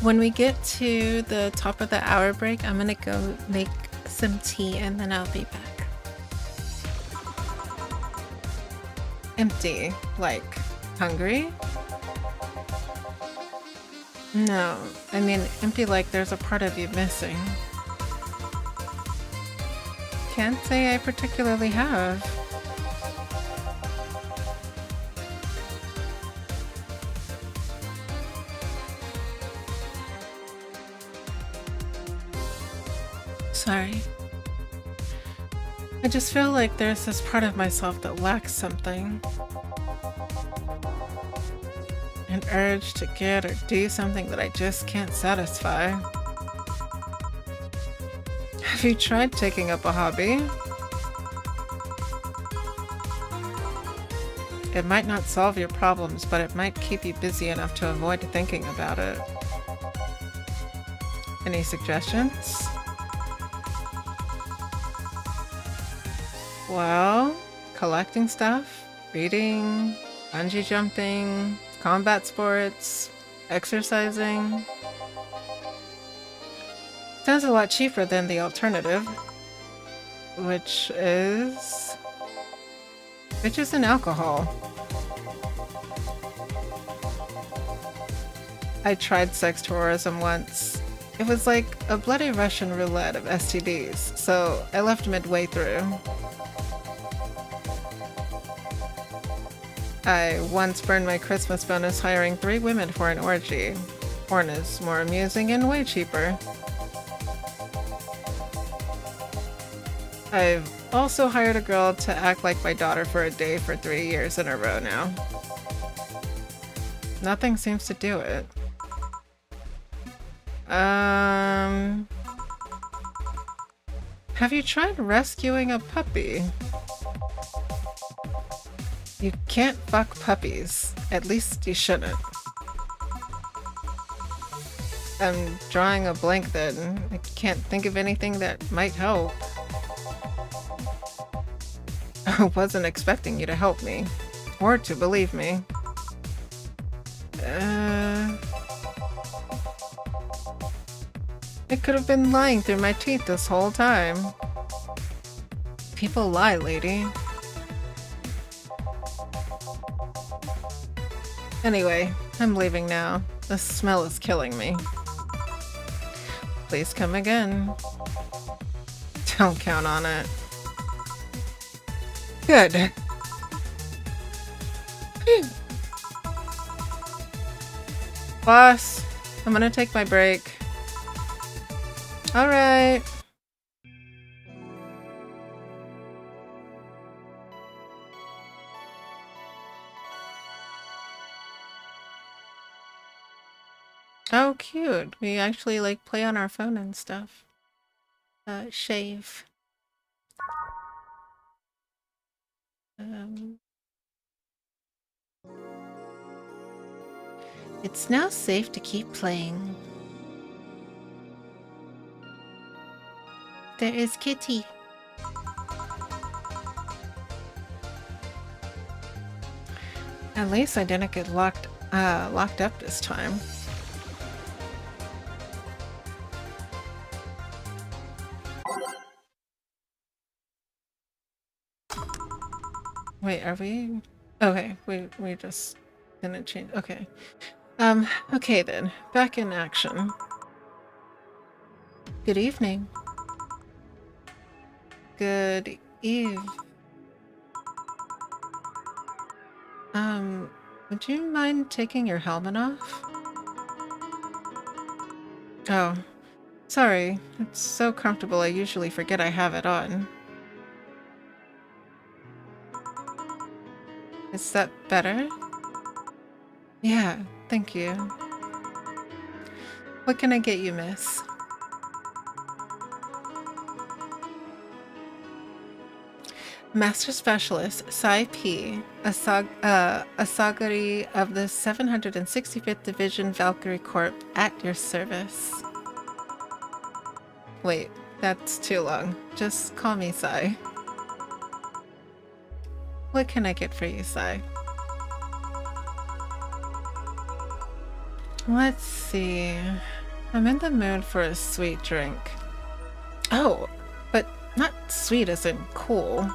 When we get to the top of the hour break, I'm gonna go make some tea and then I'll be back. Empty. Like, hungry? No, I mean empty like there's a part of you missing. Can't say I particularly have. Sorry. I just feel like there's this part of myself that lacks something. An urge to get or do something that I just can't satisfy. Have you tried taking up a hobby? It might not solve your problems, but it might keep you busy enough to avoid thinking about it. Any suggestions? Well, collecting stuff, reading, bungee jumping, combat sports, exercising. Sounds a lot cheaper than the alternative, which is an alcohol. I tried sex tourism once. It was like a bloody Russian roulette of STDs, so I left midway through. I once burned my Christmas bonus hiring 3 women for an orgy. Porn is more amusing and way cheaper. I've also hired a girl to act like my daughter for a day for 3 years in a row now. Nothing seems to do it. Have you tried rescuing a puppy? You can't fuck puppies. At least you shouldn't. I'm drawing a blank then. I can't think of anything that might help. I wasn't expecting you to help me. Or to believe me. I could have been lying through my teeth this whole time. People lie, lady. Anyway, I'm leaving now. The smell is killing me. Please come again. Don't count on it. Good. Boss, I'm gonna take my break. All right. Oh, cute. We actually like play on our phone and stuff. Shave. It's now safe to keep playing. There is Kitty. At least I didn't get locked up this time. Wait, are we? Okay, we just didn't change. Okay. Okay then. Back in action. Good evening. Good eve. Would you mind taking your helmet off? Oh, sorry. It's so comfortable I usually forget I have it on. Is that better? Yeah, thank you. What can I get you, miss? Master Specialist, Sai P, a Sagari of the 765th Division Valkyrie Corps, at your service. Wait, that's too long. Just call me Sai. What can I get for you, Sai? Let's see. I'm in the mood for a sweet drink. Oh, but not sweet as in cool.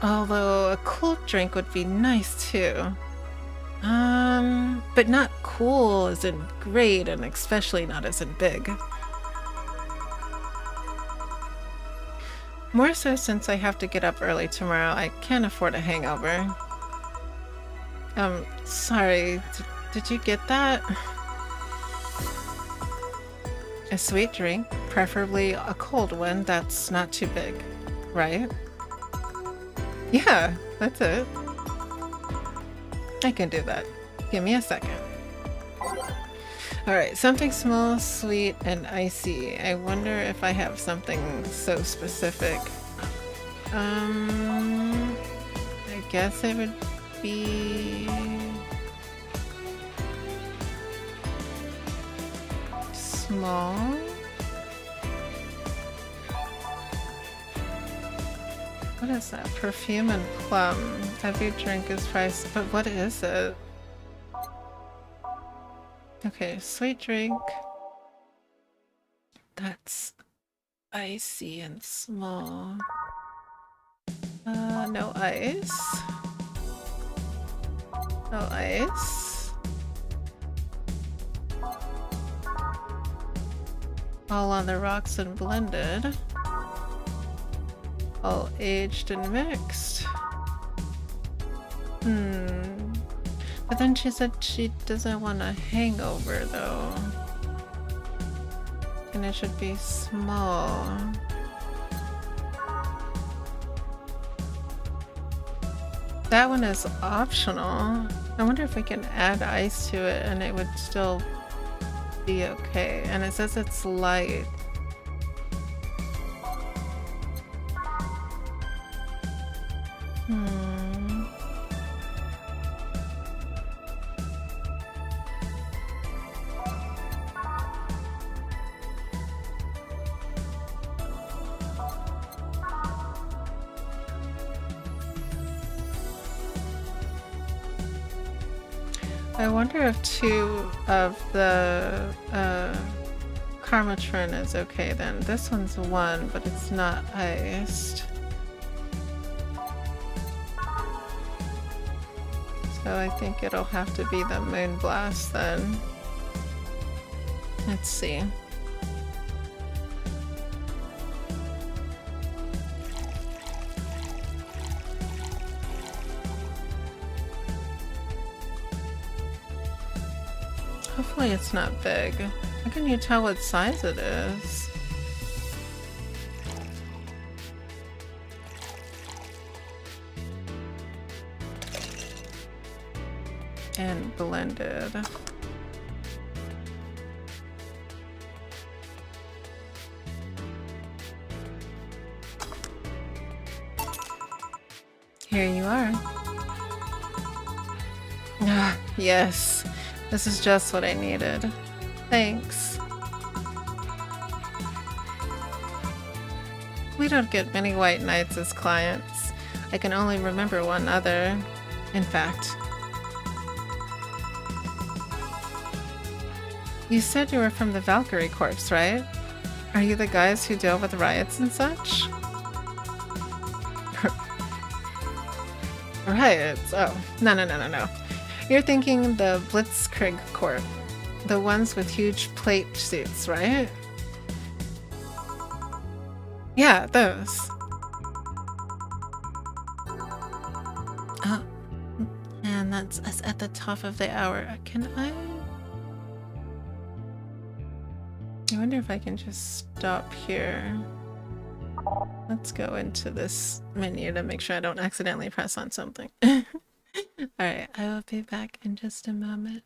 Although a cold drink would be nice too. But not cool as in great, and especially not as in big. More so since I have to get up early tomorrow. I can't afford a hangover. Sorry. Did you get that? A sweet drink, preferably a cold one that's not too big, right? Yeah, that's it. I can do that. Give me a second. Alright, something small, sweet, and icy. I wonder if I have something so specific. I guess it would be... small? What is that? Perfume and plum. Every drink is priced, but what is it? Okay, sweet drink. That's icy and small. No ice. No ice. All on the rocks and blended. All aged and mixed. But then she said she doesn't want a hangover though. And it should be small. That one is optional. I wonder if we can add ice to it and it would still be okay. And it says it's light. I wonder if 2 of the Karmatrin is okay then. This one's 1, but it's not iced. So I think it'll have to be the Moonblast then. Let's see. Hopefully it's not big. How can you tell what size it is? And blended. Here you are. Ah, yes. This is just what I needed. Thanks. We don't get many white knights as clients. I can only remember one other. In fact. You said you were from the Valkyrie Corps, right? Are you the guys who deal with riots and such? Riots? Oh, no. You're thinking the Blitzkrieg Corps. The ones with huge plate suits, right? Yeah, those. Oh, and that's us at the top of the hour. Can I wonder if I can just stop here. Let's go into this menu to make sure I don't accidentally press on something. Alright, I will be back in just a moment.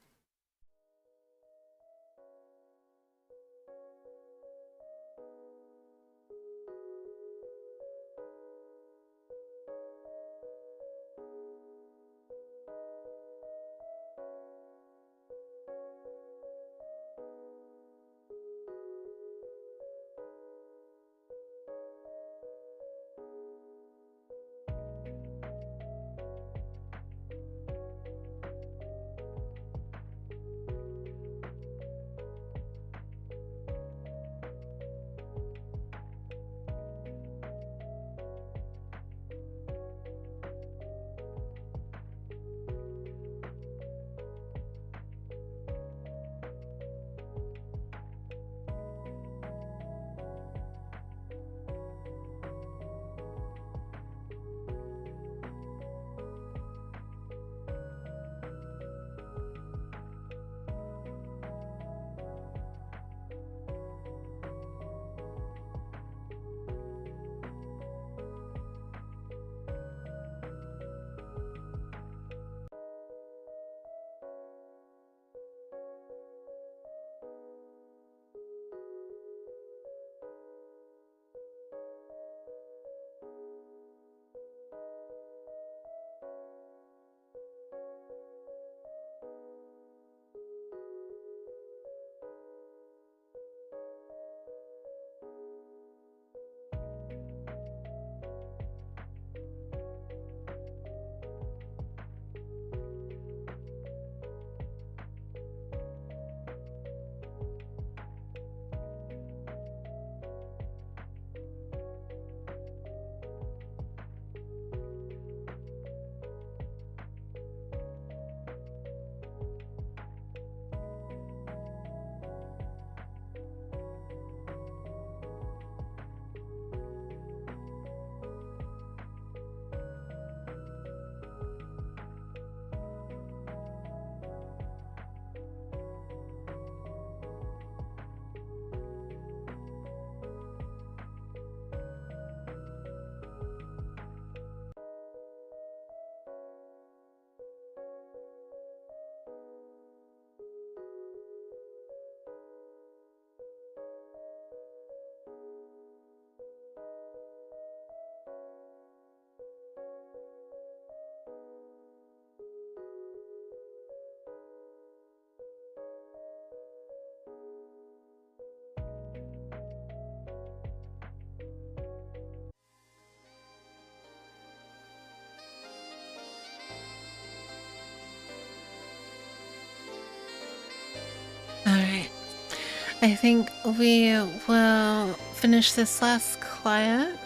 I think we will finish this last client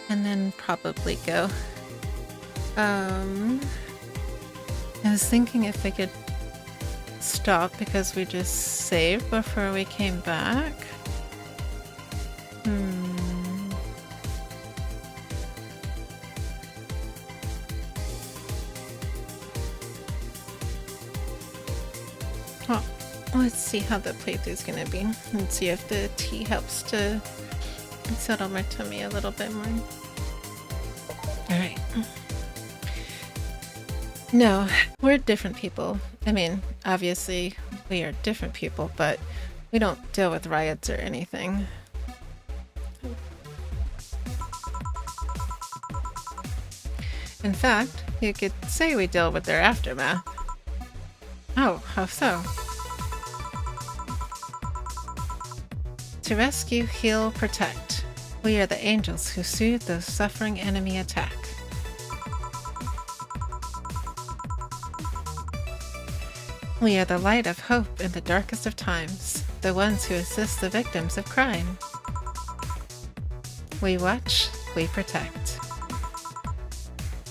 and then probably go. I was thinking if I could stop because we just saved before we came back. Well, let's see how the playthrough is gonna be. Let's see if the tea helps to settle my tummy a little bit more. Alright. No, we're different people. I mean, obviously we are different people, but we don't deal with riots or anything. In fact, you could say we deal with their aftermath. Oh, how so? To rescue, heal, protect. We are the angels who soothe those suffering enemy attack. We are the light of hope in the darkest of times, the ones who assist the victims of crime. We watch, we protect.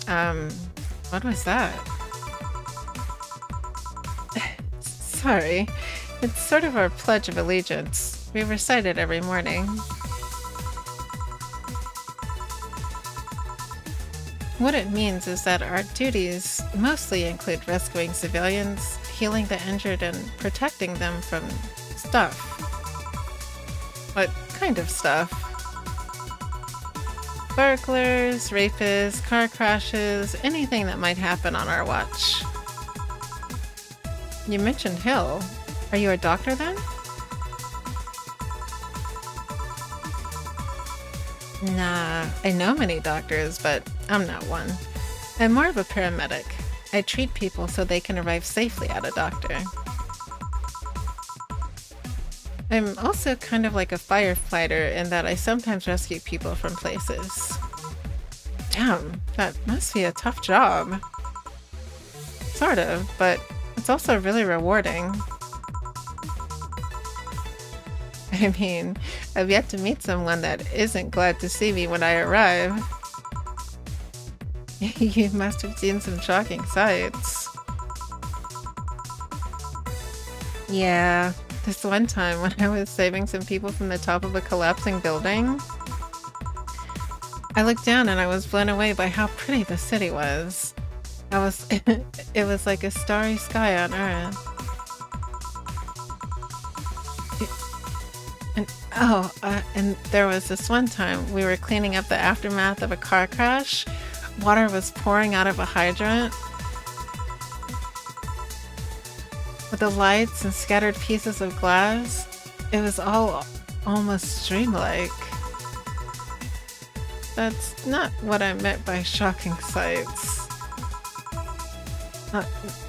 What was that? Sorry, it's sort of our Pledge of Allegiance. We recite it every morning. What it means is that our duties mostly include rescuing civilians, healing the injured, and protecting them from stuff. What kind of stuff? Burglars, rapists, car crashes, anything that might happen on our watch. You mentioned Hill. Are you a doctor then? Nah, I know many doctors, but I'm not one. I'm more of a paramedic. I treat people so they can arrive safely at a doctor. I'm also kind of like a firefighter in that I sometimes rescue people from places. Damn, that must be a tough job. Sort of, but it's also really rewarding. I mean, I've yet to meet someone that isn't glad to see me when I arrive. You must have seen some shocking sights. Yeah, this one time when I was saving some people from the top of a collapsing building, I looked down and I was blown away by how pretty the city was. It was like a starry sky on Earth. And there was this one time we were cleaning up the aftermath of a car crash. Water was pouring out of a hydrant. With the lights and scattered pieces of glass, it was all almost dreamlike. That's not what I meant by shocking sights.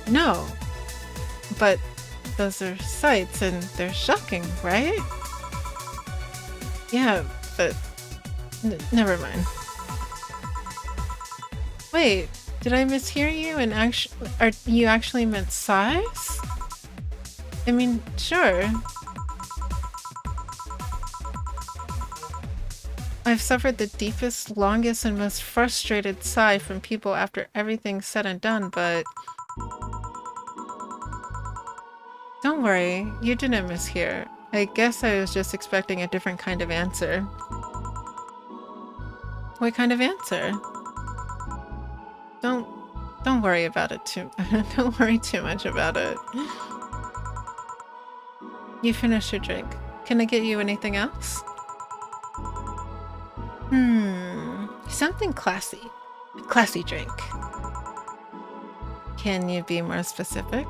No, but those are sights and they're shocking, right? Yeah, but never mind. Wait, did I mishear you and you actually meant size? I mean, sure. I've suffered the deepest, longest, and most frustrated sigh from people after everything's said and done, but... Don't worry, you didn't mishear. I guess I was just expecting a different kind of answer. What kind of answer? Don't worry about it don't worry too much about it. You finished your drink. Can I get you anything else? Something classy. A classy drink. Can you be more specific?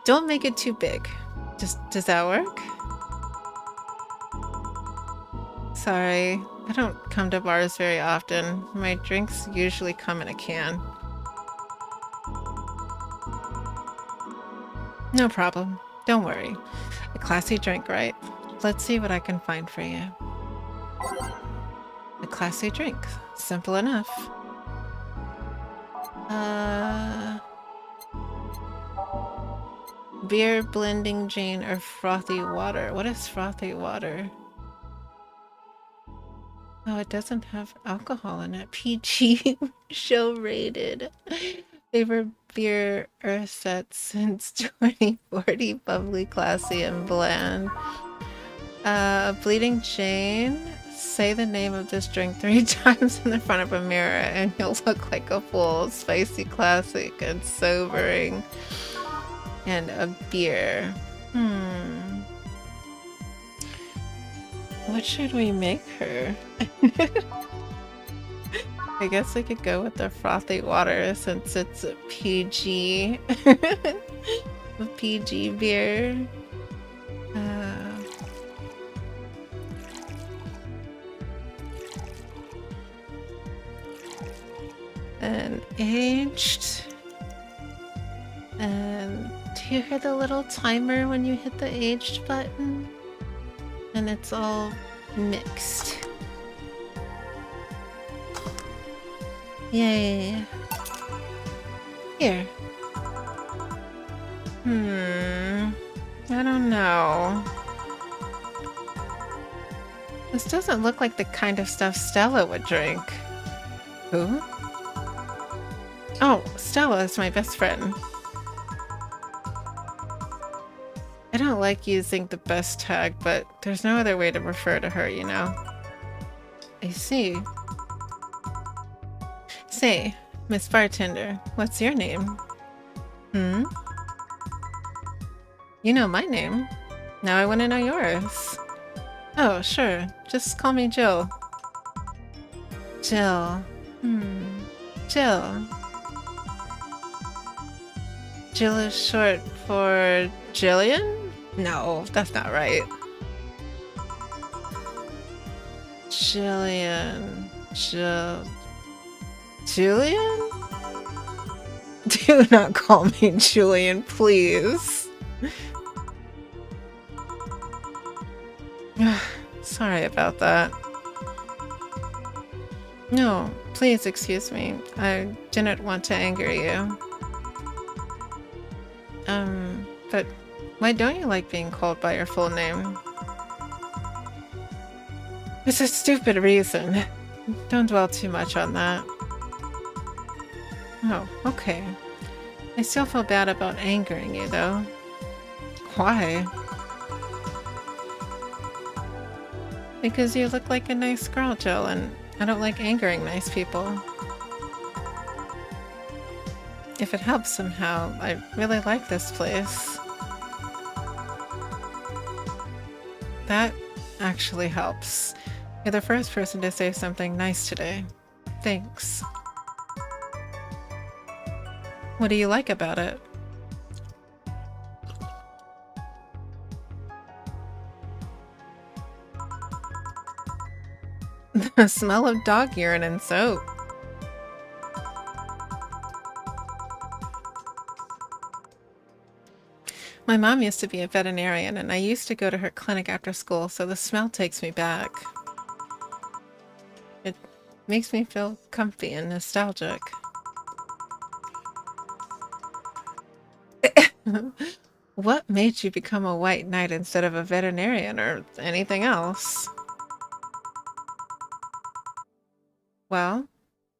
Don't make it too big. Does that work? Sorry, I don't come to bars very often. My drinks usually come in a can. No problem. Don't worry. A classy drink, right? Let's see what I can find for you. A classy drink. Simple enough. Beer, blending gin, or frothy water. What is frothy water? Oh, it doesn't have alcohol in it. PG show rated. Favorite beer earth set since 2040. Bubbly, classy, and bland. Bleeding Jane. Say the name of this drink 3 times in the front of a mirror and you'll look like a fool. Spicy, classic, and sobering. And a beer. What should we make her? I guess we could go with the frothy water since it's a PG. A PG beer. And aged. And do you hear the little timer when you hit the aged button? And it's all mixed. Yay. Here. I don't know. This doesn't look like the kind of stuff Stella would drink. Who? Oh, Stella is my best friend. I don't like using the best tag, but there's no other way to refer to her, you know? I see. Say, Miss Bartender, what's your name? You know my name. Now I want to know yours. Oh, sure. Just call me Jill. Jill. Jill. Jill is short for Jillian? No, that's not right. Jillian. Julian? Do not call me Julian, please. Sorry about that. No, please excuse me. I didn't want to anger you. But why don't you like being called by your full name? It's a stupid reason. Don't dwell too much on that. Oh, okay. I still feel bad about angering you, though. Why? Because you look like a nice girl, Jill, and I don't like angering nice people. If it helps somehow, I really like this place. That actually helps. You're the first person to say something nice today. Thanks. What do you like about it? The smell of dog urine and soap. My mom used to be a veterinarian, and I used to go to her clinic after school, so the smell takes me back. It makes me feel comfy and nostalgic. What made you become a white knight instead of a veterinarian or anything else? Well,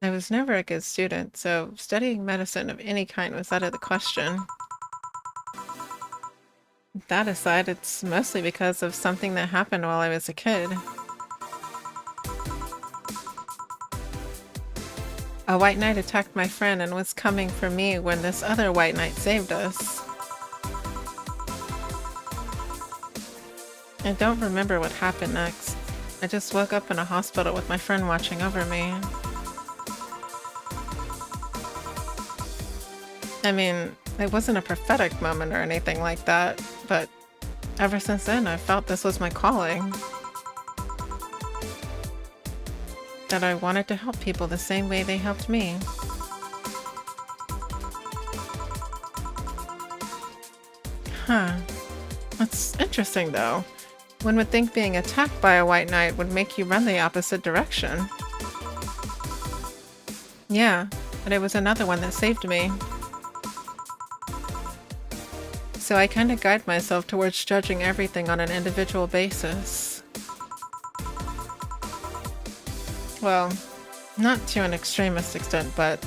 I was never a good student, so studying medicine of any kind was out of the question. That aside, it's mostly because of something that happened while I was a kid. A white knight attacked my friend and was coming for me when this other white knight saved us. I don't remember what happened next. I just woke up in a hospital with my friend watching over me. I mean, it wasn't a prophetic moment or anything like that, but ever since then I felt this was my calling. That I wanted to help people the same way they helped me. Huh. That's interesting though. One would think being attacked by a white knight would make you run the opposite direction. Yeah, but it was another one that saved me. So I kind of guide myself towards judging everything on an individual basis. Well, not to an extremist extent, but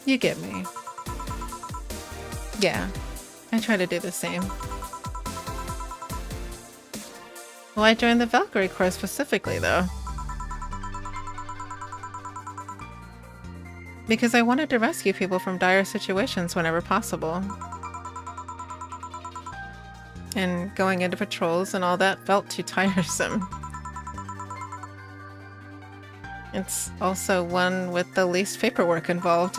you get me. Yeah, I try to do the same. Why join the Valkyrie Corps specifically, though? Because I wanted to rescue people from dire situations whenever possible. And going into patrols and all that felt too tiresome. It's also one with the least paperwork involved.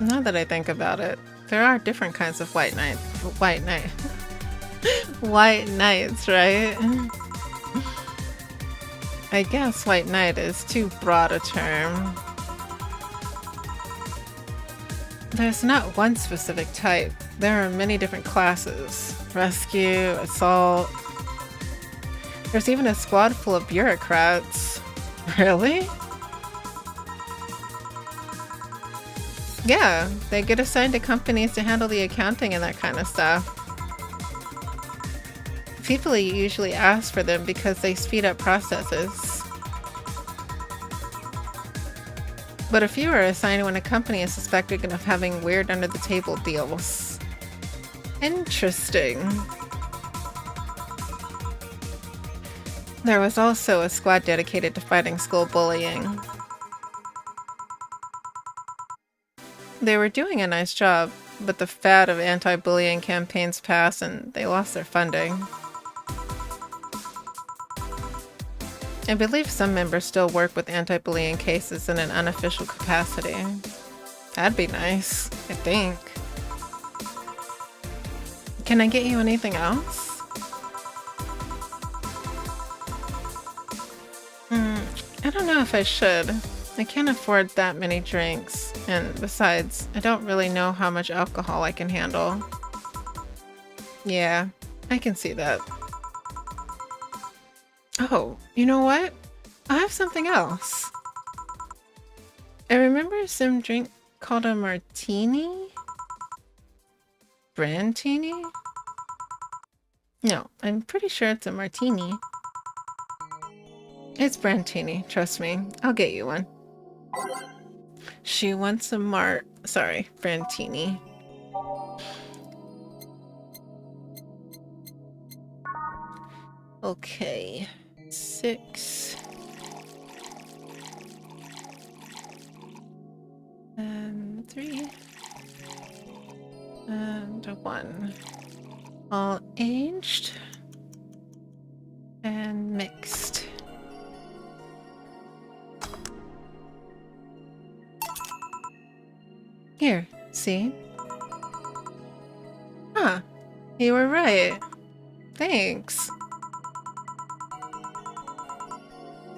Now that I think about it, there are different kinds of white knights, right? I guess white knight is too broad a term. There's not one specific type. There are many different classes. Rescue, assault. There's even a squad full of bureaucrats. Really? Yeah, they get assigned to companies to handle the accounting and that kind of stuff. People usually ask for them because they speed up processes. But a few are assigned when a company is suspected of having weird under-the-table deals. Interesting. There was also a squad dedicated to fighting school bullying. They were doing a nice job, but the fad of anti-bullying campaigns passed and they lost their funding. I believe some members still work with anti-bullying cases in an unofficial capacity. That'd be nice, I think. Can I get you anything else? I don't know if I should. I can't afford that many drinks, and besides, I don't really know how much alcohol I can handle. Yeah, I can see that. Oh, you know what? I have something else. I remember some drink called a martini? Brandtini? No, I'm pretty sure it's a martini. It's Brandtini, trust me. I'll get you one. She wants a Brandtini. Okay. 6. And 3. And 1. All aged. And mixed. Here, see? Huh. You were right. Thanks.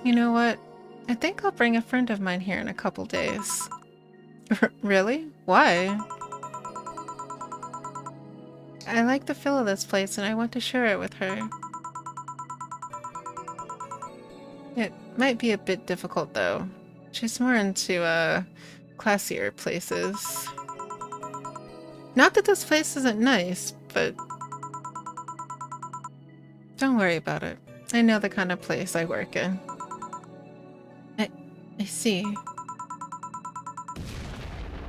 You know what? I think I'll bring a friend of mine here in a couple days. Really? Why? I like the feel of this place and I want to share it with her. It might be a bit difficult though. She's more into, classier places. Not that this place isn't nice, but don't worry about it. I know the kind of place I work in. I see.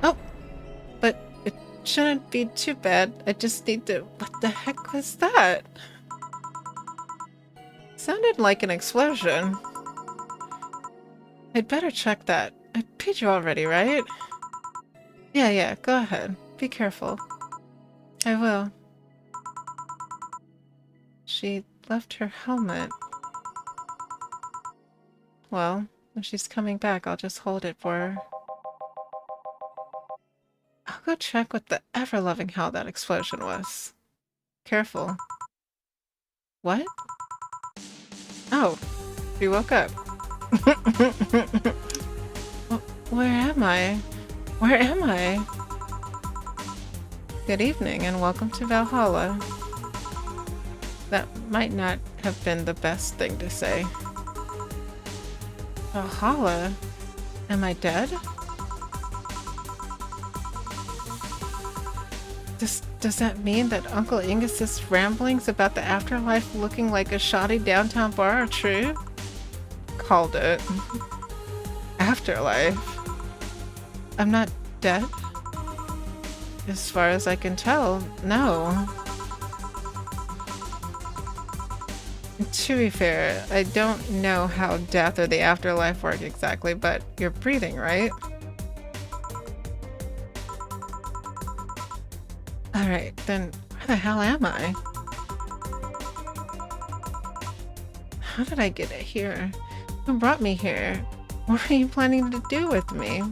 Oh, but it shouldn't be too bad. I just need to... What the heck was that? Sounded like an explosion. I'd better check that. I paid you already, right? Yeah, go ahead. Be careful. I will. She left her helmet. Well, when she's coming back, I'll just hold it for her. I'll go check what the ever-loving hell that explosion was. Careful. What? Oh, you woke up. Where am I? Where am I? Good evening and welcome to Valhalla. That might not have been the best thing to say. Valhalla? Am I dead? Does that mean that Uncle Angus's ramblings about the afterlife looking like a shoddy downtown bar are true? Called it. Afterlife? I'm not dead? As far as I can tell, no. To be fair, I don't know how death or the afterlife work exactly, but you're breathing, right? Alright, then where the hell am I? How did I get here? Who brought me here? What are you planning to do with me?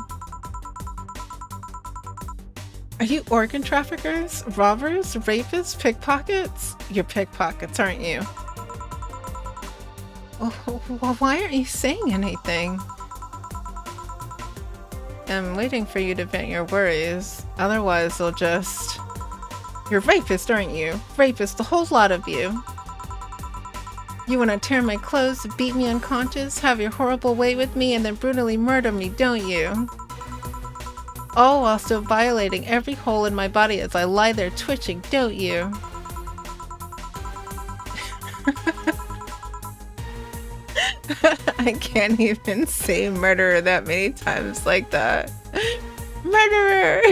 Are you organ traffickers? Robbers? Rapists? Pickpockets? You're pickpockets, aren't you? Oh, well, why aren't you saying anything? I'm waiting for you to vent your worries. Otherwise, they'll just... You're rapist, aren't you? Rapist, the whole lot of you. You want to tear my clothes, beat me unconscious, have your horrible way with me, and then brutally murder me, don't you? All while still violating every hole in my body as I lie there twitching, don't you? I can't even say murderer that many times like that. Murderer!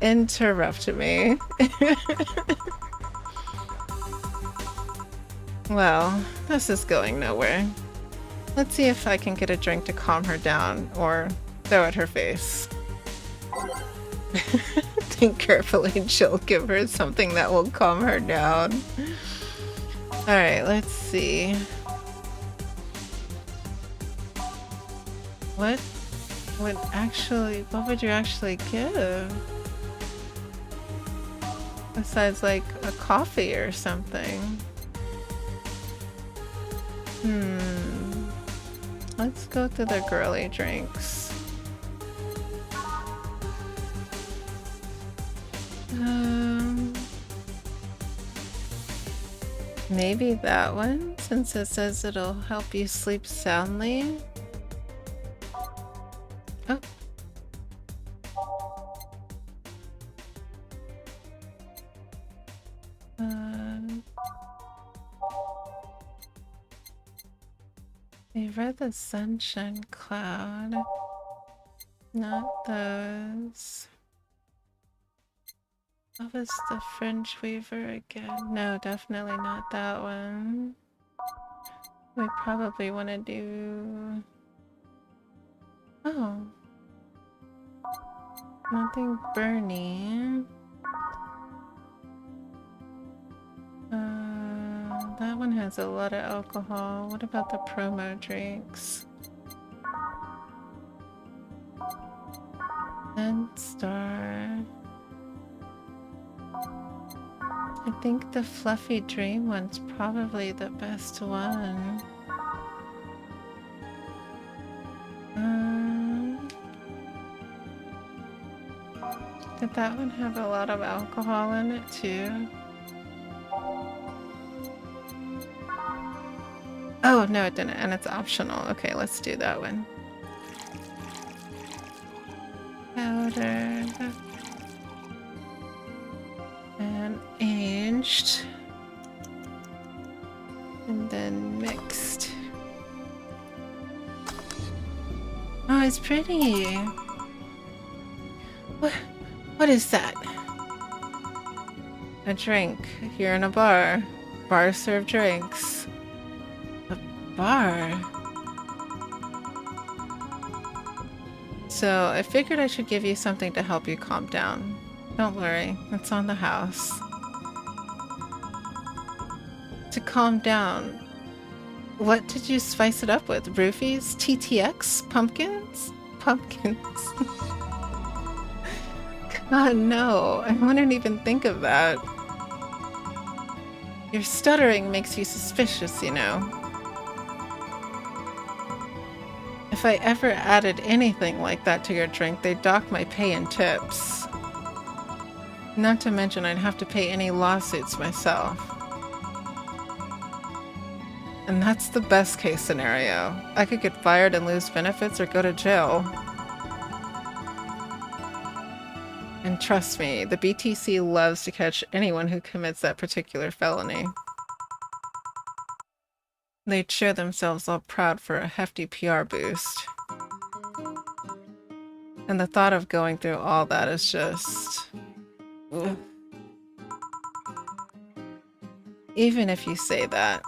Interrupt me. Well, this is going nowhere. Let's see if I can get a drink to calm her down, or throw at her face. Think carefully, Jill. Give her something that will calm her down. Alright, let's see. What would you actually give? Besides like a coffee or something. Let's go to the girly drinks. Maybe that one, since it says it'll help you sleep soundly. Oh. I read the Sunshine Cloud. Not those. What was the Fringe Weaver again? No, definitely not that one. We probably want to do... Oh. Nothing Bernie. That one has a lot of alcohol. What about the promo drinks? And Star. I think the Fluffy Dream one's probably the best one. Did that one have a lot of alcohol in it too? Oh, no, it didn't, and it's optional. Okay, let's do that one. Powdered. And aged. And then mixed. Oh, it's pretty. What is that? A drink. You're in a bar. Bars serve drinks. Bar. So I figured I should give you something to help you calm down. Don't worry, it's on the house. To calm down, what did you spice it up with? Roofies? TTX? Pumpkins? Pumpkins. God, no, I wouldn't even think of that. Your stuttering makes you suspicious, you know. If I ever added anything like that to your drink, they'd dock my pay and tips. Not to mention I'd have to pay any lawsuits myself. And that's the best case scenario. I could get fired and lose benefits or go to jail. And trust me, the BTC loves to catch anyone who commits that particular felony. They'd show themselves all proud for a hefty PR boost. And the thought of going through all that is just... Ugh. Even if you say that.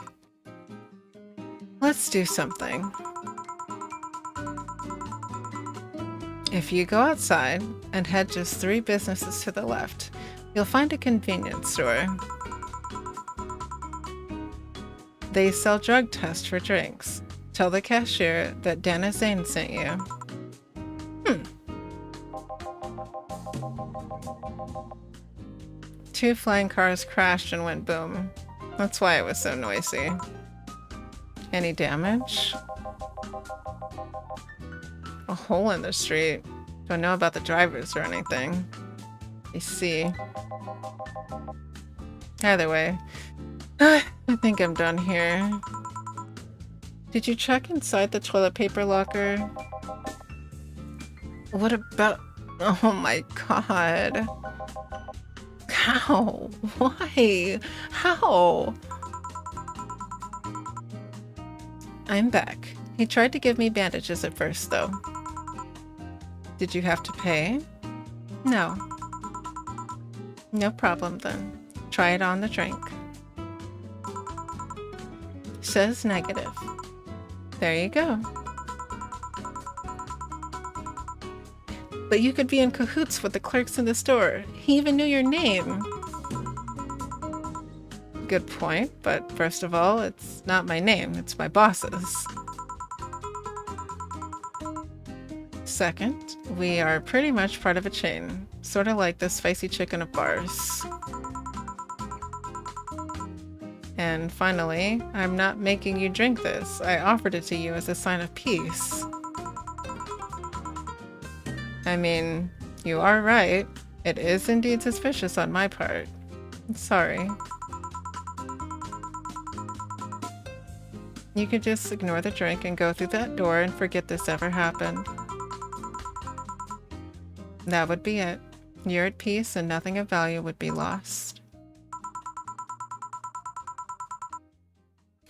Let's do something. If you go outside and head just 3 businesses to the left, you'll find a convenience store. They sell drug tests for drinks. Tell the cashier that Dana Zane sent you. 2 flying cars crashed and went boom. That's why it was so noisy. Any damage? A hole in the street. Don't know about the drivers or anything. I see. Either way, I think I'm done here. Did you check inside the toilet paper locker? What about... Oh my god. How? Why? How? I'm back. He tried to give me bandages at first, though. Did you have to pay? No. No problem, then. Try it on the drink. Says negative. There you go. But you could be in cahoots with the clerks in the store. He even knew your name. Good point, but first of all, it's not my name, it's my boss's. Second, we are pretty much part of a chain, sort of like the spicy chicken of bars. And finally, I'm not making you drink this. I offered it to you as a sign of peace. I mean, you are right. It is indeed suspicious on my part. Sorry. You could just ignore the drink and go through that door and forget this ever happened. That would be it. You're at peace and nothing of value would be lost.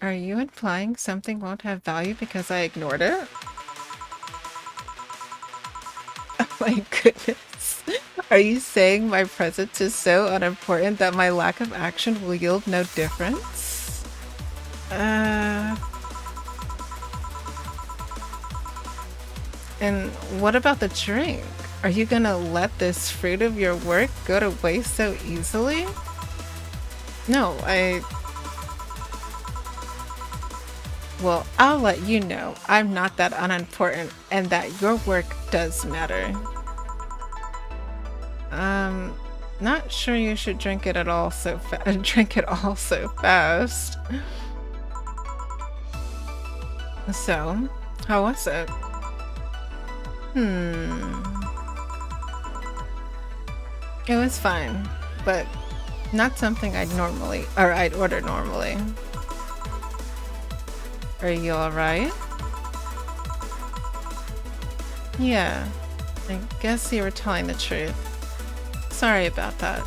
Are you implying something won't have value because I ignored it? Oh my goodness. Are you saying my presence is so unimportant that my lack of action will yield no difference? And what about the drink? Are you gonna let this fruit of your work go to waste so easily? No, Well, I'll let you know I'm not that unimportant and that your work does matter. Not sure you should drink it all so fast. So, how was it? It was fine, but not something I'd order normally. Are you alright? Yeah, I guess you were telling the truth. Sorry about that.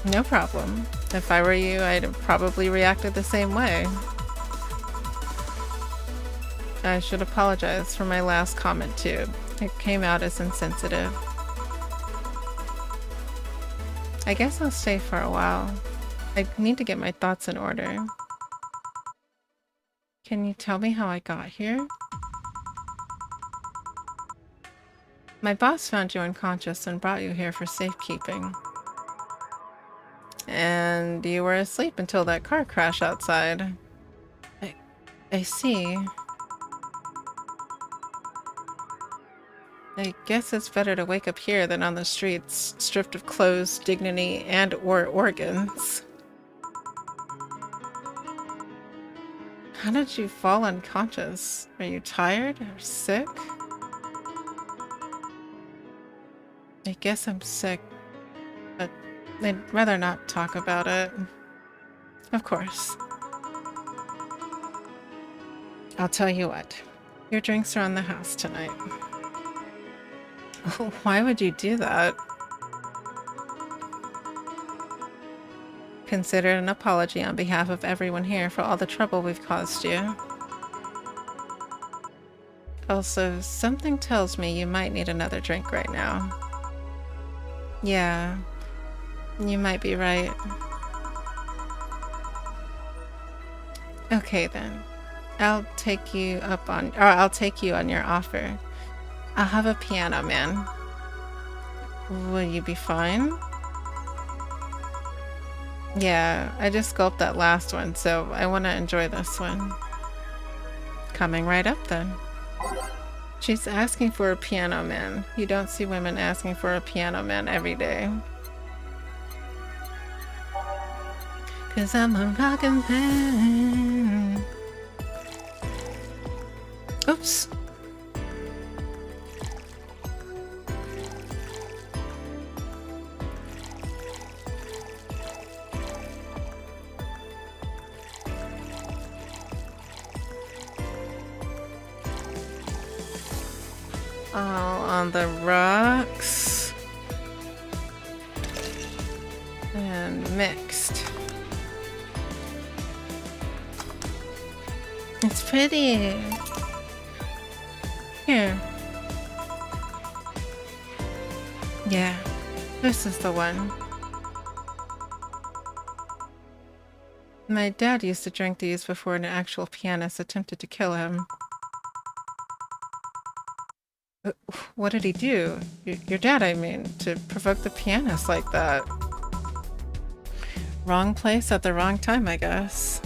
No problem. If I were you, I'd have probably reacted the same way. I should apologize for my last comment too. It came out as insensitive. I guess I'll stay for a while. I need to get my thoughts in order. Can you tell me how I got here? My boss found you unconscious and brought you here for safekeeping. And you were asleep until that car crash outside. I see. I guess it's better to wake up here than on the streets, stripped of clothes, dignity, and/or organs. How did you fall unconscious? Are you tired or sick? I guess I'm sick, but I'd rather not talk about it. Of course. I'll tell you what. Your drinks are on the house tonight. Why would you do that? Consider it an apology on behalf of everyone here for all the trouble we've caused you. Also, something tells me you might need another drink right now. Yeah, you might be right. Okay then. I'll take you on your offer. I'll have a piano man. Will you be fine? Yeah, I just gulped that last one, so I want to enjoy this one. Coming right up then. She's asking for a piano man. You don't see women asking for a piano man every day. 'Cause I'm a rockin' man. Oops. All on the rocks. And mixed. It's pretty. Here. Yeah, this is the one. My dad used to drink these before an actual pianist attempted to kill him. What did he do? Your dad, I mean, to provoke the pianist like that. Wrong place at the wrong time, I guess.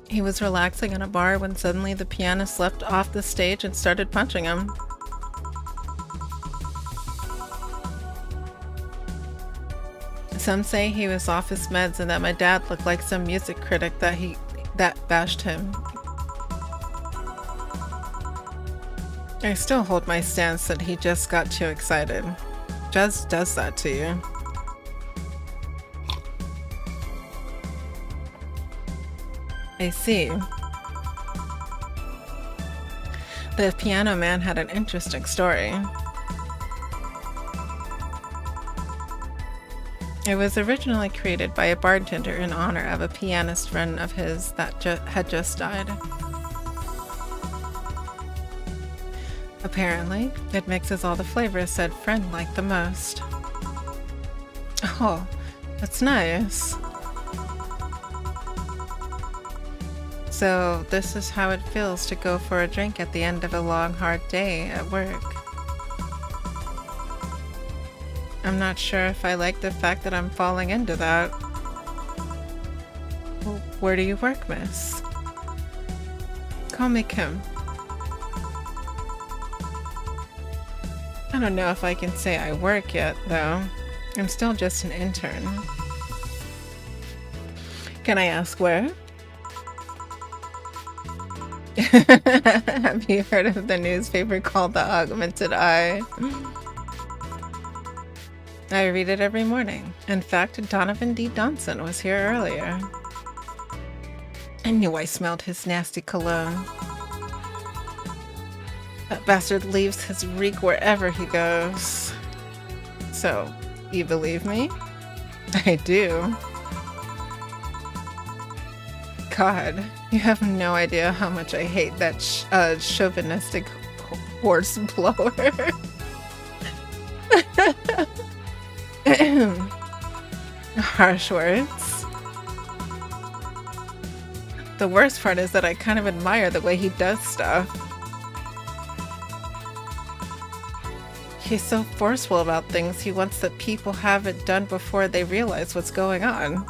He was relaxing in a bar when suddenly the pianist leapt off the stage and started punching him. Some say he was off his meds and that my dad looked like some music critic that bashed him. I still hold my stance that he just got too excited. Just does that to you. I see. The piano man had an interesting story. It was originally created by a bartender in honor of a pianist friend of his that had just died. Apparently, it mixes all the flavors said friend liked the most. Oh, that's nice. So, this is how it feels to go for a drink at the end of a long, hard day at work. I'm not sure if I like the fact that I'm falling into that. Where do you work, miss? Call me Kim. I don't know if I can say I work yet, though. I'm still just an intern. Can I ask where? Have you heard of the newspaper called The Augmented Eye? I read it every morning. In fact, Donovan D. Donson was here earlier. I knew I smelled his nasty cologne. That bastard leaves his reek wherever he goes. So, you believe me? I do. God, you have no idea how much I hate that chauvinistic horse blower. Harsh words. The worst part is that I kind of admire the way he does stuff. He's so forceful about things. He wants that people have it done before they realize what's going on.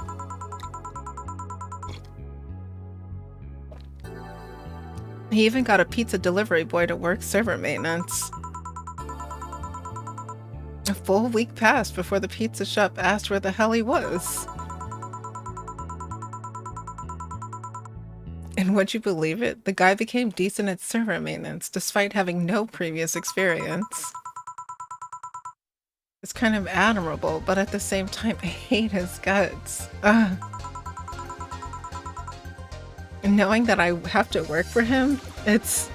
He even got a pizza delivery boy to work server maintenance. A full week passed before the pizza shop asked where the hell he was. And would you believe it? The guy became decent at server maintenance despite having no previous experience. It's kind of admirable, but at the same time, I hate his guts. Ugh. knowing that I have to work for him, it's...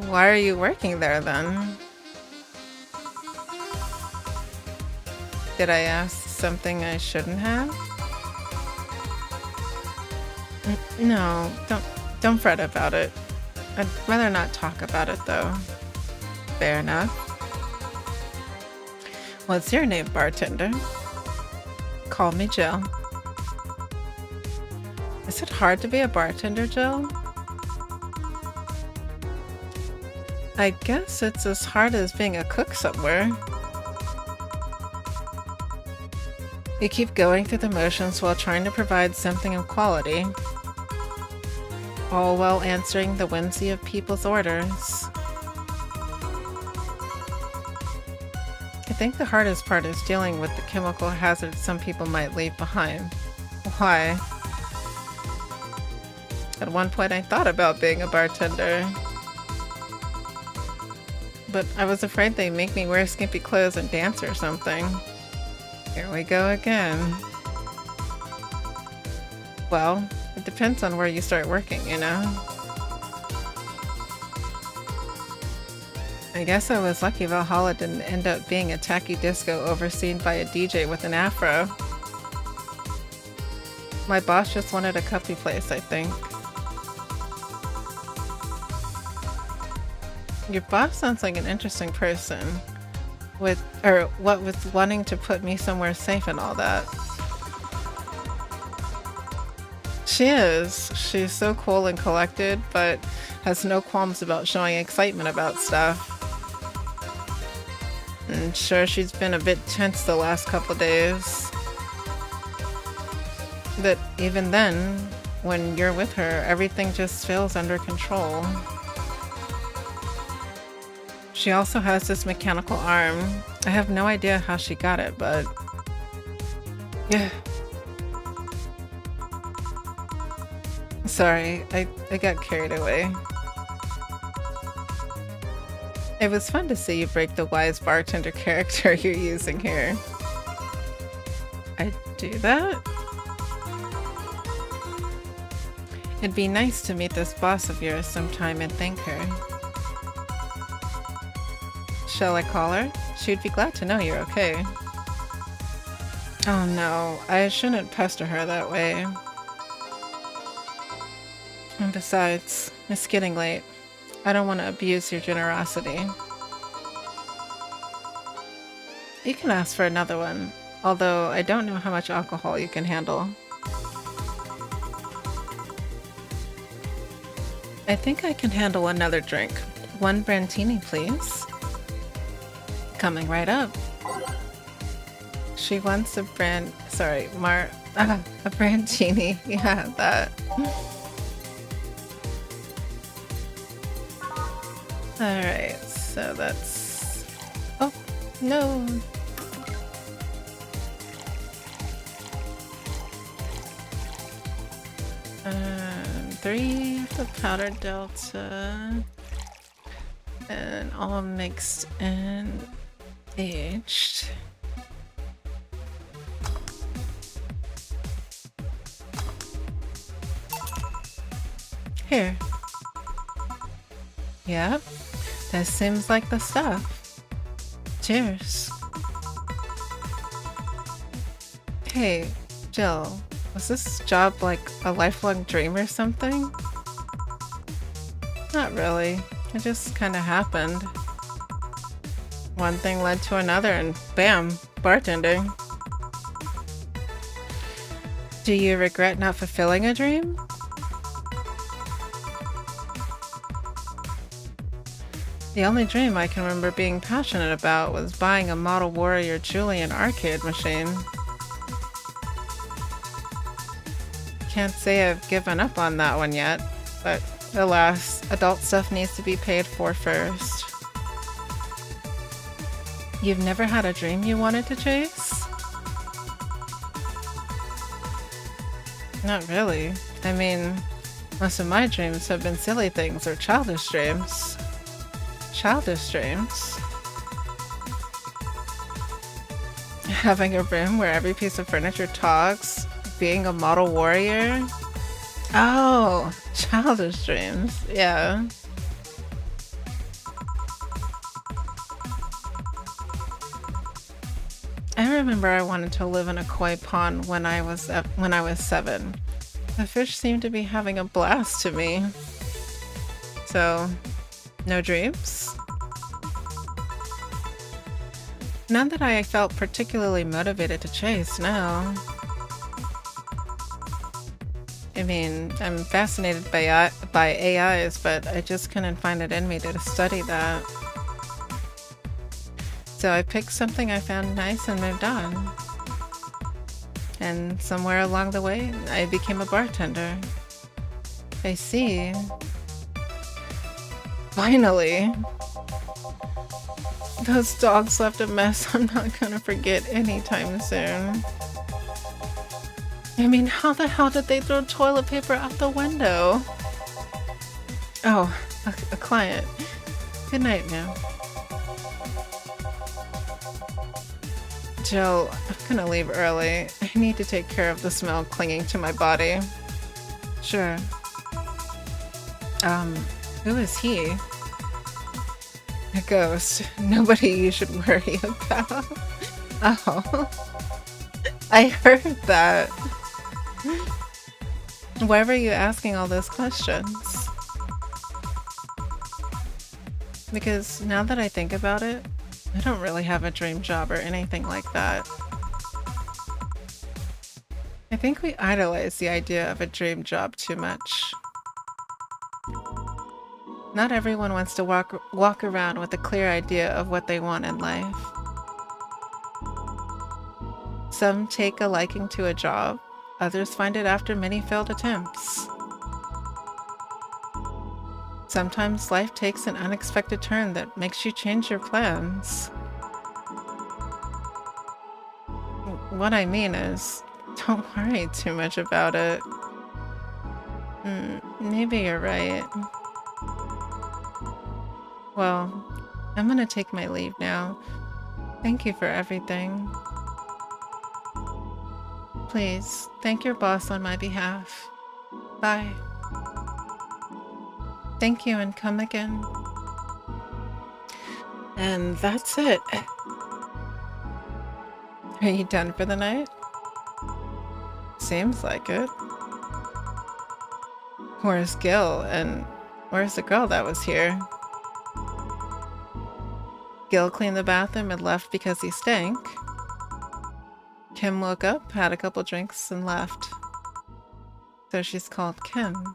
Why are you working there then? Did I ask something I shouldn't have? No, don't fret about it. I'd rather not talk about it though. Fair enough. What's your name, bartender? Call me Jill. Is it hard to be a bartender, Jill? I guess it's as hard as being a cook somewhere. You keep going through the motions while trying to provide something of quality, all while answering the whimsy of people's orders. I think the hardest part is dealing with the chemical hazards some people might leave behind. Why? At one point I thought about being a bartender, but I was afraid they'd make me wear skimpy clothes and dance or something. Here we go again. Well, it depends on where you start working, you know? I guess I was lucky Valhalla didn't end up being a tacky disco overseen by a DJ with an afro. My boss just wanted a comfy place, I think. Your boss sounds like an interesting person. With wanting to put me somewhere safe and all that. She is. She's so cool and collected, but has no qualms about showing excitement about stuff. And sure, she's been a bit tense the last couple days. But even then, when you're with her, everything just feels under control. She also has this mechanical arm. I have no idea how she got it, but... yeah. Sorry, I got carried away. It was fun to see you break the wise bartender character you're using here. I do that? It'd be nice to meet this boss of yours sometime and thank her. Shall I call her? She'd be glad to know you're okay. Oh no, I shouldn't pester her that way. And besides, it's getting late. I don't want to abuse your generosity. You can ask for another one, although I don't know how much alcohol you can handle. I think I can handle another drink. One Brantini, please. Coming right up. She wants a Brantini. Yeah, that. Alright, so that's... oh, no! Three of the powdered delta. And all mixed and aged. Here. Yep, that seems like the stuff. Cheers. Hey, Jill, was this job like a lifelong dream or something? Not really. It just kinda happened. One thing led to another and bam, bartending. Do you regret not fulfilling a dream? The only dream I can remember being passionate about was buying a Model Warrior Julian arcade machine. Can't say I've given up on that one yet, but alas, adult stuff needs to be paid for first. You've never had a dream you wanted to chase? Not really. I mean, most of my dreams have been silly things or childish dreams. Childish dreams? Having a room where every piece of furniture talks, being a model warrior? Oh, childish dreams. Yeah. I remember I wanted to live in a koi pond when I was 7. The fish seemed to be having a blast to me. So, no dreams? None that I felt particularly motivated to chase, no. I mean, I'm fascinated by AIs, but I just couldn't find it in me to study that. So I picked something I found nice and moved on. And somewhere along the way, I became a bartender. I see. Finally! Those dogs left a mess I'm not gonna forget anytime soon. I mean, how the hell did they throw toilet paper out the window? Oh, a client. Good night, ma'am. Jill, I'm gonna leave early. I need to take care of the smell clinging to my body. Sure. Who is he? A ghost. Nobody you should worry about. Oh. I heard that. Why were you asking all those questions? Because now that I think about it, I don't really have a dream job or anything like that. I think we idolize the idea of a dream job too much. Not everyone wants to walk around with a clear idea of what they want in life. Some take a liking to a job, others find it after many failed attempts. Sometimes life takes an unexpected turn that makes you change your plans. What I mean is, don't worry too much about it. Maybe you're right. Well, I'm gonna take my leave now. Thank you for everything. Please, thank your boss on my behalf. Bye. Thank you and come again. And that's it. Are you done for the night? Seems like it. Where's Gil? And where's the girl that was here? Gil cleaned the bathroom and left because he stank. Kim woke up, had a couple drinks, and left. So she's called Kim.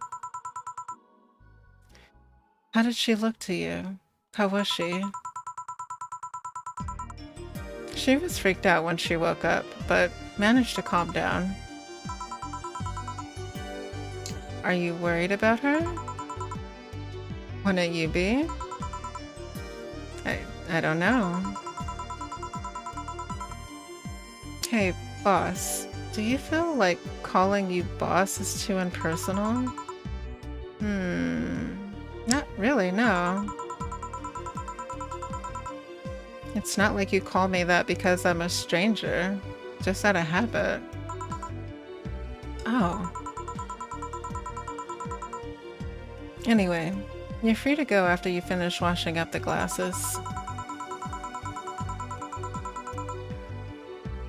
How did she look to you? How was she? She was freaked out when she woke up, but managed to calm down. Are you worried about her? Wouldn't you be? I don't know. Hey, boss. Do you feel like calling you boss is too impersonal? Not really, no. It's not like you call me that because I'm a stranger. Just out of habit. Oh. Anyway, you're free to go after you finish washing up the glasses.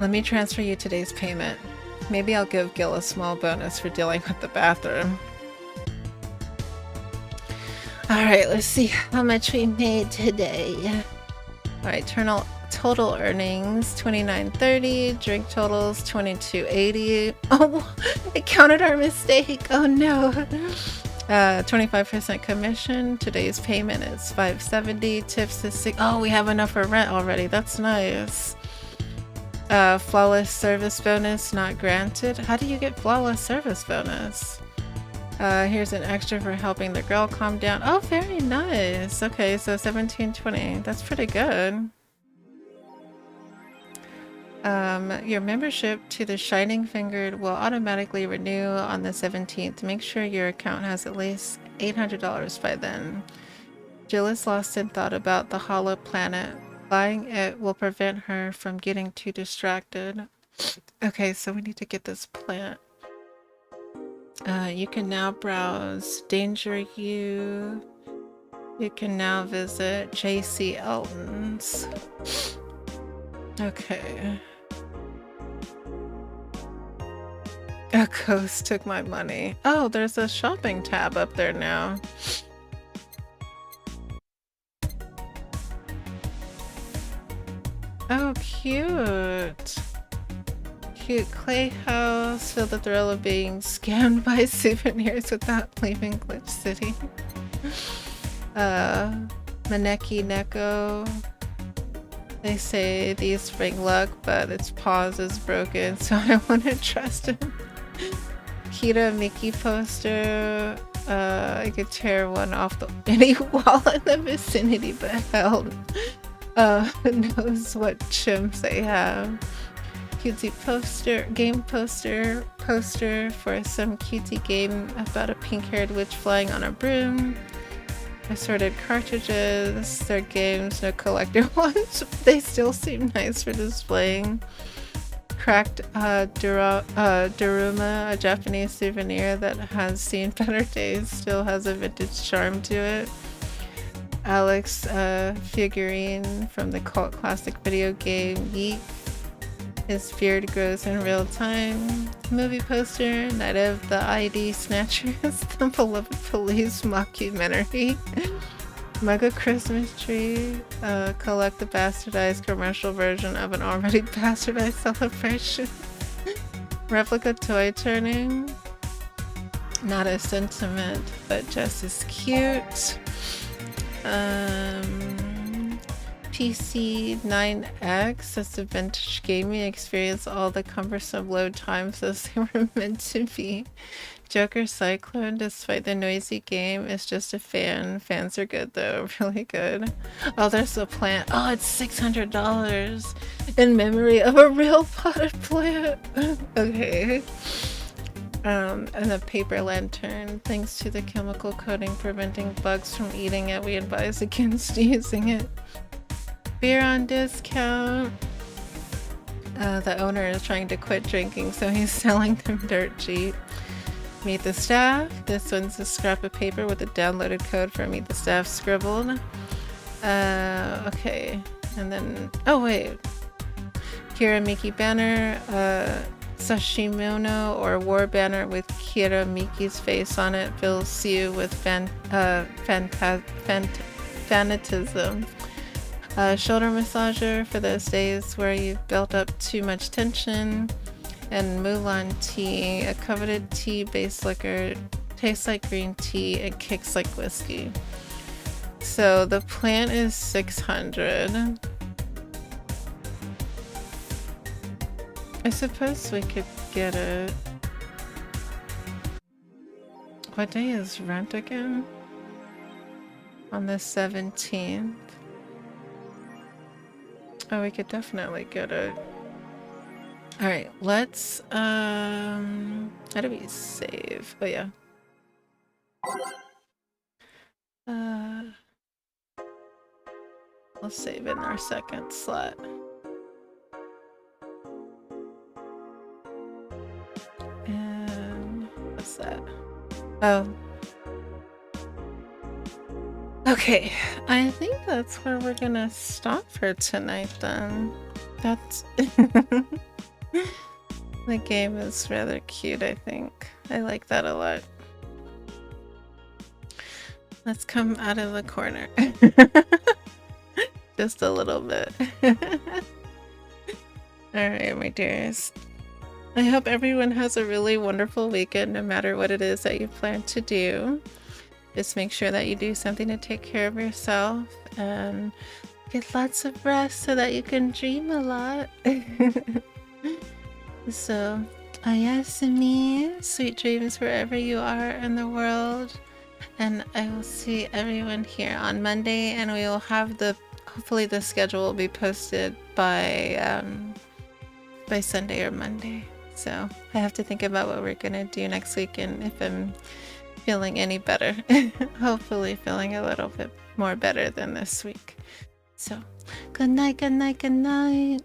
Let me transfer you today's payment. Maybe I'll give Gil a small bonus for dealing with the bathroom. Alright, let's see how much we made today. Alright, total earnings $29.30, drink totals $22.80. Oh, it counted our mistake. Oh no. 25% commission. Today's payment is $5.70. Tips is $6. Oh, we have enough for rent already. That's nice. Flawless service bonus not granted. How do you get flawless service bonus? Here's an extra for helping the girl calm down. Oh, very nice. Okay, so $17.20. That's pretty good. Your membership to the Shining Fingered will automatically renew on the 17th. Make sure your account has at least $800 by then. Jill is lost in thought about the hollow planet. Buying it will prevent her from getting too distracted. Okay, so we need to get this plant. You can now browse Danger You. You can now visit JC Elton's. Okay. A ghost took my money. Oh, there's a shopping tab up there now. Oh, cute. Cute clay house. Feel the thrill of being scammed by souvenirs without leaving Glitch City. Maneki Neko. They say these bring luck, but its paws is broken, so I want to trust him. Kira Mickey poster. I could tear one off any wall in the vicinity, but hell knows what chimps they have. Cutesy poster, game poster for some cutesy game about a pink-haired witch flying on a broom. Assorted cartridges, they're games, no collector ones. They still seem nice for displaying. Cracked Daruma, a Japanese souvenir that has seen better days, still has a vintage charm to it. Alex figurine from the cult classic video game Yeet. His beard grows in real time. Movie poster, Night of the ID Snatchers, the beloved police mockumentary. Mega Christmas tree. Collect the bastardized commercial version of an already bastardized celebration. Replica toy turning. Not a sentiment, but just as cute. PC 9X, that's a vintage gaming experience, all the cumbersome load times as they were meant to be. Joker Cyclone, despite the noisy game, is just a fan. Fans are good though, really good. Oh, there's a plant. Oh, it's $600 in memory of a real potted plant. Okay. And a paper lantern. Thanks to the chemical coating preventing bugs from eating it, we advise against using it. Beer on discount. The owner is trying to quit drinking, so he's selling them dirt cheap. Meet the Staff. This one's a scrap of paper with a downloaded code for Meet the Staff scribbled. Okay. And then, oh wait. Kira Miki banner. Sashimono or war banner with Kira Miki's face on it fills you with fanatism. Shoulder massager for those days where you've built up too much tension. And Mulan tea, a coveted tea-based liquor, tastes like green tea and kicks like whiskey. So the plant is 600. I suppose we could get it. What day is rent again? On the 17th. Oh, we could definitely get it. Alright, let's, how do we save? Oh, yeah. We'll save in our second slot. And what's that? Oh. Okay, I think that's where we're gonna stop for tonight then. That's... The game is rather cute, I think. I like that a lot. Let's come out of the corner. Just a little bit. Alright, my dears. I hope everyone has a really wonderful weekend, no matter what it is that you plan to do. Just make sure that you do something to take care of yourself and get lots of rest so that you can dream a lot. So, ayasumi, sweet dreams wherever you are in the world. And I will see everyone here on Monday, and we will have hopefully the schedule will be posted by Sunday or Monday. So I have to think about what we're gonna do next week and if I'm feeling any better. Hopefully feeling a little bit more better than this week. So, good night, good night, good night.